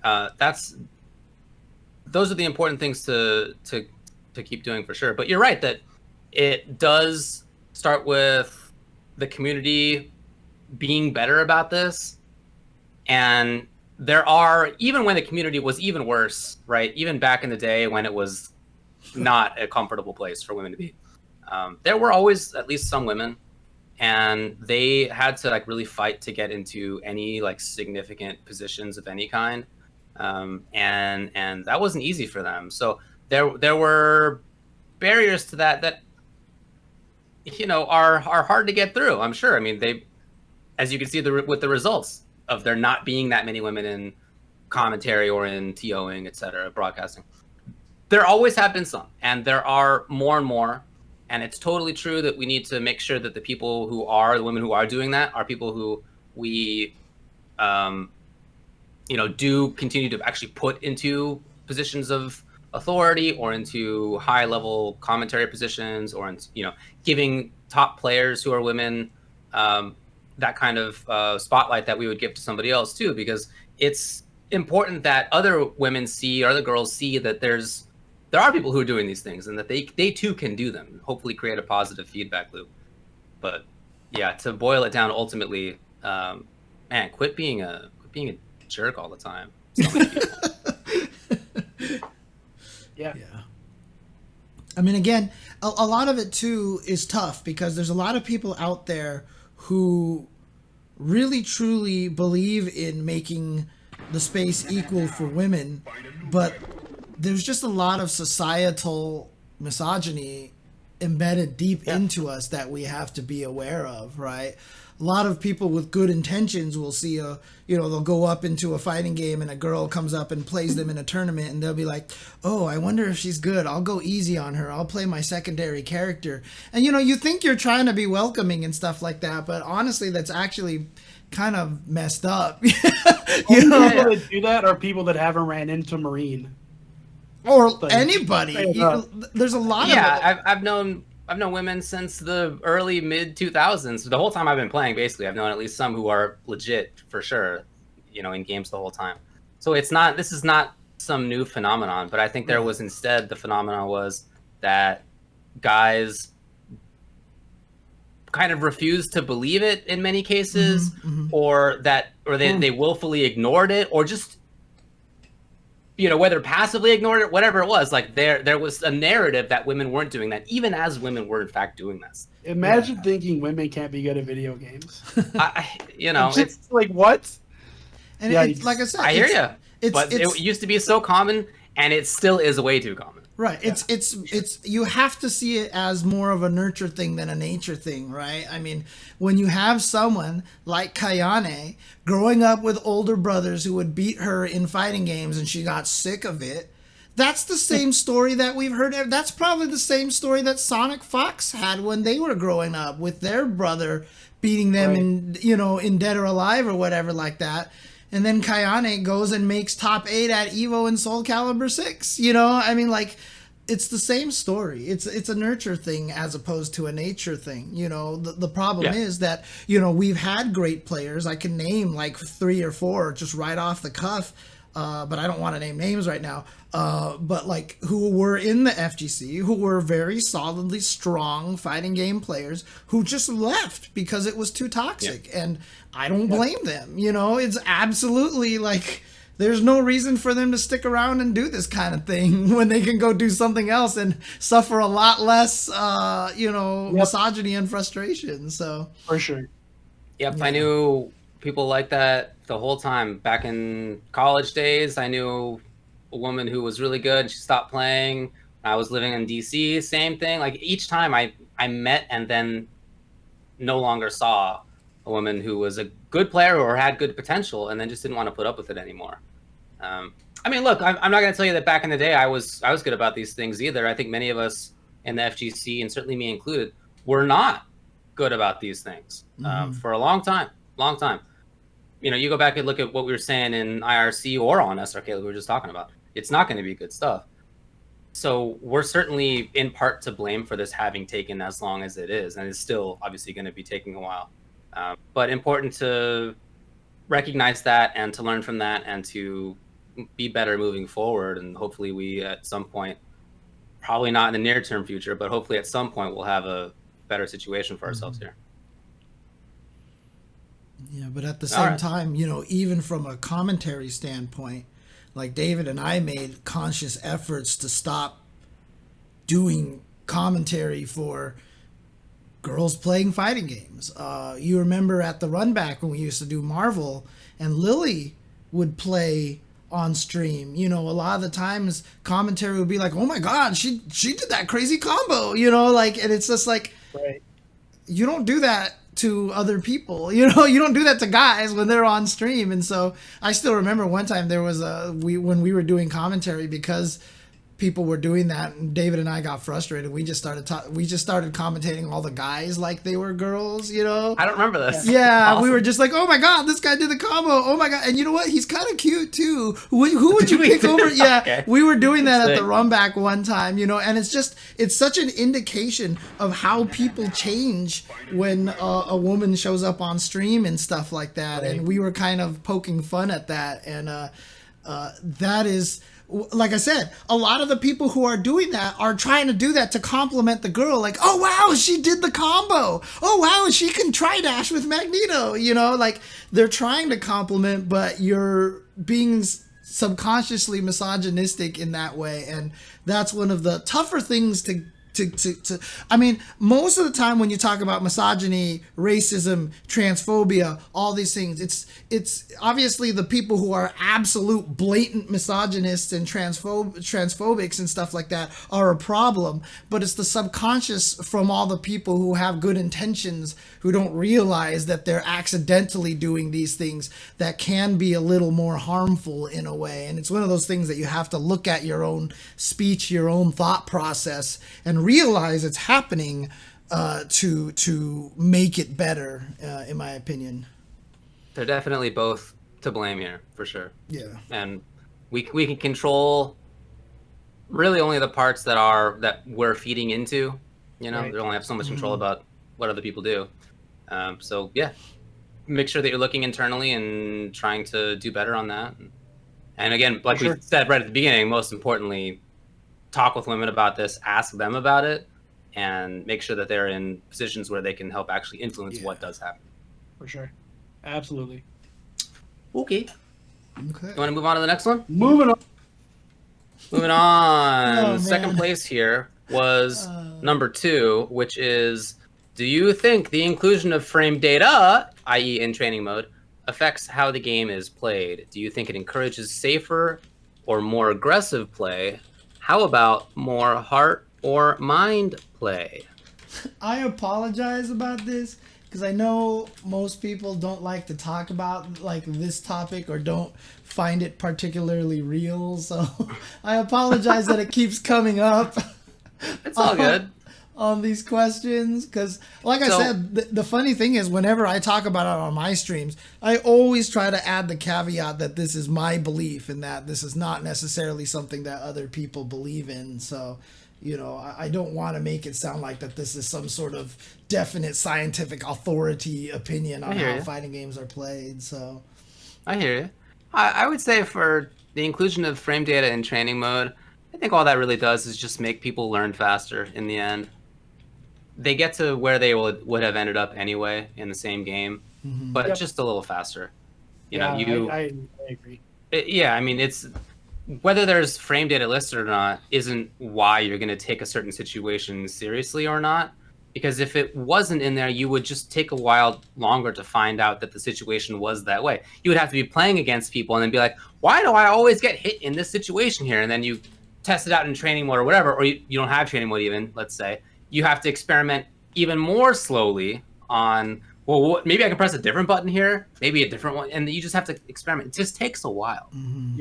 [SPEAKER 3] Those are the important things to keep doing for sure. But you're right that it does start with the community being better about this. And there are, even when the community was even worse, right? Even back in the day when it was not a comfortable place for women to be, there were always at least some women, and they had to like really fight to get into any like significant positions of any kind, and that wasn't easy for them. So there were barriers to that are hard to get through. I'm sure. I mean, they, as you can see with the results of there not being that many women in commentary or in TOing, etc., broadcasting, there always have been some, and there are more and more. And it's totally true that we need to make sure that the people who are the women who are doing that are people who we, do continue to actually put into positions of authority or into high level commentary positions, or giving top players who are women that kind of spotlight that we would give to somebody else too, because it's important that other women see, or other girls see, that there are people who are doing these things, and that they too can do them, and hopefully create a positive feedback loop. But yeah, to boil it down, ultimately, man, quit being a jerk all the time.
[SPEAKER 2] Yeah.
[SPEAKER 1] I mean, again, a lot of it too is tough, because there's a lot of people out there who really truly believe in making the space equal for women, but there's just a lot of societal misogyny embedded deep into us that we have to be aware of, right? A lot of people with good intentions will see they'll go up into a fighting game and a girl comes up and plays them in a tournament, and they'll be like, oh, I wonder if she's good. I'll go easy on her. I'll play my secondary character. And, you think you're trying to be welcoming and stuff like that, but honestly, that's actually kind of messed up.
[SPEAKER 2] People that do that are people that haven't ran into Marine.
[SPEAKER 1] Or anybody. There's a lot of...
[SPEAKER 3] Yeah, I've known women since the early mid 2000s. The whole time I've been playing, basically, I've known at least some who are legit for sure, in games the whole time. So this is not some new phenomenon, but I think there was instead the phenomenon was that guys kind of refused to believe it in many cases, or they willfully ignored it, or just whether passively ignored it, whatever it was, like there was a narrative that women weren't doing that, even as women were in fact doing this.
[SPEAKER 2] Imagine thinking women can't be good at video games.
[SPEAKER 3] It's
[SPEAKER 2] like, what?
[SPEAKER 1] And it's, like I said,
[SPEAKER 3] I hear you. But it used to be so common, and it still is way too common.
[SPEAKER 1] Right. It's you have to see it as more of a nurture thing than a nature thing, right? I mean, when you have someone like Kayane growing up with older brothers who would beat her in fighting games and she got sick of it, that's the same story that we've heard. That's probably the same story that Sonic Fox had when they were growing up, with their brother beating them in Dead or Alive or whatever like that. And then Kayane goes and makes top 8 at EVO in Soul Calibur 6. I mean, like, it's the same story. It's a nurture thing as opposed to a nature thing. The problem is that, we've had great players. I can name like 3 or 4 just right off the cuff, but I don't want to name names right now. But like, who were in the FGC, who were very solidly strong fighting game players, who just left because it was too toxic. And I don't blame them. It's absolutely like, there's no reason for them to stick around and do this kind of thing when they can go do something else and suffer a lot less, misogyny and frustration. So
[SPEAKER 2] for sure.
[SPEAKER 3] Yep. Yeah. I knew people like that the whole time. Back in college days, I knew a woman who was really good. She stopped playing. I was living in DC, same thing. Like, each time I met and then no longer saw a woman who was a good player or had good potential, and then just didn't want to put up with it anymore. I mean, look, I'm not going to tell you that back in the day I was good about these things either. I think many of us in the FGC, and certainly me included, were not good about these things for a long time. You go back and look at what we were saying in IRC or on SRK that we were just talking about. It's not going to be good stuff. So we're certainly in part to blame for this having taken as long as it is, and it's still obviously going to be taking a while. But important to recognize that and to learn from that and to be better moving forward. And hopefully we, at some point, probably not in the near term future, but hopefully at some point we'll have a better situation for ourselves here.
[SPEAKER 1] Yeah, but at the same time, you know, even from a commentary standpoint, like David and I made conscious efforts to stop doing commentary for girls playing fighting games. You remember at the Runback when we used to do Marvel, and Lily would play on stream. You know, a lot of the times commentary would be like, "Oh my God, she did that crazy combo," you know, like, and it's just like,
[SPEAKER 2] Right.
[SPEAKER 1] you don't do that to other people, you know, you don't do that to guys when they're on stream. And so I still remember one time there was when we were doing commentary, because people were doing that, and David and I got frustrated. We just started commentating all the guys like they were girls, you know.
[SPEAKER 3] I don't remember this.
[SPEAKER 1] Yeah,
[SPEAKER 3] Awesome.
[SPEAKER 1] we were just like, "Oh my God, this guy did the combo. Oh my God." And you know what? He's kind of cute too. Who would you pick over? Yeah,
[SPEAKER 3] Okay.
[SPEAKER 1] we were doing that at
[SPEAKER 3] Sick.
[SPEAKER 1] the Runback one time, you know, and it's such an indication of how people change when a woman shows up on stream and stuff like that. And we were kind of poking fun at that. And that is, like I said, a lot of the people who are doing that are trying to do that to compliment the girl. Like, "Oh wow, she did the combo. Oh wow, she can tri-dash with Magneto." You know, like, they're trying to compliment, but you're being subconsciously misogynistic in that way. And that's one of the tougher things to I mean, most of the time when you talk about misogyny, racism, transphobia, all these things, it's obviously the people who are absolute blatant misogynists and transphobics and stuff like that are a problem, but it's the subconscious from all the people who have good intentions, who don't realize that they're accidentally doing these things that can be a little more harmful in a way. And it's one of those things that you have to look at your own speech, your own thought process, and realize it's happening to make it better, in my opinion.
[SPEAKER 3] They're definitely both to blame here, for sure.
[SPEAKER 1] Yeah.
[SPEAKER 3] And we can control really only the parts that we're feeding into. You know,
[SPEAKER 2] Right.
[SPEAKER 3] they only have so much control about what other people do. So yeah, make sure that you're looking internally and trying to do better on that. And again, like we said right at the beginning, most importantly, talk with women about this, ask them about it, and make sure that they're in positions where they can help actually influence what does happen.
[SPEAKER 2] For sure. Absolutely.
[SPEAKER 3] Okay.
[SPEAKER 1] Okay.
[SPEAKER 3] You want to move on to the next one?
[SPEAKER 2] Moving on.
[SPEAKER 3] Moving on.
[SPEAKER 1] Oh,
[SPEAKER 3] Second
[SPEAKER 1] man.
[SPEAKER 3] place here was number 2, which is, do you think the inclusion of frame data, i.e. in training mode, affects how the game is played? Do you think it encourages safer or more aggressive play? How about more heart or mind play?
[SPEAKER 1] I apologize about this because I know most people don't like to talk about like this topic or don't find it particularly real. So I apologize that it keeps coming up.
[SPEAKER 3] It's all good.
[SPEAKER 1] On these questions, because like I said, the funny thing is whenever I talk about it on my streams, I always try to add the caveat that this is my belief and that this is not necessarily something that other people believe in. So, you know, I don't want to make it sound like that this is some sort of definite scientific authority opinion on how fighting games are played. So
[SPEAKER 3] I hear you. I would say for the inclusion of frame data in training mode, I think all that really does is just make people learn faster in the end. They get to where they would have ended up anyway in the same game, but just a little faster. You know,
[SPEAKER 2] I agree.
[SPEAKER 3] I mean, it's whether there's frame data listed or not isn't why you're going to take a certain situation seriously or not. Because if it wasn't in there, you would just take a while longer to find out that the situation was that way. You would have to be playing against people and then be like, why do I always get hit in this situation here? And then you test it out in training mode or whatever, or you don't have training mode even, let's say. You have to experiment even more slowly on, well, maybe I can press a different button here, maybe a different one, and you just have to experiment. It just takes a while.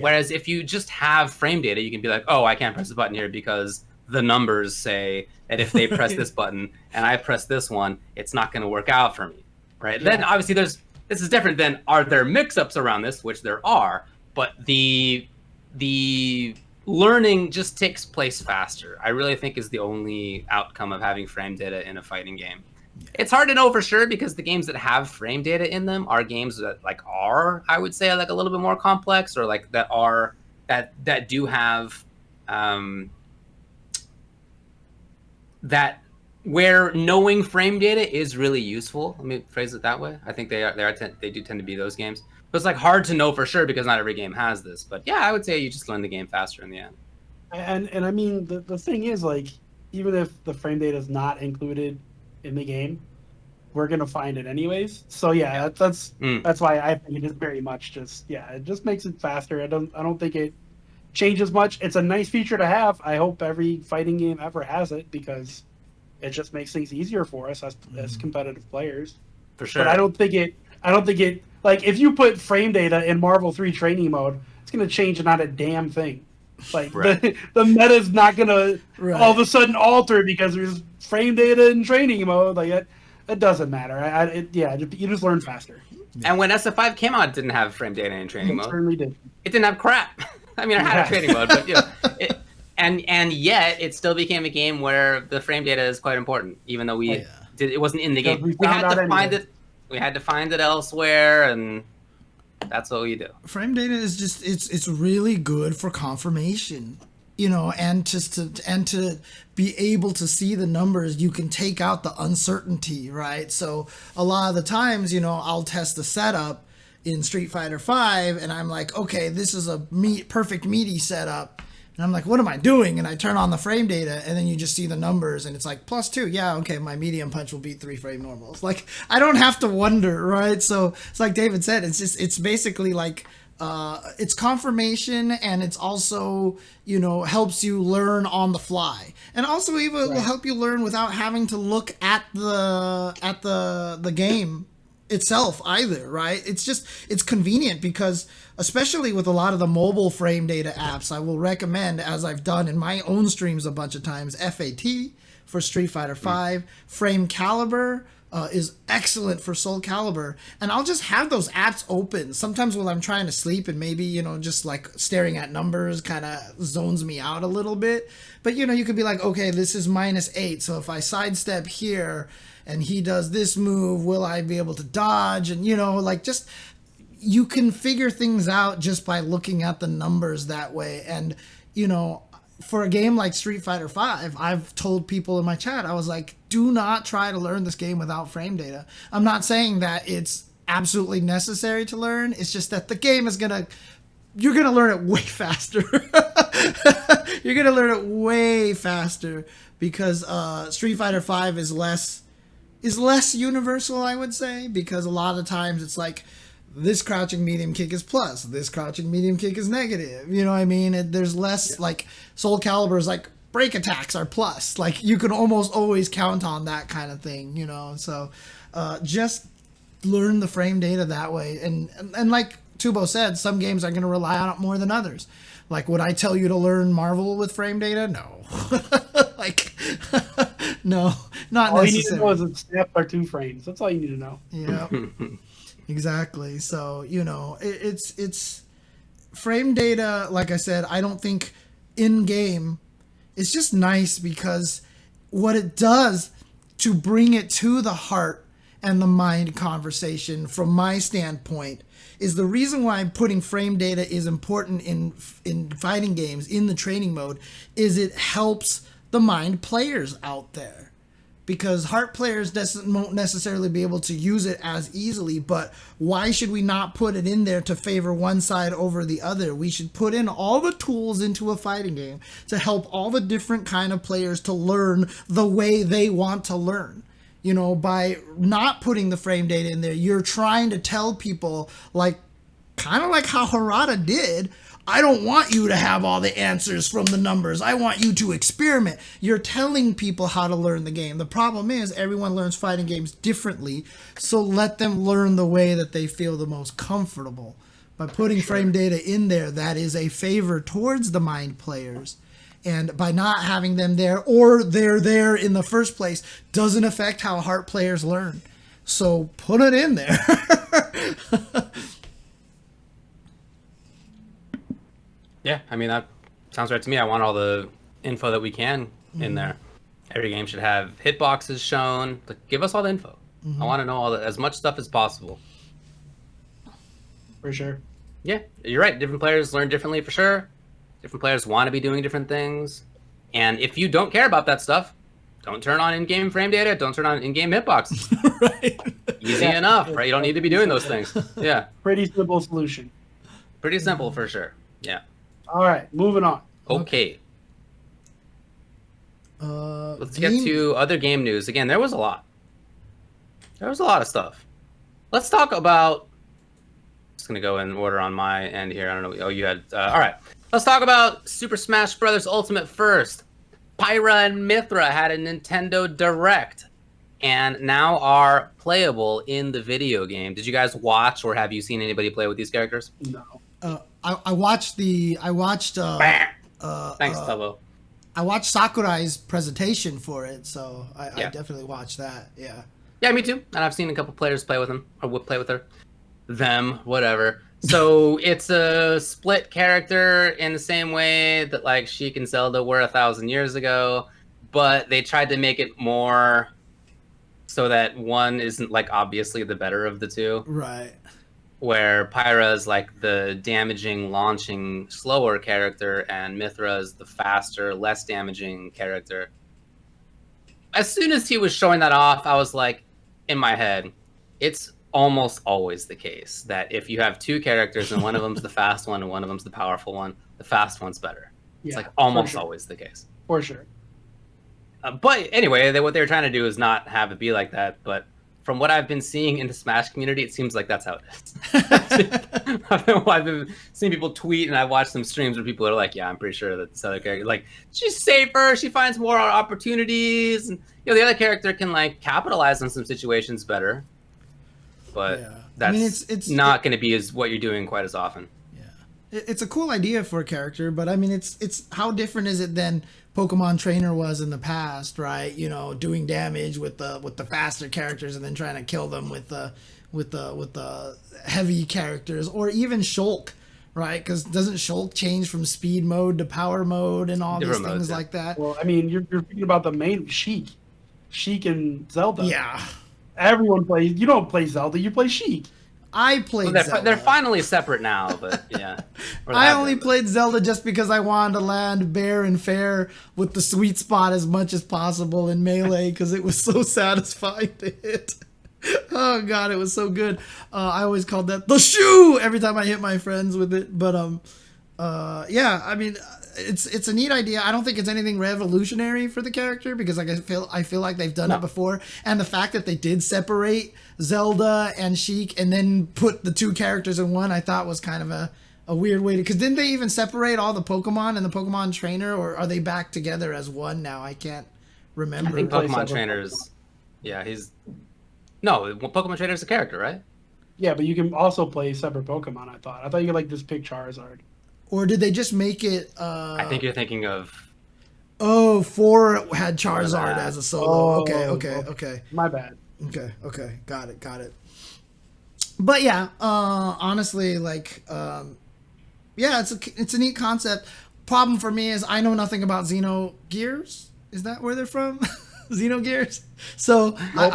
[SPEAKER 3] Whereas if you just have frame data, you can be like, oh, I can't press the button here because the numbers say that if they press this button and I press this one, it's not going to work out for me, right? Then obviously this is different than, are there mix-ups around this, which there are, but the learning just takes place faster. I really think is the only outcome of having frame data in a fighting game. It's hard to know for sure because the games that have frame data in them are games that are, I would say, like a little bit more complex, or like that do have that where knowing frame data is really useful. Let me phrase it that way. I think they do tend to be those games. But it's like hard to know for sure because not every game has this. But yeah, I would say you just learn the game faster in the end.
[SPEAKER 2] And I mean, the thing is, like, even if the frame data is not included in the game, we're gonna find it anyways. So yeah, that's why I think it is very much just it just makes it faster. I don't think it changes much. It's a nice feature to have. I hope every fighting game ever has it because it just makes things easier for us as competitive players.
[SPEAKER 3] For sure.
[SPEAKER 2] But I don't think it like if you put frame data in Marvel 3 training mode, it's gonna change not a damn thing. Like the meta's not gonna all of a sudden alter because there's frame data in training mode. Like it doesn't matter. You just learn faster.
[SPEAKER 3] And when SF5 came out, it didn't have frame data in training mode.
[SPEAKER 2] It certainly did.
[SPEAKER 3] It didn't have crap. I mean, it had a training mode, but and yet it still became a game where the frame data is quite important, even though it wasn't in the game. We had to find it. We had to find it elsewhere, and that's what we do.
[SPEAKER 1] Frame data is just it's really good for confirmation, and to be able to see the numbers. You can take out the uncertainty, right? So a lot of the times, I'll test the setup in Street Fighter V, and I'm like, okay, this is a perfect meaty setup. And I'm like, what am I doing? And I turn on the frame data, and then you just see the numbers, and it's like, +2. Yeah, okay, my medium punch will beat 3 frame normals. Like, I don't have to wonder, right? So it's like David said, it's basically like, it's confirmation, and it's also, helps you learn on the fly. And also even will help you learn without having to look at the game itself either, right? It's convenient because especially with a lot of the mobile frame data apps, I will recommend, as I've done in my own streams a bunch of times, FAT for Street Fighter V, Frame Caliber is excellent for Soul Calibur, and I'll just have those apps open sometimes while I'm trying to sleep, and maybe just like staring at numbers kind of zones me out a little bit. But you could be like, okay, this is -8, so if I sidestep here and he does this move, will I be able to dodge? And just you can figure things out just by looking at the numbers that way. And for a game like Street Fighter V, I've told people in my chat, I was like, do not try to learn this game without frame data. I'm not saying that it's absolutely necessary to learn. It's just that the game is you're gonna learn it way faster. You're gonna learn it way faster because Street Fighter V is less universal, I would say, because a lot of times it's like, this crouching medium kick is plus, this crouching medium kick is negative. You know what I mean? There's less, like, Soul Calibur's, like, break attacks are plus. Like, you can almost always count on that kind of thing, So, just learn the frame data that way. And like Tubo said, some games are going to rely on it more than others. Like, would I tell you to learn Marvel with frame data? No. Like, no, not necessarily.
[SPEAKER 2] All you need to know is it snaps are 2 frames. That's all you need to know.
[SPEAKER 1] Yeah. Exactly. So, it's frame data, like I said, I don't think in game, it's just nice because what it does to bring it to the heart and the mind conversation from my standpoint is the reason why I'm putting frame data is important in fighting games in the training mode is it helps the mind players out there. Because heart players won't necessarily be able to use it as easily, but why should we not put it in there to favor one side over the other? We should put in all the tools into a fighting game to help all the different kind of players to learn the way they want to learn. By not putting the frame data in there, you're trying to tell people, like, kind of like how Harada did, I don't want you to have all the answers from the numbers. I want you to experiment. You're telling people how to learn the game. The problem is everyone learns fighting games differently, so let them learn the way that they feel the most comfortable. By putting frame data in there, that is a favor towards the mind players. And by not having them there, or they're there in the first place, doesn't affect how heart players learn. So put it in there.
[SPEAKER 3] Yeah, I mean, that sounds right to me. I want all the info that we can in there. Every game should have hitboxes shown. Like, give us all the info. I want to know as much stuff as possible.
[SPEAKER 2] For sure.
[SPEAKER 3] Yeah, you're right. Different players learn differently for sure. Different players want to be doing different things. And if you don't care about that stuff, don't turn on in-game frame data, don't turn on in-game hitboxes.
[SPEAKER 1] Right.
[SPEAKER 3] Easy enough, right? You don't need to be doing those things. Yeah.
[SPEAKER 2] Pretty simple solution.
[SPEAKER 3] Pretty simple for sure. Yeah.
[SPEAKER 2] All right, moving on.
[SPEAKER 3] Okay. Let's get to other game news. Again, there was a lot. There was a lot of stuff. Let's talk about... Just going to go in order on my end here. I don't know. Oh, you had... all right. Let's talk about Super Smash Bros. Ultimate first. Pyra and Mythra had a Nintendo Direct and now are playable in the video game. Did you guys watch or have you seen anybody play with these characters?
[SPEAKER 2] No.
[SPEAKER 1] I watched Thanks,
[SPEAKER 3] Tubbo.
[SPEAKER 1] I watched Sakurai's presentation for it, so I definitely watched that. Yeah.
[SPEAKER 3] Yeah, me too. And I've seen a couple players play with him or would play with her. Them, whatever. So it's a split character in the same way that like Sheik and Zelda were 1,000 years ago, but they tried to make it more so that one isn't like obviously the better of the two.
[SPEAKER 1] Right.
[SPEAKER 3] Where Pyra is like the damaging, launching, slower character, and Mythra is the faster, less damaging character. As soon as he was showing that off, I was like, in my head, it's almost always the case that if you have two characters and one of them's the fast one and one of them's the powerful one, the fast one's better. It's like almost always the case.
[SPEAKER 2] For sure.
[SPEAKER 3] But anyway, what they were trying to do is not have it be like that. But from what I've been seeing in the Smash community, it seems like that's how it is. I've been seeing people tweet, and I've watched some streams where people are like, "Yeah, I'm pretty sure that this other character, like, she's safer. She finds more opportunities, and the other character can like capitalize on some situations better." But that's it's not going to be as what you're doing quite as often.
[SPEAKER 1] Yeah, it's a cool idea for a character, but I mean, it's how different is it than Pokemon Trainer was in the past, right? You know, doing damage with the faster characters and then trying to kill them with the heavy characters, or even Shulk, right? Because doesn't Shulk change from speed mode to power mode and all these things like that?
[SPEAKER 2] Well, I mean, you're thinking about the main Sheik and Zelda.
[SPEAKER 1] Yeah.
[SPEAKER 2] Everyone plays. You don't play Zelda. You play Sheik.
[SPEAKER 1] I played Zelda.
[SPEAKER 3] They're finally separate now, but yeah.
[SPEAKER 1] I only played Zelda just because I wanted to land fair and fair with the sweet spot as much as possible in Melee because it was so satisfying to hit. Oh god, it was so good. I always called that the shoe every time I hit my friends with it. But yeah, I mean, it's a neat idea. I don't think it's anything revolutionary for the character because like I feel like they've done it before, and the fact that they did separate Zelda and Sheik and then put the two characters in one, I thought was kind of a weird way to. Because didn't they even separate all the Pokemon and the Pokemon Trainer, or are they back together as one now? I can't remember.
[SPEAKER 3] I think Pokemon Trainer's, Pokemon Trainer's a character, right?
[SPEAKER 2] Yeah, but you can also play separate Pokemon. I thought you could like just pick Charizard.
[SPEAKER 1] Or did they just make it?
[SPEAKER 3] I think you're thinking of.
[SPEAKER 1] Oh, 4 had Charizard as a solo. Okay.
[SPEAKER 2] My bad.
[SPEAKER 1] Okay. Got it. But yeah, honestly, like, it's a neat concept. Problem for me is I know nothing about Xenogears. Is that where they're from? Xenogears. So
[SPEAKER 2] nope.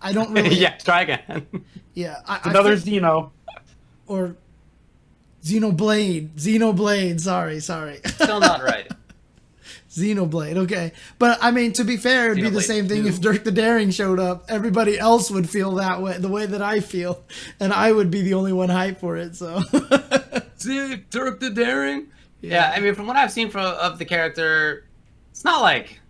[SPEAKER 1] I don't really.
[SPEAKER 3] Yeah, try again.
[SPEAKER 1] Yeah,
[SPEAKER 2] another Xeno.
[SPEAKER 1] Or Xenoblade. Sorry.
[SPEAKER 3] Still not right.
[SPEAKER 1] Xenoblade, okay. But, I mean, to be fair, it'd be the same thing if Dirk the Daring showed up. Everybody else would feel that way, the way that I feel. And I would be the only one hyped for it, so.
[SPEAKER 3] See, Dirk the Daring? Yeah, I mean, from what I've seen of the character, it's not like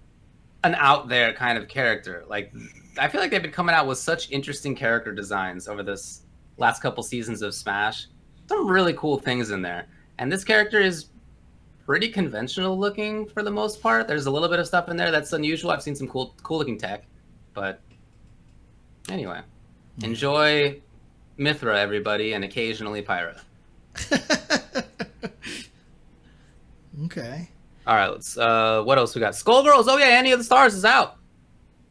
[SPEAKER 3] an out there kind of character. Like, I feel like they've been coming out with such interesting character designs over this last couple seasons of Smash. Some really cool things in there. And this character is pretty conventional looking for the most part. There's a little bit of stuff in there that's unusual. I've seen some cool looking tech. But anyway, enjoy Mythra, everybody, and occasionally Pyra.
[SPEAKER 1] Okay.
[SPEAKER 3] All right, let's. What else we got? Skullgirls. Oh yeah, Annie of the Stars is out.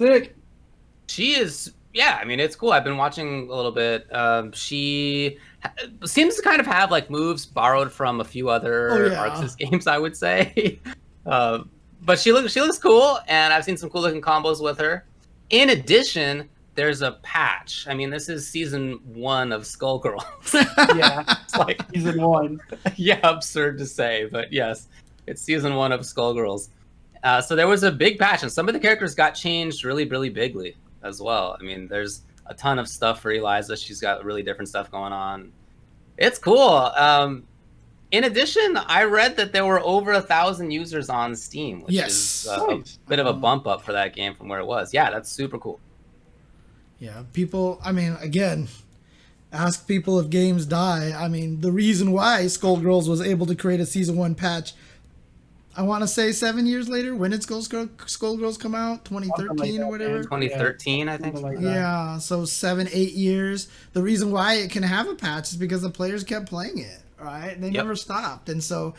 [SPEAKER 2] Sick.
[SPEAKER 3] She is. Yeah, I mean it's cool. I've been watching a little bit. She seems to kind of have like moves borrowed from a few other Artosis games, I would say. But she looks cool, and I've seen some cool looking combos with her. In addition, there's a patch. I mean, this is season 1 of Skullgirls.
[SPEAKER 2] Yeah,
[SPEAKER 3] it's like
[SPEAKER 2] season 1.
[SPEAKER 3] Yeah, absurd to say, but yes, it's season 1 of Skullgirls. So there was a big patch, and some of the characters got changed really, really bigly as well. I mean, there's a ton of stuff for Eliza. She's got really different stuff going on. It's cool. In addition, I read that there were over 1,000 users on Steam, which is a bit of a bump up for that game from where it was. Yeah, that's super cool.
[SPEAKER 1] Yeah, people, I mean, again, ask people if games die. I mean, the reason why Skullgirls was able to create a Season 1 patch, I want to say 7 years later, when did Skullgirls come out? 2013 or whatever?
[SPEAKER 3] 2013, I think.
[SPEAKER 2] Like
[SPEAKER 1] Yeah, so 7, 8 years. The reason why it can have a patch is because the players kept playing it, right? They never stopped. And so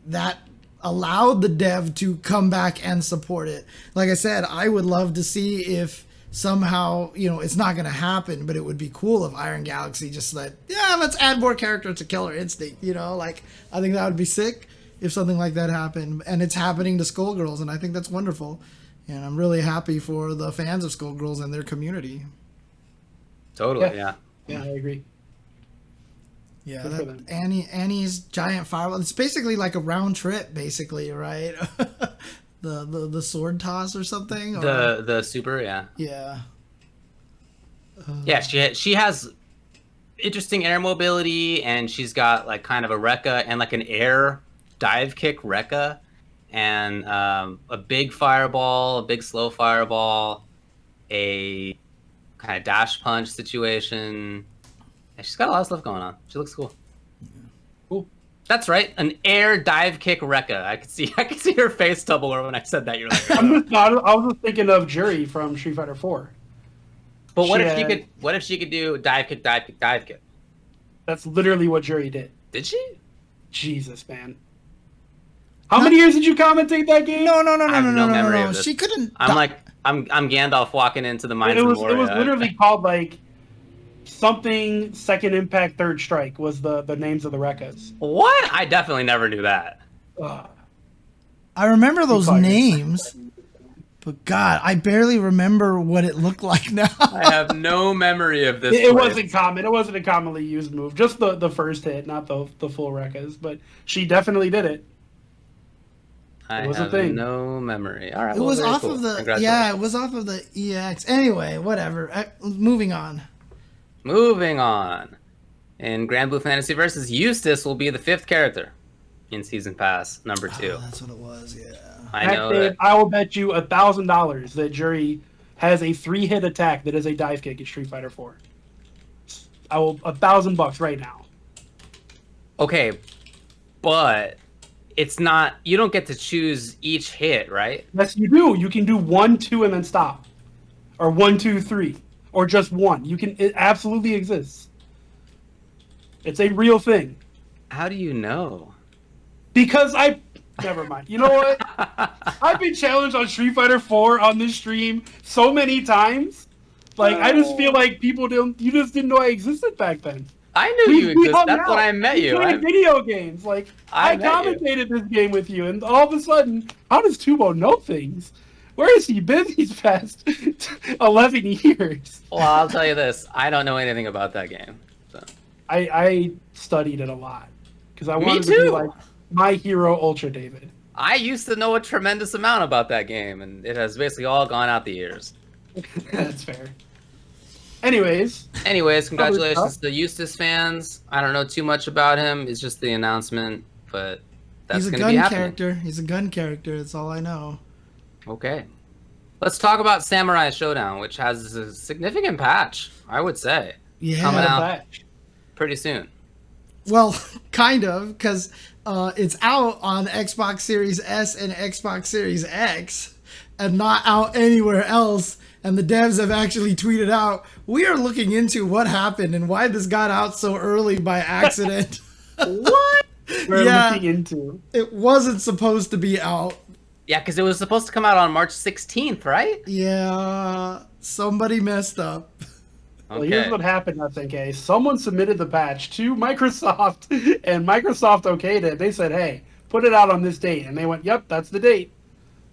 [SPEAKER 1] that allowed the dev to come back and support it. Like I said, I would love to see if somehow, you know, it's not going to happen, but it would be cool if Iron Galaxy just said, yeah, let's add more characters to Killer Instinct, you know? Like, I think that would be sick if something like that happened. And it's happening to Skullgirls, and I think that's wonderful. And I'm really happy for the fans of Skullgirls and their community.
[SPEAKER 3] Totally,
[SPEAKER 2] yeah, I agree.
[SPEAKER 1] Yeah, that Annie's giant fireball. It's basically like a round trip, basically, right? the sword toss or something. Or...
[SPEAKER 3] The super, yeah.
[SPEAKER 1] Yeah.
[SPEAKER 3] Yeah, she has interesting air mobility, and she's got like kind of a Rekka and like an air dive kick Rekka, and a big fireball, a big slow fireball, a kind of dash punch situation. Yeah, she's got a lot of stuff going on. She looks cool. Cool. That's right, an air dive kick Rekka. I could see her face double when I said that. You're like,
[SPEAKER 2] I was just thinking of Jury from Street Fighter 4.
[SPEAKER 3] But what if she could do dive kick, dive kick, dive kick?
[SPEAKER 2] That's literally what Jury did.
[SPEAKER 3] Did she?
[SPEAKER 2] Jesus, man. How many years did you commentate that game?
[SPEAKER 3] I have no memory of this.
[SPEAKER 1] She couldn't.
[SPEAKER 3] I'm Gandalf walking into the mines of Moria.
[SPEAKER 2] It was literally called like something Second Impact, Third Strike was the names of the Rekkas.
[SPEAKER 3] What? I definitely never knew that.
[SPEAKER 1] I remember those names, but God, I barely remember what it looked like now.
[SPEAKER 3] I have no memory of this.
[SPEAKER 2] It wasn't common. It wasn't a commonly used move. Just the first hit, not the full Rekkas. But she definitely did it.
[SPEAKER 3] I have no memory. All right,
[SPEAKER 1] it was off of the it was off of the EX. Anyway, whatever. Moving on.
[SPEAKER 3] In Grand Blue Fantasy Versus, Eustace will be the 5th character in Season Pass number 2.
[SPEAKER 1] Oh, that's what it was. Yeah.
[SPEAKER 3] I know that.
[SPEAKER 2] I will bet you $1,000 that Jury has a 3-hit attack that is a dive kick in Street Fighter 4. I will $1,000 right now.
[SPEAKER 3] Okay, but it's not. You don't get to choose each hit, right?
[SPEAKER 2] Yes, you do. You can do 1, 2, and then stop, or 1, 2, 3, or just 1. It absolutely exists. It's a real thing.
[SPEAKER 3] How do you know?
[SPEAKER 2] Because never mind. You know what? I've been challenged on Street Fighter 4 on this stream so many times. Like, I just feel like you just didn't know I existed back then.
[SPEAKER 3] I knew you existed. That's when I met you.
[SPEAKER 2] We played video games. Like, I commentated this game with you, and all of a sudden, how does Tubo know things? Where has he been these past 11 years?
[SPEAKER 3] Well, I'll tell you this. I don't know anything about that game. So.
[SPEAKER 2] I studied it a lot. Because I wanted to be like my hero, Ultra David.
[SPEAKER 3] I used to know a tremendous amount about that game, and it has basically all gone out the years.
[SPEAKER 2] That's fair. Anyways,
[SPEAKER 3] congratulations to Eustace fans. I don't know too much about him. It's just the announcement, but that's going to be happening.
[SPEAKER 1] He's a gun character. That's all I know.
[SPEAKER 3] Okay. Let's talk about Samurai Shodown, which has a significant patch, I would say.
[SPEAKER 1] Yeah.
[SPEAKER 3] Coming out pretty soon.
[SPEAKER 1] Well, kind of, because it's out on Xbox Series S and Xbox Series X and not out anywhere else. And the devs have actually tweeted out, we are looking into what happened and why this got out so early by accident.
[SPEAKER 3] What?
[SPEAKER 2] We're looking into.
[SPEAKER 1] It wasn't supposed to be out.
[SPEAKER 3] Yeah, because it was supposed to come out on March 16th, right?
[SPEAKER 1] Yeah, somebody messed up.
[SPEAKER 2] Well, here's what happened, I think, someone submitted the patch to Microsoft, and Microsoft okayed it. They said, hey, put it out on this date. And they went, yep, that's the date.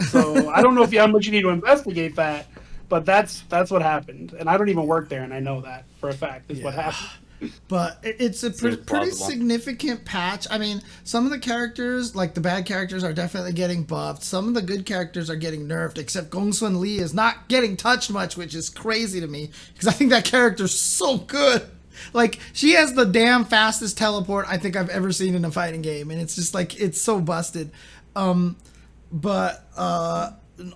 [SPEAKER 2] So I don't know how much you need to investigate that, but that's what happened. And I don't even work there, and I know that for a fact is what happened.
[SPEAKER 1] But it's a pretty
[SPEAKER 3] plausible.
[SPEAKER 1] significant patch. I mean, some of the characters, like the bad characters, are definitely getting buffed. Some of the good characters are getting nerfed, except Gongsun Lee is not getting touched much, which is crazy to me, because I think that character's so good. Like, she has the damn fastest teleport I think I've ever seen in a fighting game, and it's just like, it's so busted. But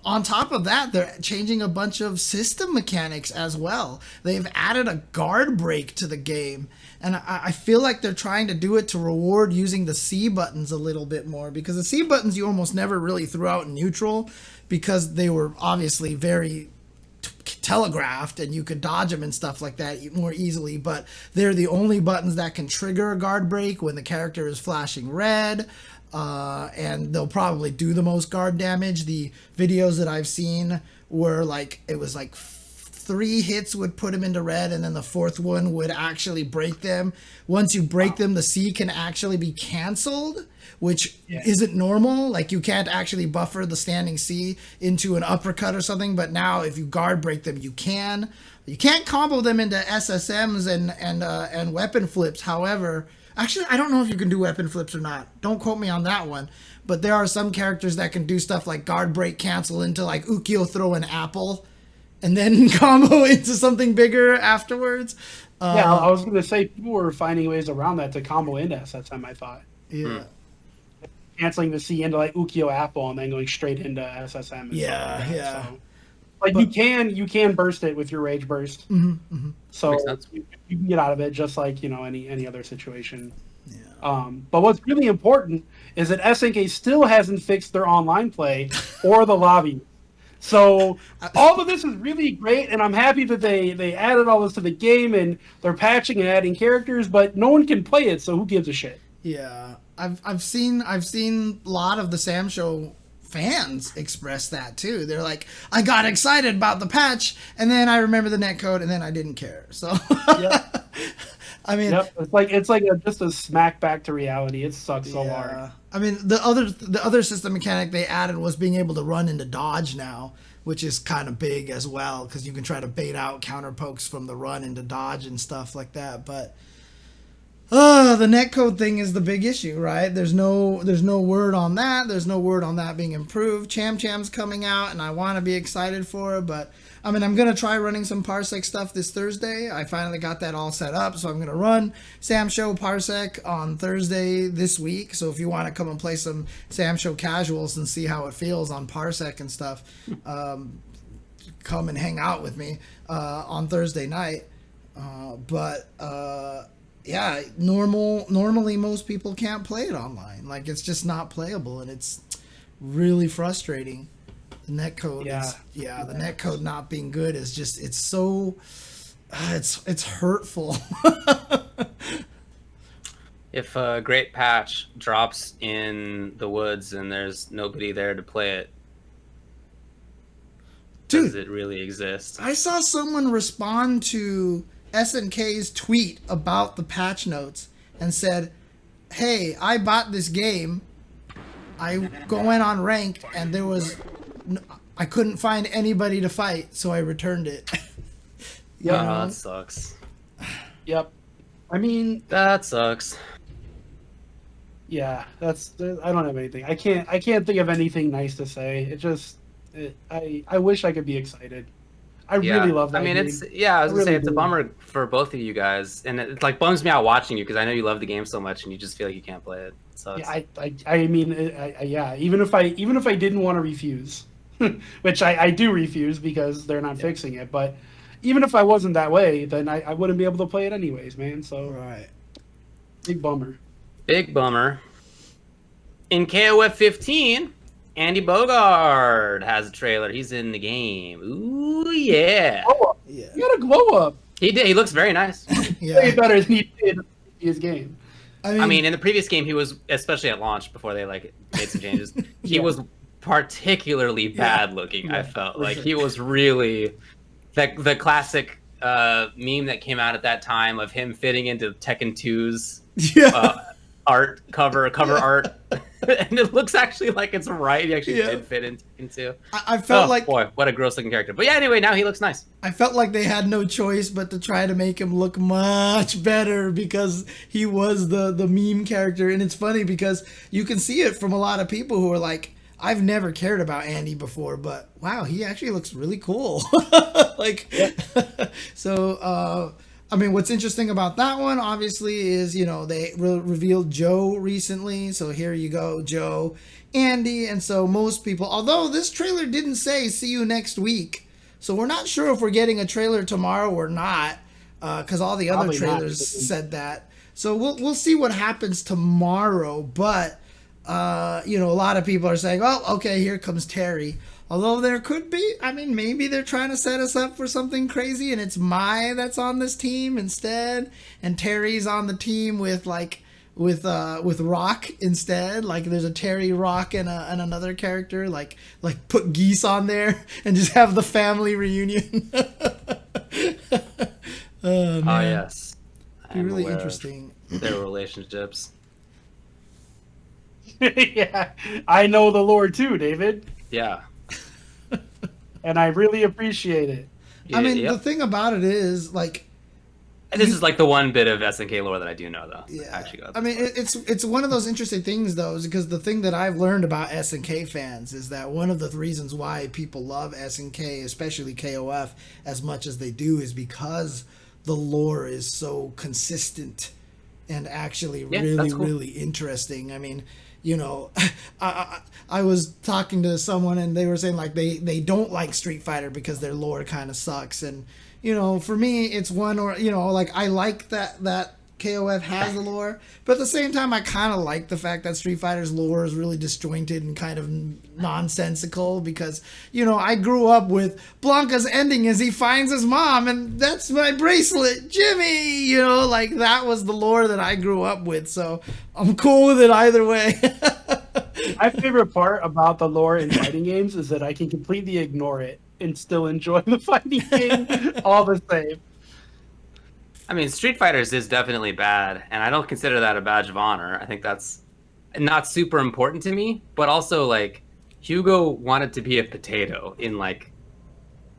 [SPEAKER 1] on top of that, they're changing a bunch of system mechanics as well. They've added a guard break to the game, and I feel like they're trying to do it to reward using the C buttons a little bit more, because the C buttons you almost never really threw out in neutral, because they were obviously very telegraphed and you could dodge them and stuff like that more easily, but they're the only buttons that can trigger a guard break when the character is flashing red. And they'll probably do the most guard damage. The videos that I've seen were like, it was like 3 hits would put him into red, and then the 4th one would actually break them. Once you break them, the C can actually be canceled, which isn't normal. Like, you can't actually buffer the standing C into an uppercut or something, but now if you guard break them, you can. You can't combo them into SSMs and weapon flips, however. Actually, I don't know if you can do weapon flips or not. Don't quote me on that one. But there are some characters that can do stuff like guard break cancel into like Ukyo throw an apple and then combo into something bigger afterwards.
[SPEAKER 2] Yeah, I was going to say people were finding ways around that to combo into SSM, I thought.
[SPEAKER 1] Yeah.
[SPEAKER 2] Canceling the C into like Ukyo apple and then going straight into SSM. And
[SPEAKER 1] Yeah,
[SPEAKER 2] stuff like that.
[SPEAKER 1] yeah.
[SPEAKER 2] So, like, you can burst it with your rage burst. So
[SPEAKER 3] Makes sense.
[SPEAKER 2] you can get out of it just like, any other situation.
[SPEAKER 1] Yeah.
[SPEAKER 2] But what's really important is that SNK still hasn't fixed their online play or the lobby. So all of this is really great, and I'm happy that they added all this to the game and they're patching and adding characters, but no one can play it, so who gives a shit?
[SPEAKER 1] Yeah. I've seen a lot of the Sam Show fans express that too. They're like, I got excited about the patch, and then I remember the netcode, and then I didn't care. So I mean,
[SPEAKER 2] it's like just a smack back to reality. It sucks so hard.
[SPEAKER 1] I mean, the other system mechanic they added was being able to run into dodge now, which is kind of big as well, because you can try to bait out counter pokes from the run into dodge and stuff like that. But the netcode thing is the big issue, right? There's no word on that. There's no word on that being improved. Cham Cham's coming out, and I want to be excited for it, but I mean, I'm going to try running some Parsec stuff this Thursday. I finally got that all set up, so I'm going to run Sam Show Parsec on Thursday this week. So if you want to come and play some Sam Show casuals and see how it feels on Parsec and stuff, come and hang out with me on Thursday night. Yeah, normally most people can't play it online. Like, it's just not playable, and it's really frustrating. The netcode, the netcode not being good is just, it's so, it's hurtful.
[SPEAKER 3] If a great patch drops in the woods and there's nobody there to play it, does it really exist?
[SPEAKER 1] I saw someone respond to SNK's tweet about the patch notes and said, hey, I bought this game. I go in on ranked and I couldn't find anybody to fight, so I returned it.
[SPEAKER 3] That sucks.
[SPEAKER 2] Yep. I mean,
[SPEAKER 3] that sucks.
[SPEAKER 2] Yeah, I don't have anything. I can't think of anything nice to say. I wish I could be excited. I really love that.
[SPEAKER 3] I mean,
[SPEAKER 2] game.
[SPEAKER 3] I was gonna say it's a bummer for both of you guys, and it like bums me out watching you because I know you love the game so much and you just feel like you can't play it. So
[SPEAKER 2] yeah, I mean, even if I didn't want to refuse, which I do refuse because they're not fixing it, but even if I wasn't that way, then I wouldn't be able to play it anyways, man. So big bummer.
[SPEAKER 3] Big bummer. In KOF 15. Andy Bogard has a trailer. He's in the game. Ooh, yeah.
[SPEAKER 2] You got a glow up.
[SPEAKER 3] He did. He looks very nice.
[SPEAKER 2] Way better than he did in his game.
[SPEAKER 3] I mean, in the previous game, he was, especially at launch before they made some changes, he was particularly bad looking. I felt like he was really the classic meme that came out at that time of him fitting into Tekken 2's art cover art, and it looks actually like it's right. He actually did fit into.
[SPEAKER 1] I felt like,
[SPEAKER 3] boy, what a gross looking character. But yeah, anyway, now he looks nice.
[SPEAKER 1] I felt like they had no choice but to try to make him look much better because he was the meme character. And it's funny because you can see it from a lot of people who are like, I've never cared about Andy before, but wow, he actually looks really cool. So, I mean, what's interesting about that one, obviously, is, they revealed Joe recently. So here you go, Joe, Andy. And so most people, although this trailer didn't say see you next week, so we're not sure if we're getting a trailer tomorrow or not, because all the other trailers said that. So we'll see what happens tomorrow. But, a lot of people are saying, oh, okay, here comes Terry. Although there could be, I mean, maybe they're trying to set us up for something crazy and it's Mai that's on this team instead. And Terry's on the team with Rock instead. Like there's a Terry, Rock, and another character. Like put Geese on there and just have the family reunion. Oh, man.
[SPEAKER 3] Yes.
[SPEAKER 1] Be really interesting.
[SPEAKER 3] Their relationships.
[SPEAKER 2] Yeah, I know the lore too, David.
[SPEAKER 3] Yeah.
[SPEAKER 2] And I really appreciate it.
[SPEAKER 1] I mean, the thing about it is, like...
[SPEAKER 3] This is like the one bit of SNK lore that I do know, though.
[SPEAKER 1] Yeah.
[SPEAKER 3] Actually,
[SPEAKER 1] I mean, it's one of those interesting things, though, because the thing that I've learned about SNK fans is that one of the reasons why people love SNK, especially KOF, as much as they do, is because the lore is so consistent and actually really interesting. I mean... I was talking to someone and they were saying like they don't like Street Fighter because their lore kind of sucks. And, for me, it's one or, like I like that KOF has the lore, but at the same time, I kind of like the fact that Street Fighter's lore is really disjointed and kind of nonsensical because, I grew up with Blanca's ending as he finds his mom and that's my bracelet, Jimmy, like that was the lore that I grew up with. So I'm cool with it either way.
[SPEAKER 2] My favorite part about the lore in fighting games is that I can completely ignore it and still enjoy the fighting game all the same.
[SPEAKER 3] I mean, Street Fighters is definitely bad, and I don't consider that a badge of honor. I think that's not super important to me, but also, like, Hugo wanted to be a potato in, like,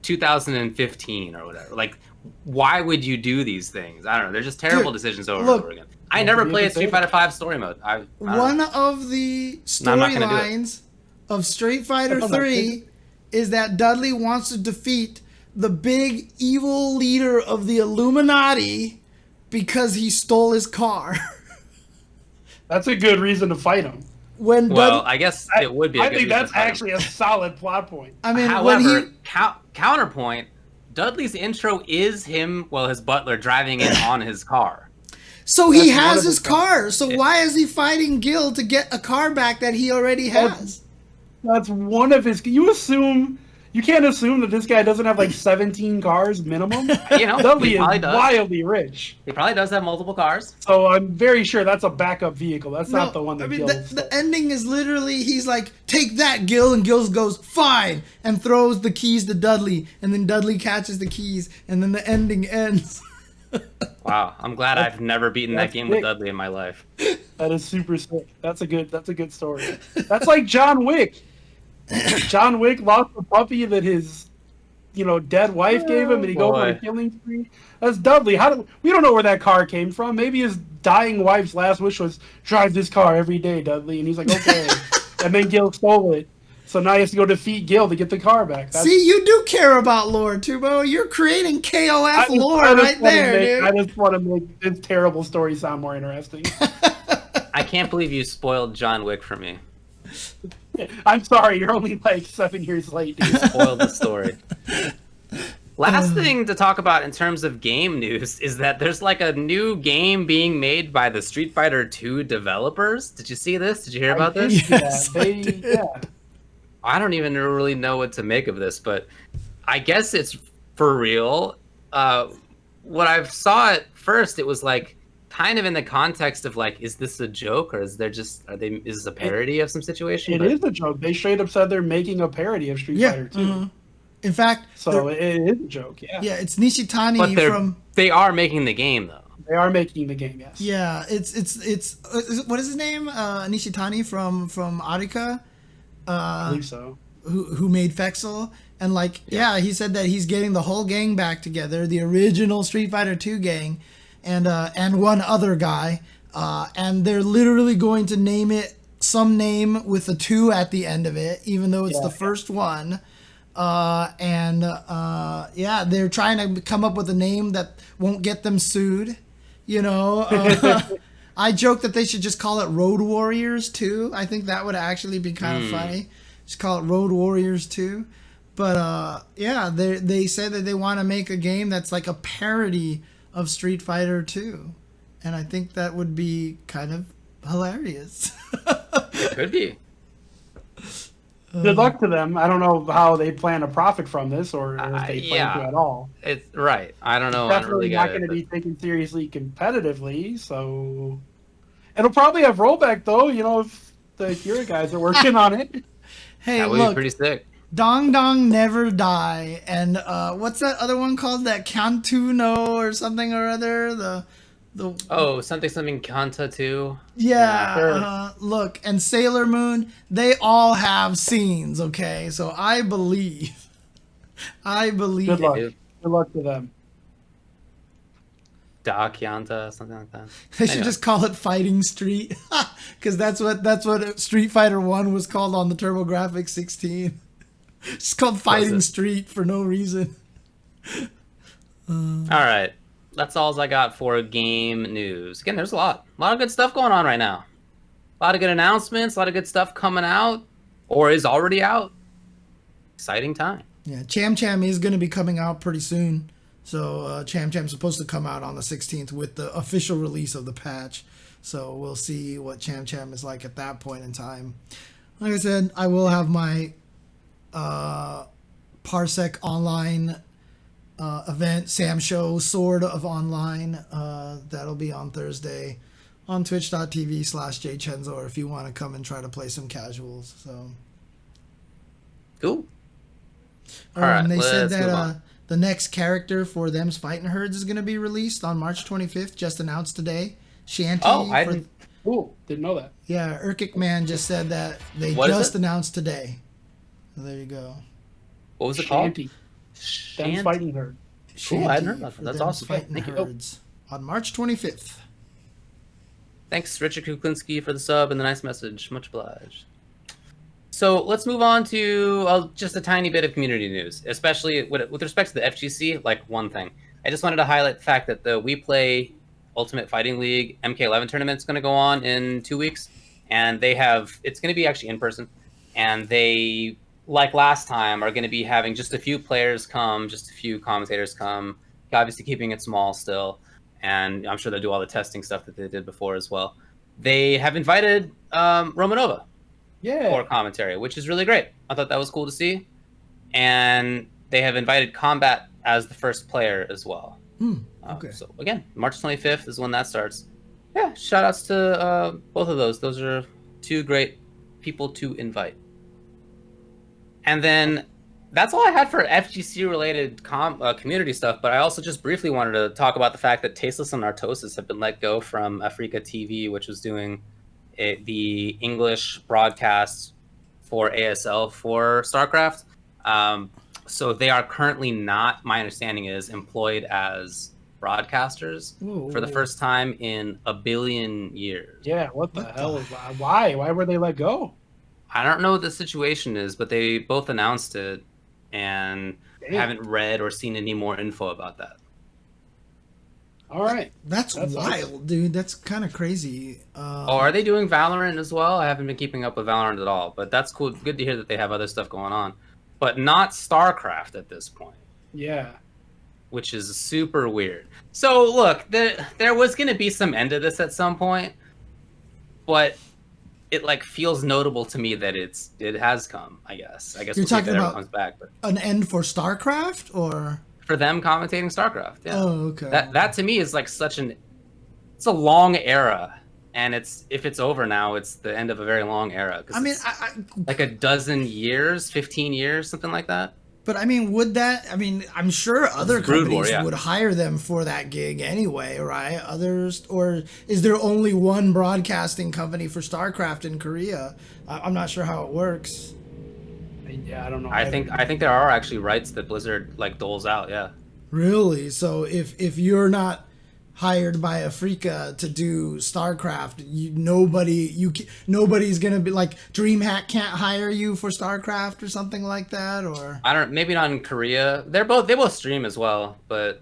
[SPEAKER 3] 2015 or whatever. Like, why would you do these things? I don't know. They're just terrible decisions over and over again. I never played Street Fighter V story mode.
[SPEAKER 1] One of the storylines of Street Fighter 3 is that Dudley wants to defeat the big evil leader of the Illuminati because he stole his car.
[SPEAKER 2] That's a good reason to fight him.
[SPEAKER 3] I guess it would be.
[SPEAKER 2] I think that's actually a solid plot point.
[SPEAKER 1] I mean,
[SPEAKER 3] however, counterpoint, Dudley's intro is him, his butler driving in on his car.
[SPEAKER 1] So he has his car. So why is he fighting Gil to get a car back that he already has?
[SPEAKER 2] That's one of his. You can't assume that this guy doesn't have like 17 cars minimum. Dudley is wildly rich.
[SPEAKER 3] He probably does have multiple cars.
[SPEAKER 2] So I'm very sure that's a backup vehicle. That's not the one that Gil stole.
[SPEAKER 1] The ending is literally he's like, take that, Gil, and Gil goes, fine, and throws the keys to Dudley, and then Dudley catches the keys, and then the ending ends.
[SPEAKER 3] Wow, I'm glad I've never beaten that game with Dudley in my life.
[SPEAKER 2] That is super sick. That's a good story. That's like John Wick. John Wick lost the puppy that his, dead wife gave him, and he goes on a killing spree. That's Dudley. We don't know where that car came from. Maybe his dying wife's last wish was drive this car every day, Dudley, and he's like, okay. And then Gil stole it, so now he has to go defeat Gil to get the car back.
[SPEAKER 1] See, you do care about lore, Tubo. You're creating KOF lore right there, dude.
[SPEAKER 2] I just want to make this terrible story sound more interesting.
[SPEAKER 3] I can't believe you spoiled John Wick for me.
[SPEAKER 2] I'm sorry, you're only like 7 years late, dude.
[SPEAKER 3] Spoiled the story. Last thing to talk about in terms of game news is that there's like a new game being made by the Street Fighter 2 developers. Did you see this? Did you hear about this?
[SPEAKER 1] Yes,
[SPEAKER 3] I don't even really know what to make of this, but I guess it's for real. What I saw at first, it was like kind of in the context of like, is this a joke or is this a parody of some situation?
[SPEAKER 2] It is a joke. They straight up said they're making a parody of Street Fighter 2. Mm-hmm.
[SPEAKER 1] In fact,
[SPEAKER 2] so it is a joke. Yeah.
[SPEAKER 1] Yeah, it's Nishitani
[SPEAKER 3] they are making the game though.
[SPEAKER 2] They are making the game, yes.
[SPEAKER 1] Yeah, it's what is his name? Nishitani from Arika,
[SPEAKER 2] I believe so.
[SPEAKER 1] who made Fexel, and like he said that he's getting the whole gang back together, the original Street Fighter 2 gang, and one other guy, and they're literally going to name it some name with a 2 at the end of it, even though it's the first one. They're trying to come up with a name that won't get them sued. You know, I joke that they should just call it Road Warriors 2. I think that would actually be kind of funny. Just call it Road Warriors 2. But they said that they want to make a game that's like a parody of Street Fighter 2. And I think that would be kind of hilarious.
[SPEAKER 3] It could be.
[SPEAKER 2] Good luck to them. I don't know how they plan to profit from this, or if they plan to at all.
[SPEAKER 3] It's right. I don't know.
[SPEAKER 2] Definitely not going to be taken seriously competitively. So it'll probably have rollback though. You know, if the Akira guys are working on it.
[SPEAKER 1] Hey,
[SPEAKER 3] that would be pretty sick.
[SPEAKER 1] Dong Dong Never Die, and what's that other one called? That Kantu no or something or other. The
[SPEAKER 3] something Kanta too.
[SPEAKER 1] Yeah, look, and Sailor Moon, they all have scenes, okay? So I believe.
[SPEAKER 2] Good luck. Good luck to them.
[SPEAKER 3] Da Kyanta, something like that.
[SPEAKER 1] They should just call it Fighting Street, because that's what Street Fighter 1 was called on the TurboGrafx 16. It's called Fighting Street for no reason.
[SPEAKER 3] All right. That's all I got for game news. Again, there's a lot of good stuff going on right now. A lot of good announcements, a lot of good stuff coming out, or is already out. Exciting time.
[SPEAKER 1] Yeah, Cham Cham is going to be coming out pretty soon. So Cham Cham's supposed to come out on the 16th with the official release of the patch. So we'll see what Cham Cham is like at that point in time. Like I said, I will have my Parsec online event, Sam Show, Sword of Online. That'll be on Thursday on twitch.tv/jchenzo, or if you want to come and try to play some casuals. So
[SPEAKER 3] cool.
[SPEAKER 1] All right, and they said that the next character for them's Fighting Herds is going to be released on March 25th, just announced today. Shanty.
[SPEAKER 2] Didn't know that.
[SPEAKER 1] Yeah, Urkic Man just said that they just announced today. So there you go.
[SPEAKER 3] What was it called?
[SPEAKER 2] Them's Fighting Herd.
[SPEAKER 3] Cool, I hadn't heard about that. That's awesome.
[SPEAKER 1] Fighting Herds on March 25th.
[SPEAKER 3] Thanks, Richard Kuklinski, for the sub and the nice message. Much obliged. So let's move on to just a tiny bit of community news, especially with respect to the FGC. Like one thing, I just wanted to highlight the fact that the WePlay Ultimate Fighting League MK11 tournament is going to go on in 2 weeks, and it's going to be actually in person, and they, like last time, are going to be having just a few players come, just a few commentators come, obviously keeping it small still, and I'm sure they'll do all the testing stuff that they did before as well. They have invited Romanova for commentary, which is really great. I thought that was cool to see. And they have invited Kombat as the first player as well.
[SPEAKER 1] Okay.
[SPEAKER 3] So again, March 25th is when that starts. Yeah, shout outs to both of those. Those are two great people to invite. And then that's all I had for FGC related community stuff, but I also just briefly wanted to talk about the fact that Tasteless and Artosis have been let go from Africa TV, which was doing the English broadcasts for ASL for Starcraft. So they are currently not, my understanding is, employed as broadcasters for the first time in 1 billion years.
[SPEAKER 2] Yeah, what the hell is that? Why were they let go?
[SPEAKER 3] I don't know what the situation is, but they both announced it, and haven't read or seen any more info about that.
[SPEAKER 2] All right.
[SPEAKER 1] That's wild, dude. That's kind of crazy.
[SPEAKER 3] Are they doing Valorant as well? I haven't been keeping up with Valorant at all, but that's cool. Good to hear that they have other stuff going on, but not StarCraft at this point.
[SPEAKER 2] Yeah.
[SPEAKER 3] Which is super weird. So look, there was going to be some end to this at some point, but it like feels notable to me that it has come. I guess
[SPEAKER 1] you're
[SPEAKER 3] we'll
[SPEAKER 1] talking about
[SPEAKER 3] comes back, but
[SPEAKER 1] an end for StarCraft or
[SPEAKER 3] for them commentating StarCraft. Yeah.
[SPEAKER 1] Oh, okay.
[SPEAKER 3] That to me is like it's a long era, and if it's over now, it's the end of a very long era.
[SPEAKER 1] I mean,
[SPEAKER 3] like a dozen years, 15 years, something like that.
[SPEAKER 1] But I mean, would that? I mean, I'm sure other
[SPEAKER 3] Brood
[SPEAKER 1] companies
[SPEAKER 3] War, yeah.
[SPEAKER 1] would hire them for that gig anyway, right? Others, or is there only one broadcasting company for StarCraft in Korea? I'm not sure how it works.
[SPEAKER 2] Yeah, I don't know.
[SPEAKER 3] I think there are actually rights that Blizzard like doles out. Yeah.
[SPEAKER 1] Really? So if you're not hired by Afrika to do StarCraft, nobody's gonna be like DreamHack can't hire you for StarCraft or something like that, or
[SPEAKER 3] I don't. Maybe not in Korea. They both stream as well, but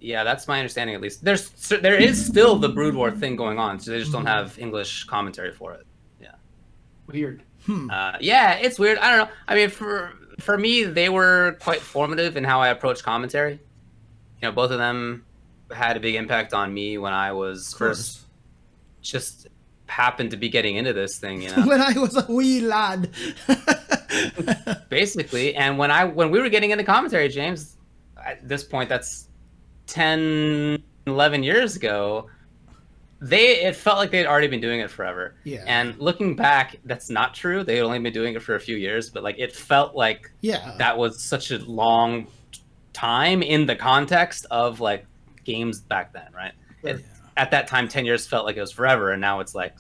[SPEAKER 3] yeah, that's my understanding at least. There is still the Brood War thing going on, so they just don't have English commentary for it. Yeah.
[SPEAKER 2] Weird.
[SPEAKER 3] Yeah, it's weird. I don't know. I mean, for me, they were quite formative in how I approached commentary. You know, both of them had a big impact on me when I was first just happened to be getting into this thing, you know.
[SPEAKER 1] when I was a wee lad.
[SPEAKER 3] Basically, and when we were getting into commentary, James, at this point that's 10, 11 years ago, it felt like they'd already been doing it forever.
[SPEAKER 1] Yeah.
[SPEAKER 3] And looking back, that's not true. They had only been doing it for a few years, but like it felt like that was such a long time in the context of like games back then, right? At that time, 10 years felt like it was forever, and now it's like,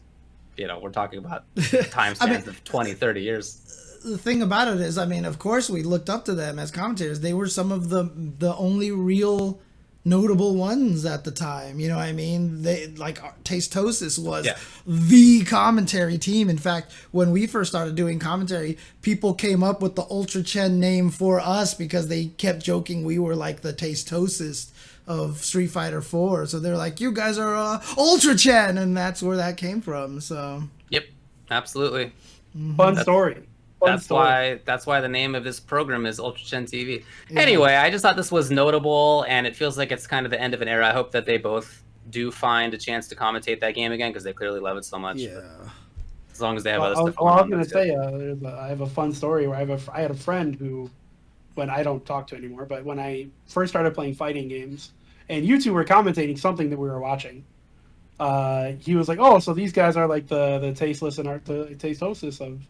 [SPEAKER 3] you know, we're talking about time spans of 20, 30 years.
[SPEAKER 1] The thing about it is, I mean, of course we looked up to them as commentators. They were some of the only real notable ones at the time. You know what I mean? They like Tasteless was the commentary team. In fact, when we first started doing commentary, people came up with the UltraChen name for us because they kept joking we were like the Tasteless of Street Fighter 4. So they're like, you guys are UltraChen, and that's where that came from. So
[SPEAKER 3] yep, absolutely.
[SPEAKER 2] Fun story.
[SPEAKER 3] That's why the name of this program is UltraChen TV. Anyway, I just thought this was notable, and it feels like it's kind of the end of an era. I hope that they both do find a chance to commentate that game again, because they clearly love it so much.
[SPEAKER 1] Yeah.
[SPEAKER 3] As long as they have other stuff.
[SPEAKER 2] I was going to say, I have a fun story where I had a friend who, when I don't talk to anymore, but when I first started playing fighting games, and you two were commentating something that we were watching, he was like, "Oh, so these guys are like the Tasteless and the Tasteless of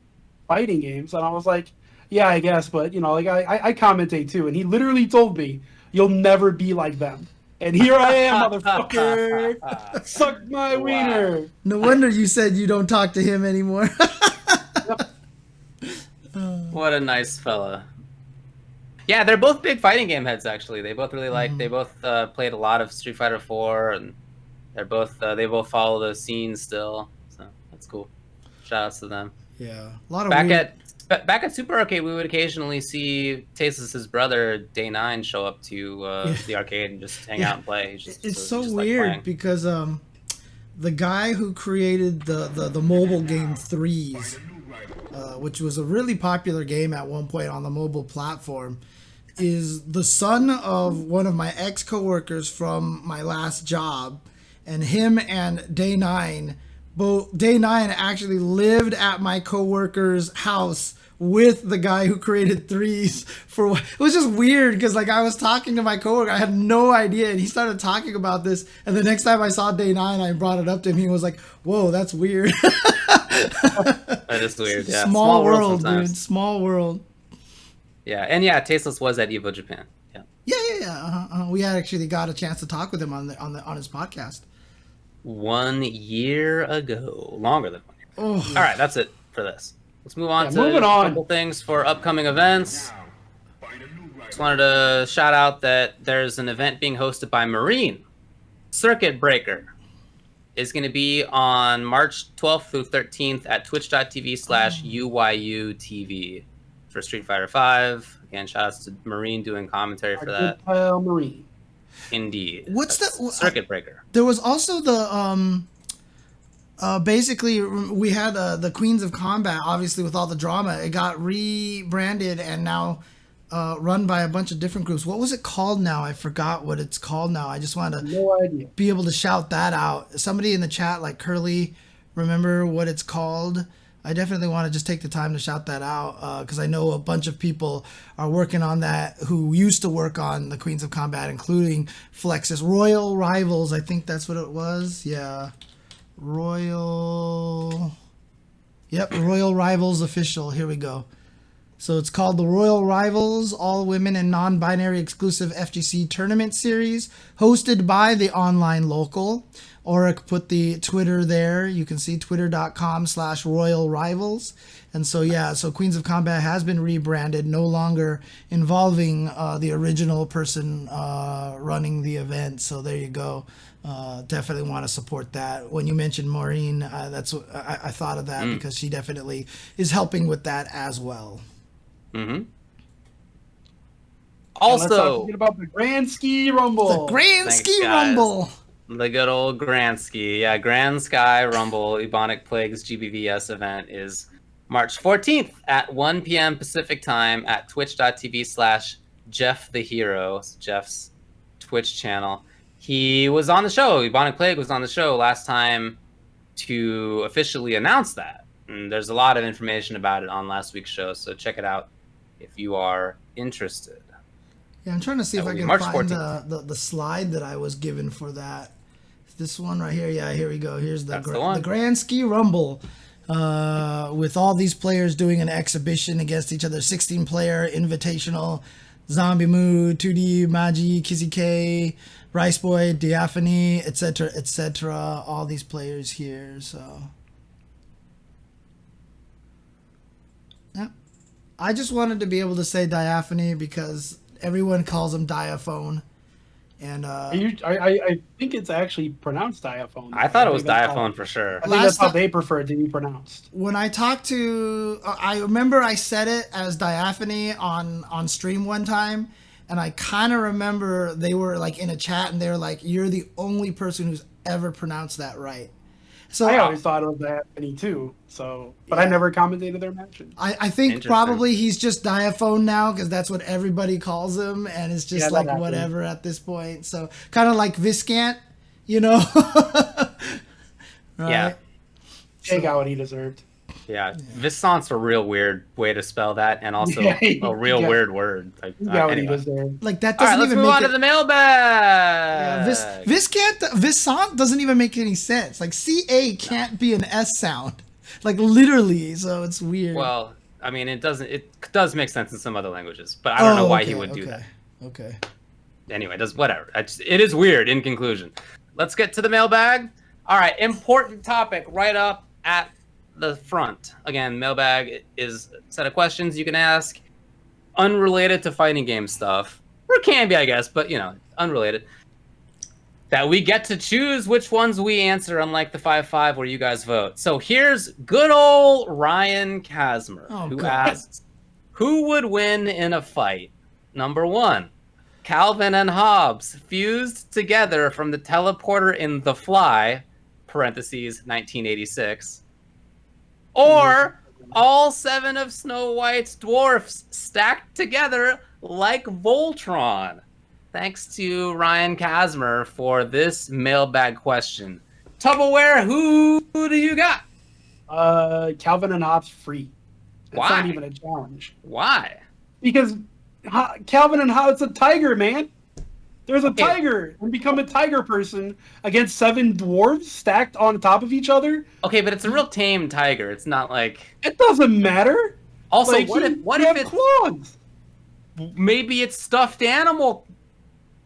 [SPEAKER 2] fighting games," and I was like, "Yeah, I guess, but you know, like I commentate too." And he literally told me, "You'll never be like them." And here I am, motherfucker. Suck my wiener.
[SPEAKER 1] No wonder you said you don't talk to him anymore.
[SPEAKER 3] What a nice fella. Yeah, they're both big fighting game heads. Actually, they both really like. They both played a lot of Street Fighter 4, and they both follow the scene still. So that's cool. Shout outs to them.
[SPEAKER 1] Yeah, a lot of
[SPEAKER 3] back at Super Arcade, we would occasionally see Tasteless's brother Day 9 show up to the arcade and just hang out and play.
[SPEAKER 1] It's so weird because the guy who created the mobile game Threes, which was a really popular game at one point on the mobile platform, is the son of one of my ex-coworkers from my last job, and him and Day 9, Day 9 actually lived at my coworker's house with the guy who created Threes. It was just weird because like I was talking to my coworker, I had no idea, and he started talking about this, and the next time I saw Day 9, I brought it up to him. He was like, "Whoa, that's weird."
[SPEAKER 3] That is weird. Yeah,
[SPEAKER 1] small world, dude. Small world.
[SPEAKER 3] Yeah, and yeah, Tasteless was at Evo Japan.
[SPEAKER 1] Yeah. We had actually got a chance to talk with him on his podcast
[SPEAKER 3] 1 year ago, longer than 1 year.
[SPEAKER 1] Oh.
[SPEAKER 3] All right, that's it for this. Let's move on to
[SPEAKER 2] moving
[SPEAKER 3] a
[SPEAKER 2] on.
[SPEAKER 3] couple things for upcoming events. Just wanted to shout out that there's an event being hosted by Marine. Circuit Breaker is going to be on March 12th through 13th at twitch.tv/UYUTV for Street Fighter 5. Again, shout outs to Marine doing commentary for that.
[SPEAKER 2] Marine.
[SPEAKER 3] Indeed.
[SPEAKER 1] What's
[SPEAKER 3] That's
[SPEAKER 1] the
[SPEAKER 3] Circuit Breaker?
[SPEAKER 1] There was also the basically we had the Queens of Kombat, obviously with all the drama. It got rebranded and now run by a bunch of different groups. What was it called now? I forgot what it's called now. I just wanted to be able to shout that out. Somebody in the chat, like Curly, remember what it's called? I definitely want to just take the time to shout that out because I know a bunch of people are working on that who used to work on the Queens of Kombat, including Flexus. Royal Rivals, I think that's what it was. Yeah. Royal Rivals Official. Here we go. So it's called the Royal Rivals, all women and non-binary exclusive FGC tournament series, hosted by the online local. Auric put the Twitter there. You can see twitter.com/Royal Rivals. And so, yeah, so Queens of Combat has been rebranded, no longer involving the original person running the event. So there you go. Definitely want to support that. When you mentioned Maureen, that's what I thought of that because she definitely is helping with that as well.
[SPEAKER 3] Mm-hmm.
[SPEAKER 2] Let's not
[SPEAKER 3] Also,
[SPEAKER 2] forget about the Grandsky Rumble.
[SPEAKER 1] The Grandsky
[SPEAKER 3] Thanks, guys.
[SPEAKER 1] Rumble.
[SPEAKER 3] the good old Grandsky. Yeah, Grand Sky Rumble Ebonic Plagues GBVS event is March 14th at 1 p.m. Pacific time at twitch.tv/Jeff the Hero, Jeff's Twitch channel. He was on the show. Ebonic Plague was on the show last time to officially announce that. And there's a lot of information about it on last week's show, so check it out if you are interested.
[SPEAKER 1] Yeah, I'm trying to see if I can
[SPEAKER 3] March
[SPEAKER 1] find
[SPEAKER 3] 14th.
[SPEAKER 1] the slide that I was given for that. This one right here. Yeah, here we go. Here's the
[SPEAKER 3] one.
[SPEAKER 1] Grandsky Rumble. With all these players doing an exhibition against each other. 16-player invitational. Zombie Mood, 2D, Magi, Kizzy K, Rice Boy, Diaphany, etc., etc. All these players here, so... Yeah. I just wanted to be able to say Diaphany because everyone calls him Diaphone. And
[SPEAKER 2] I think it's actually pronounced diaphone.
[SPEAKER 3] I thought it was
[SPEAKER 2] think that's
[SPEAKER 3] diaphone for sure.
[SPEAKER 2] I think that's how they prefer it to be pronounced.
[SPEAKER 1] When I talked to, I remember I said it as Diaphany on stream one time, and I kind of remember they were like in a chat and they were like, "You're the only person who's ever pronounced that right." So
[SPEAKER 2] I always thought it was Diaphany too. So, but I never commentated their matches.
[SPEAKER 1] I think probably he's just Diaphone now because that's what everybody calls him, and it's just like whatever at this point. So kind of like Viscant, you know? Right?
[SPEAKER 3] Yeah.
[SPEAKER 2] He got what he deserved.
[SPEAKER 3] Yeah, Viscant's a real weird way to spell that, and also a real weird word. Like, anyway.
[SPEAKER 1] Like that
[SPEAKER 3] All right,
[SPEAKER 1] doesn't
[SPEAKER 3] let's
[SPEAKER 1] even
[SPEAKER 3] move
[SPEAKER 1] make
[SPEAKER 3] on
[SPEAKER 1] it.
[SPEAKER 3] to the mailbag.
[SPEAKER 1] Yeah, Viscant doesn't even make any sense. Like CA can't be an S sound, like literally. So it's weird.
[SPEAKER 3] Well, I mean, it does make sense in some other languages, but I don't know why he would do that.
[SPEAKER 1] Okay.
[SPEAKER 3] Anyway, whatever. It is weird. In conclusion, let's get to the mailbag. All right, important topic right up at the front. Again, mailbag is a set of questions you can ask, unrelated to fighting game stuff, or it can be, I guess, but unrelated. That we get to choose which ones we answer, unlike the 5-5 where you guys vote. So here's good old Ryan Kasmer, who asks, who would win in a fight? Number 1, Calvin and Hobbes fused together from the teleporter in The Fly, parentheses 1986. Or all 7 of Snow White's dwarfs stacked together like Voltron. Thanks to Ryan Kasmer for this mailbag question. Tupperware, who do you got?
[SPEAKER 2] Calvin and Hobbes free. That's
[SPEAKER 3] Why?
[SPEAKER 2] not even a challenge.
[SPEAKER 3] Why?
[SPEAKER 2] Because Calvin and Hobbes, it's a tiger, man. There's a tiger, and become a tiger person against 7 dwarves stacked on top of each other.
[SPEAKER 3] Okay, but it's a real tame tiger. It's not like...
[SPEAKER 2] It doesn't matter.
[SPEAKER 3] Also,
[SPEAKER 2] like,
[SPEAKER 3] what if it's...
[SPEAKER 2] claws?
[SPEAKER 3] Maybe it's stuffed animal.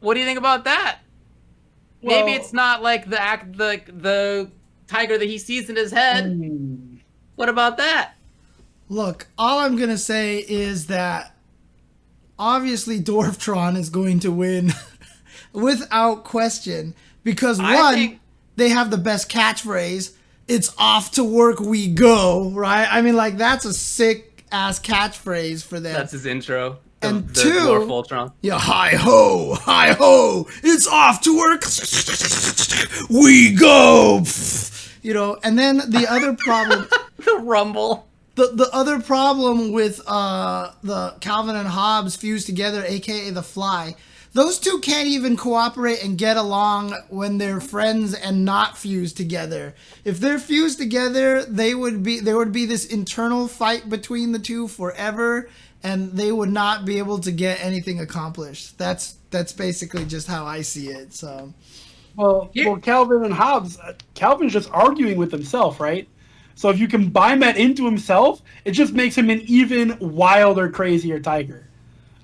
[SPEAKER 3] What do you think about that?
[SPEAKER 2] Well,
[SPEAKER 3] maybe it's not like the tiger that he sees in his head. What about that?
[SPEAKER 1] Look, all I'm gonna say is that obviously Dwarftron is going to win without question because they have the best catchphrase. It's off to work we go, right? I mean, like that's a sick ass catchphrase for them.
[SPEAKER 3] That's his intro.
[SPEAKER 1] And
[SPEAKER 3] the
[SPEAKER 1] 2,
[SPEAKER 3] Dwarf Voltron.
[SPEAKER 1] Yeah, hi ho, it's off to work, we go. And then the other problem,
[SPEAKER 3] the Rumble.
[SPEAKER 1] The other problem with the Calvin and Hobbes fused together, aka the Fly, those two can't even cooperate and get along when they're friends and not fused together. If they're fused together, there would be this internal fight between the two forever, and they would not be able to get anything accomplished. That's basically just how I see it. So,
[SPEAKER 2] well, Calvin and Hobbes, Calvin's just arguing with himself, right? So if you combine that into himself, it just makes him an even wilder, crazier tiger.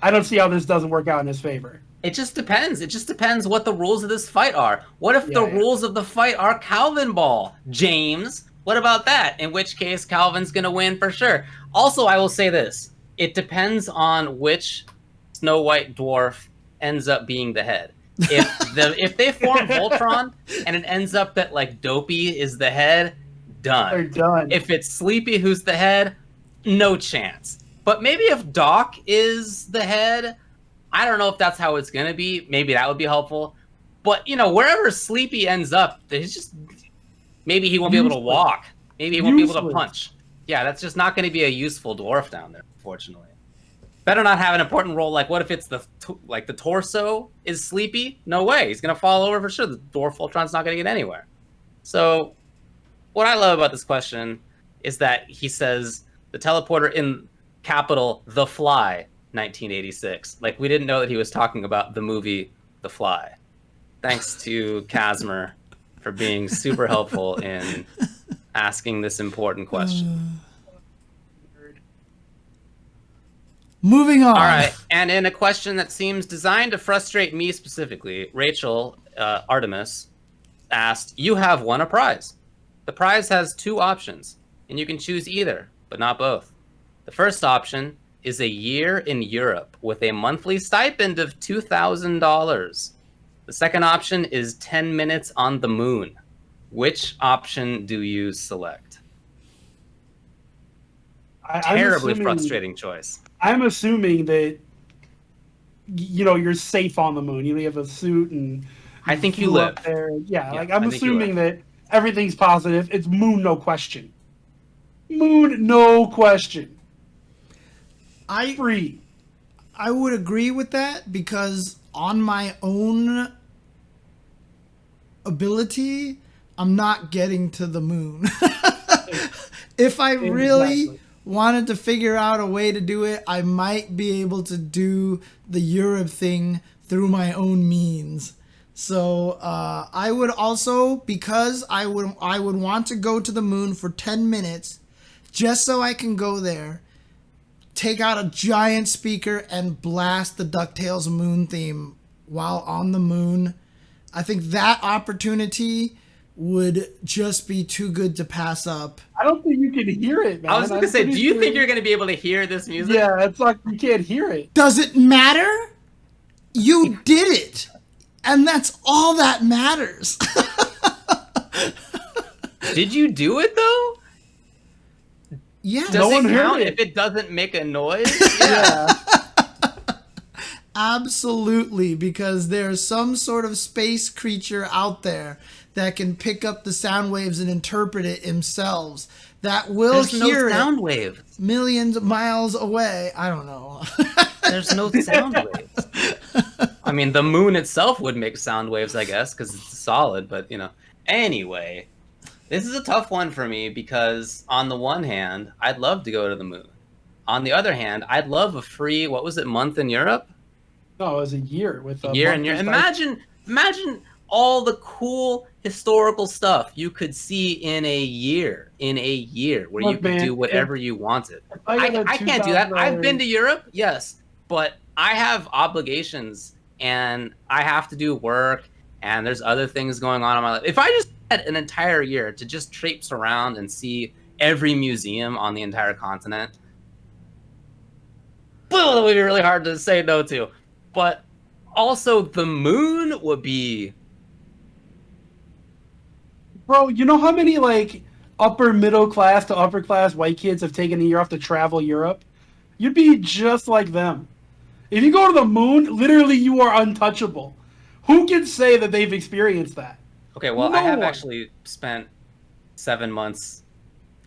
[SPEAKER 2] I don't see how this doesn't work out in his favor.
[SPEAKER 3] It just depends. It just depends what the rules of this fight are. What if the rules of the fight are Calvin Ball, James? What about that? In which case, Calvin's going to win for sure. Also, I will say this. It depends on which Snow White dwarf ends up being the head. If they form Voltron and it ends up that like Dopey is the head, done.
[SPEAKER 2] They're done.
[SPEAKER 3] If it's Sleepy who's the head, no chance. But maybe if Doc is the head, I don't know if that's how it's going to be. Maybe that would be helpful. But, you know, wherever Sleepy ends up, there's just... Maybe he won't be able to walk. Maybe he won't be able to punch. Yeah, that's just not going to be a useful dwarf down there, unfortunately. Better not have an important role. Like, what if it's the torso is Sleepy? No way. He's going to fall over for sure. The dwarf Voltron's not going to get anywhere. So, what I love about this question is that he says the teleporter in capital The Fly 1986. Like, we didn't know that he was talking about the movie The Fly. Thanks to Casmer for being super helpful in asking this important question.
[SPEAKER 1] Moving on.
[SPEAKER 3] All right, and in a question that seems designed to frustrate me specifically, Rachel Artemis asked, you have won a prize. The prize has two options, and you can choose either, but not both. The first option is a year in Europe with a monthly stipend of $2,000. The second option is 10 minutes on the moon. Which option do you select? Terribly frustrating choice.
[SPEAKER 2] I'm assuming that, you know, you're safe on the moon. You have a suit and...
[SPEAKER 3] I think you live.
[SPEAKER 2] Up there. Yeah, like I'm assuming that everything's positive. It's moon, no question. Moon, no question. Free.
[SPEAKER 1] I would agree with that because on my own ability, I'm not getting to the moon. If I really wanted to figure out a way to do it, I might be able to do the Europe thing through my own means. So I would also, because I would want to go to the moon for 10 minutes, just so I can go there, take out a giant speaker and blast the DuckTales moon theme while on the moon. I think that opportunity would just be too good to pass up.
[SPEAKER 2] I don't think you can hear it, man.
[SPEAKER 3] I was going to say, do you think you're going to be able to hear this music?
[SPEAKER 2] Yeah, it's like you can't hear it.
[SPEAKER 1] Does it matter? You did it. And that's all that matters.
[SPEAKER 3] Did you do it, though?
[SPEAKER 1] Yeah.
[SPEAKER 3] Does it count if it doesn't make a noise?
[SPEAKER 2] Yeah.
[SPEAKER 1] Absolutely, because there's some sort of space creature out there that can pick up the sound waves and interpret it themselves. That will hear
[SPEAKER 3] no sound wave
[SPEAKER 1] millions of miles away. I don't know.
[SPEAKER 3] There's no sound waves. I mean, the moon itself would make sound waves, I guess, because it's solid. But you know, anyway, this is a tough one for me because on the one hand, I'd love to go to the moon. On the other hand, I'd love a free, what was it, month in Europe?
[SPEAKER 2] No, it was a year with a
[SPEAKER 3] year and year. Imagine all the cool historical stuff you could see in a year, where you could do whatever you wanted. I can't do that. I've been to Europe, yes, but I have obligations and I have to do work and there's other things going on in my life. If I just had an entire year to just traipse around and see every museum on the entire continent, well, it would be really hard to say no to. But also the moon would be...
[SPEAKER 2] Bro, you know how many like upper middle class to upper class white kids have taken a year off to travel Europe? You'd be just like them. If you go to the moon, literally you are untouchable. Who can say that they've experienced that?
[SPEAKER 3] Okay, well, I have actually spent 7 months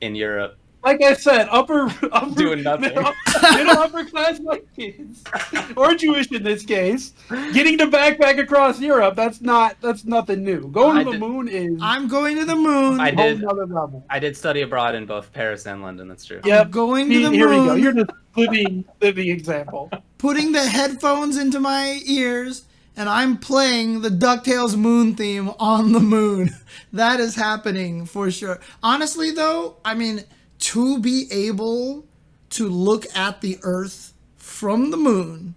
[SPEAKER 3] in Europe.
[SPEAKER 2] Like I said, upper
[SPEAKER 3] doing nothing.
[SPEAKER 2] Middle upper class white kids, or Jewish in this case, getting to backpack across Europe. That's nothing new. Going to the moon is.
[SPEAKER 1] I'm going to the moon.
[SPEAKER 3] I did study abroad in both Paris and London. That's true.
[SPEAKER 1] Yep. Going to the moon.
[SPEAKER 2] Here we go. You're just living example.
[SPEAKER 1] Putting the headphones into my ears and I'm playing the DuckTales Moon theme on the moon. That is happening for sure. Honestly, though, I mean, to be able to look at the Earth from the moon,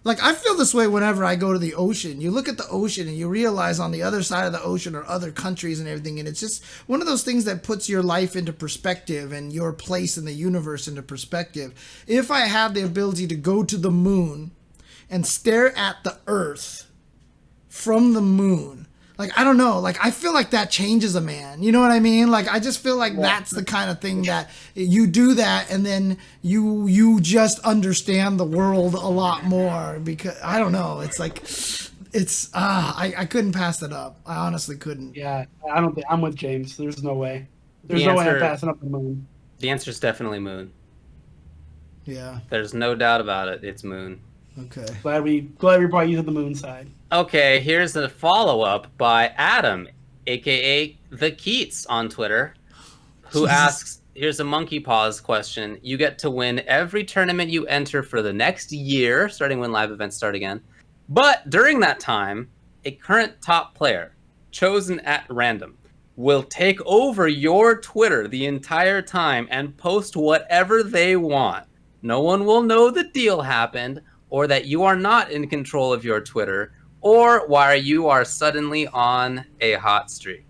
[SPEAKER 1] like, I feel this way whenever I go to the ocean. You look at the ocean and you realize on the other side of the ocean are other countries and everything. And it's just one of those things that puts your life into perspective and your place in the universe into perspective. If I had the ability to go to the moon and stare at the Earth from the moon, like, I don't know, like, I feel like that changes a man. You know what I mean? Like, I just feel like that's the kind of thing that you do that and then you just understand the world a lot more, because I don't know. It's like, I couldn't pass that up. I honestly couldn't.
[SPEAKER 2] Yeah, I don't think I'm with James. There's no way. There's no way I'm passing up the moon.
[SPEAKER 3] The answer is definitely moon.
[SPEAKER 1] Yeah.
[SPEAKER 3] There's no doubt about it. It's moon.
[SPEAKER 1] Okay.
[SPEAKER 2] Glad we brought you to the moon side.
[SPEAKER 3] Okay, here's a follow-up by Adam, a.k.a. The Keats on Twitter, who asks, here's a monkey paws question. You get to win every tournament you enter for the next year, starting when live events start again. But during that time, a current top player, chosen at random, will take over your Twitter the entire time and post whatever they want. No one will know the deal happened, or that you are not in control of your Twitter, or why you are suddenly on a hot streak.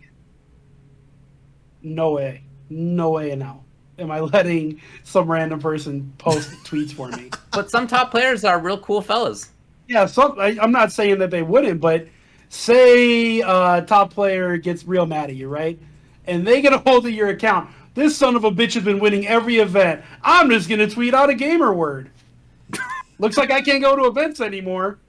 [SPEAKER 2] No way. No way in hell am I letting some random person post tweets for me.
[SPEAKER 3] But some top players are real cool fellas.
[SPEAKER 2] Yeah, I'm not saying that they wouldn't, but say a top player gets real mad at you, right? And they get a hold of your account. This son of a bitch has been winning every event. I'm just going to tweet out a gamer word. Looks like I can't go to events anymore.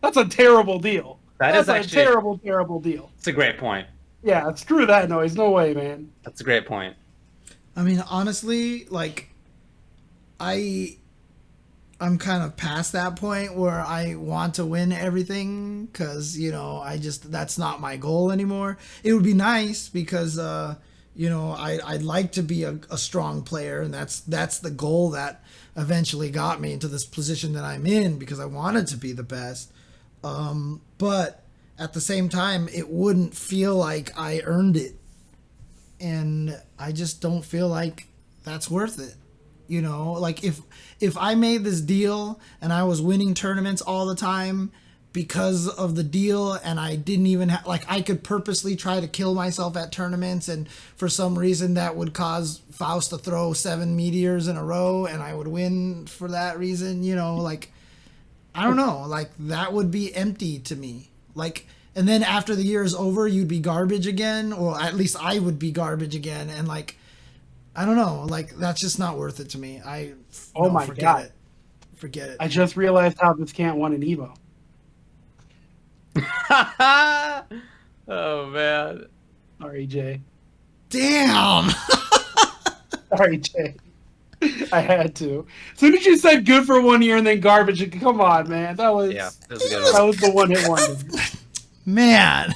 [SPEAKER 2] That's a terrible deal. That's actually a terrible, terrible deal.
[SPEAKER 3] It's a great point.
[SPEAKER 2] Yeah, screw that noise. No way, man.
[SPEAKER 3] That's a great point.
[SPEAKER 1] I mean, honestly, like, I'm kind of past that point where I want to win everything because, you know, that's not my goal anymore. It would be nice because, you know, I'd like to be a strong player, and that's the goal that eventually got me into this position that I'm in, because I wanted to be the best. But at the same time, it wouldn't feel like I earned it. And I just don't feel like that's worth it. You know, like if I made this deal and I was winning tournaments all the time because of the deal, and I didn't even have, like, I could purposely try to kill myself at tournaments, and for some reason that would cause Faust to throw 7 meteors in a row and I would win for that reason, you know, like, I don't know, like, that would be empty to me. Like, and then after the year is over, you'd be garbage again, or at least I would be garbage again, and, like, I don't know, like, that's just not worth it to me.
[SPEAKER 2] God.
[SPEAKER 1] Forget it.
[SPEAKER 2] I just realized how this can't win an Evo.
[SPEAKER 3] Oh, man.
[SPEAKER 2] Sorry, Jay.
[SPEAKER 1] Damn!
[SPEAKER 2] Sorry, Jay. I had to. As soon as you said good for 1 year and then garbage, come on, man. That was
[SPEAKER 3] a good one.
[SPEAKER 2] That was the one hit wonder.
[SPEAKER 1] Man.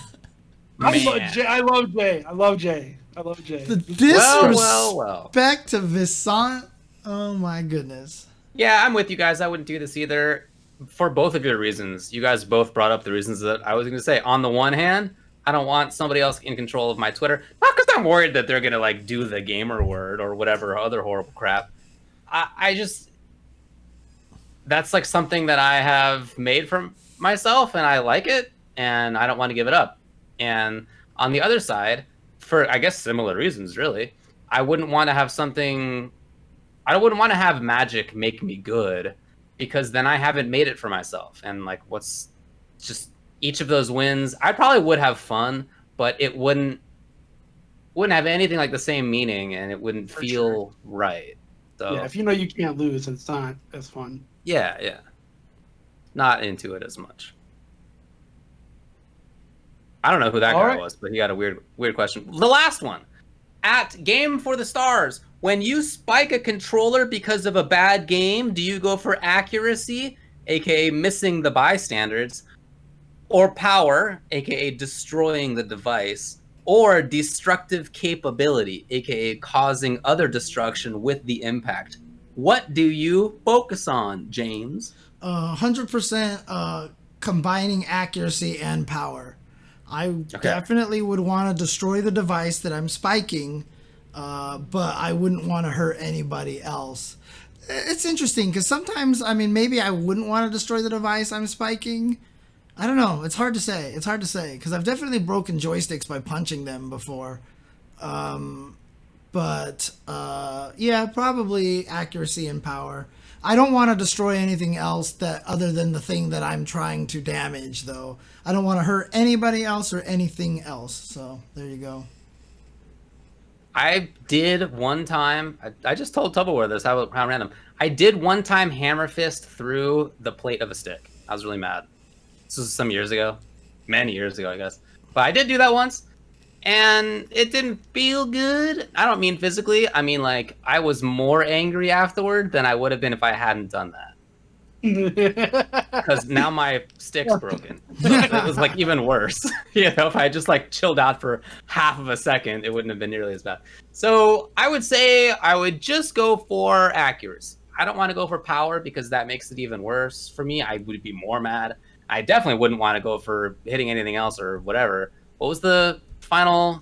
[SPEAKER 2] I love Jay. I love Jay.
[SPEAKER 1] The disrespect
[SPEAKER 3] Well.
[SPEAKER 1] to Visant. Oh my goodness.
[SPEAKER 3] Yeah, I'm with you guys. I wouldn't do this either for both of your reasons. You guys both brought up the reasons that I was going to say. On the one hand, I don't want somebody else in control of my Twitter. Not because I'm worried that they're going to, like, do the gamer word or whatever other horrible crap. I just... That's, like, something that I have made for myself, and I like it, and I don't want to give it up. And on the other side, for, I guess, similar reasons, really, I wouldn't want to have something... I wouldn't want to have magic make me good, because then I haven't made it for myself. And, like, what's just each of those wins, I probably would have fun, but it wouldn't have anything like the same meaning, and it wouldn't feel right. So
[SPEAKER 2] yeah, if you know you can't lose, it's not as fun.
[SPEAKER 3] Yeah. Not into it as much. I don't know who that guy was, but he got a weird question. The last one. At Game for the Stars, when you spike a controller because of a bad game, do you go for accuracy, aka missing the bystanders, or power, aka destroying the device, or destructive capability, aka causing other destruction with the impact? What do you focus on, James?
[SPEAKER 1] 100% combining accuracy and power. I definitely would want to destroy the device that I'm spiking, but I wouldn't want to hurt anybody else. It's interesting because sometimes, I mean, maybe I wouldn't want to destroy the device I'm spiking. I don't know. It's hard to say. It's hard to say because I've definitely broken joysticks by punching them before. But yeah, probably accuracy and power. I don't want to destroy anything else that other than the thing that I'm trying to damage, though. I don't want to hurt anybody else or anything else. So there you go.
[SPEAKER 3] I did one time. I just told Tupperware this. How random. I did one time hammer fist through the plate of a stick. I was really mad. This was some years ago, many years ago, I guess. But I did do that once, and it didn't feel good. I don't mean physically. I mean, like, I was more angry afterward than I would have been if I hadn't done that. Because now my stick's broken. It was, like, even worse. You know, if I just, like, chilled out for half of a second, it wouldn't have been nearly as bad. So I would say I would just go for accuracy. I don't want to go for power because that makes it even worse for me. I would be more mad. I definitely wouldn't want to go for hitting anything else or whatever. What was the final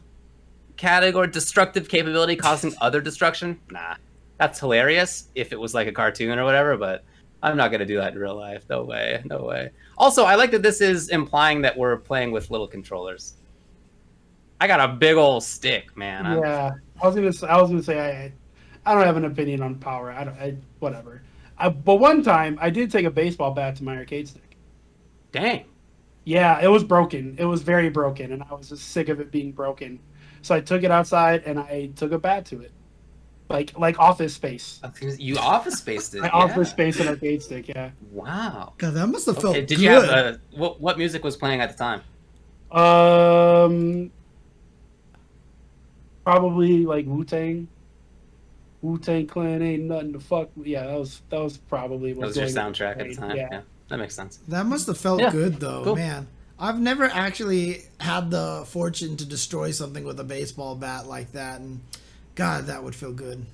[SPEAKER 3] category? Destructive capability causing other destruction? Nah, that's hilarious if it was like a cartoon or whatever, but I'm not going to do that in real life. No way. No way. Also, I like that this is implying that we're playing with little controllers. I got a big old stick, man.
[SPEAKER 2] Yeah, I was gonna say I don't have an opinion on power. Whatever. But one time I did take a baseball bat to my arcade stick.
[SPEAKER 3] Dang.
[SPEAKER 2] Yeah, it was broken. It was very broken, and I was just sick of it being broken. So I took it outside and I took a bat to it, like Office Space.
[SPEAKER 3] You Office Spaced it.
[SPEAKER 2] I Office Space an arcade stick. Yeah.
[SPEAKER 3] Wow.
[SPEAKER 1] God, that must have felt
[SPEAKER 3] Did
[SPEAKER 1] good.
[SPEAKER 3] you have what music was playing at the time?
[SPEAKER 2] Probably like Wu-Tang. Wu-Tang Clan ain't nothing to fuck with. Yeah, that was probably what
[SPEAKER 3] That was your soundtrack at the time. Yeah, that makes sense.
[SPEAKER 1] That must have felt good, though, cool. Man. I've never actually had the fortune to destroy something with a baseball bat like that, and God, that would feel good.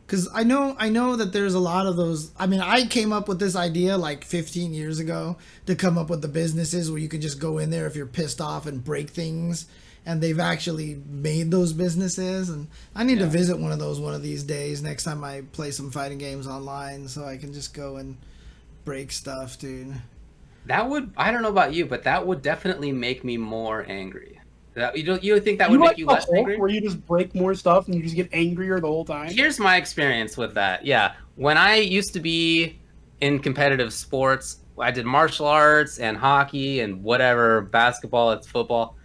[SPEAKER 1] Because I know that there's a lot of those. I mean, I came up with this idea like 15 years ago to come up with the businesses where you can just go in there if you're pissed off and break things. And they've actually made those businesses, and I need to visit one of those one of these days next time I play some fighting games online, so I can just go and break stuff, dude.
[SPEAKER 3] That would, I don't know about you, but that would definitely make me more angry. You don't think that would make you less angry?
[SPEAKER 2] Where you just break more stuff and you just get angrier the whole time?
[SPEAKER 3] Here's my experience with that. Yeah, when I used to be in competitive sports, I did martial arts and hockey and whatever, basketball, it's football.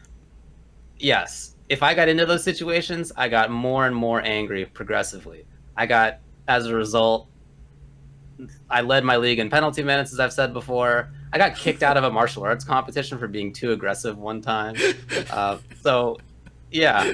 [SPEAKER 3] Yes, if I got into those situations, I got more and more angry progressively. As a result, I led my league in penalty minutes, as I've said before. I got kicked out of a martial arts competition for being too aggressive one time. So, yeah,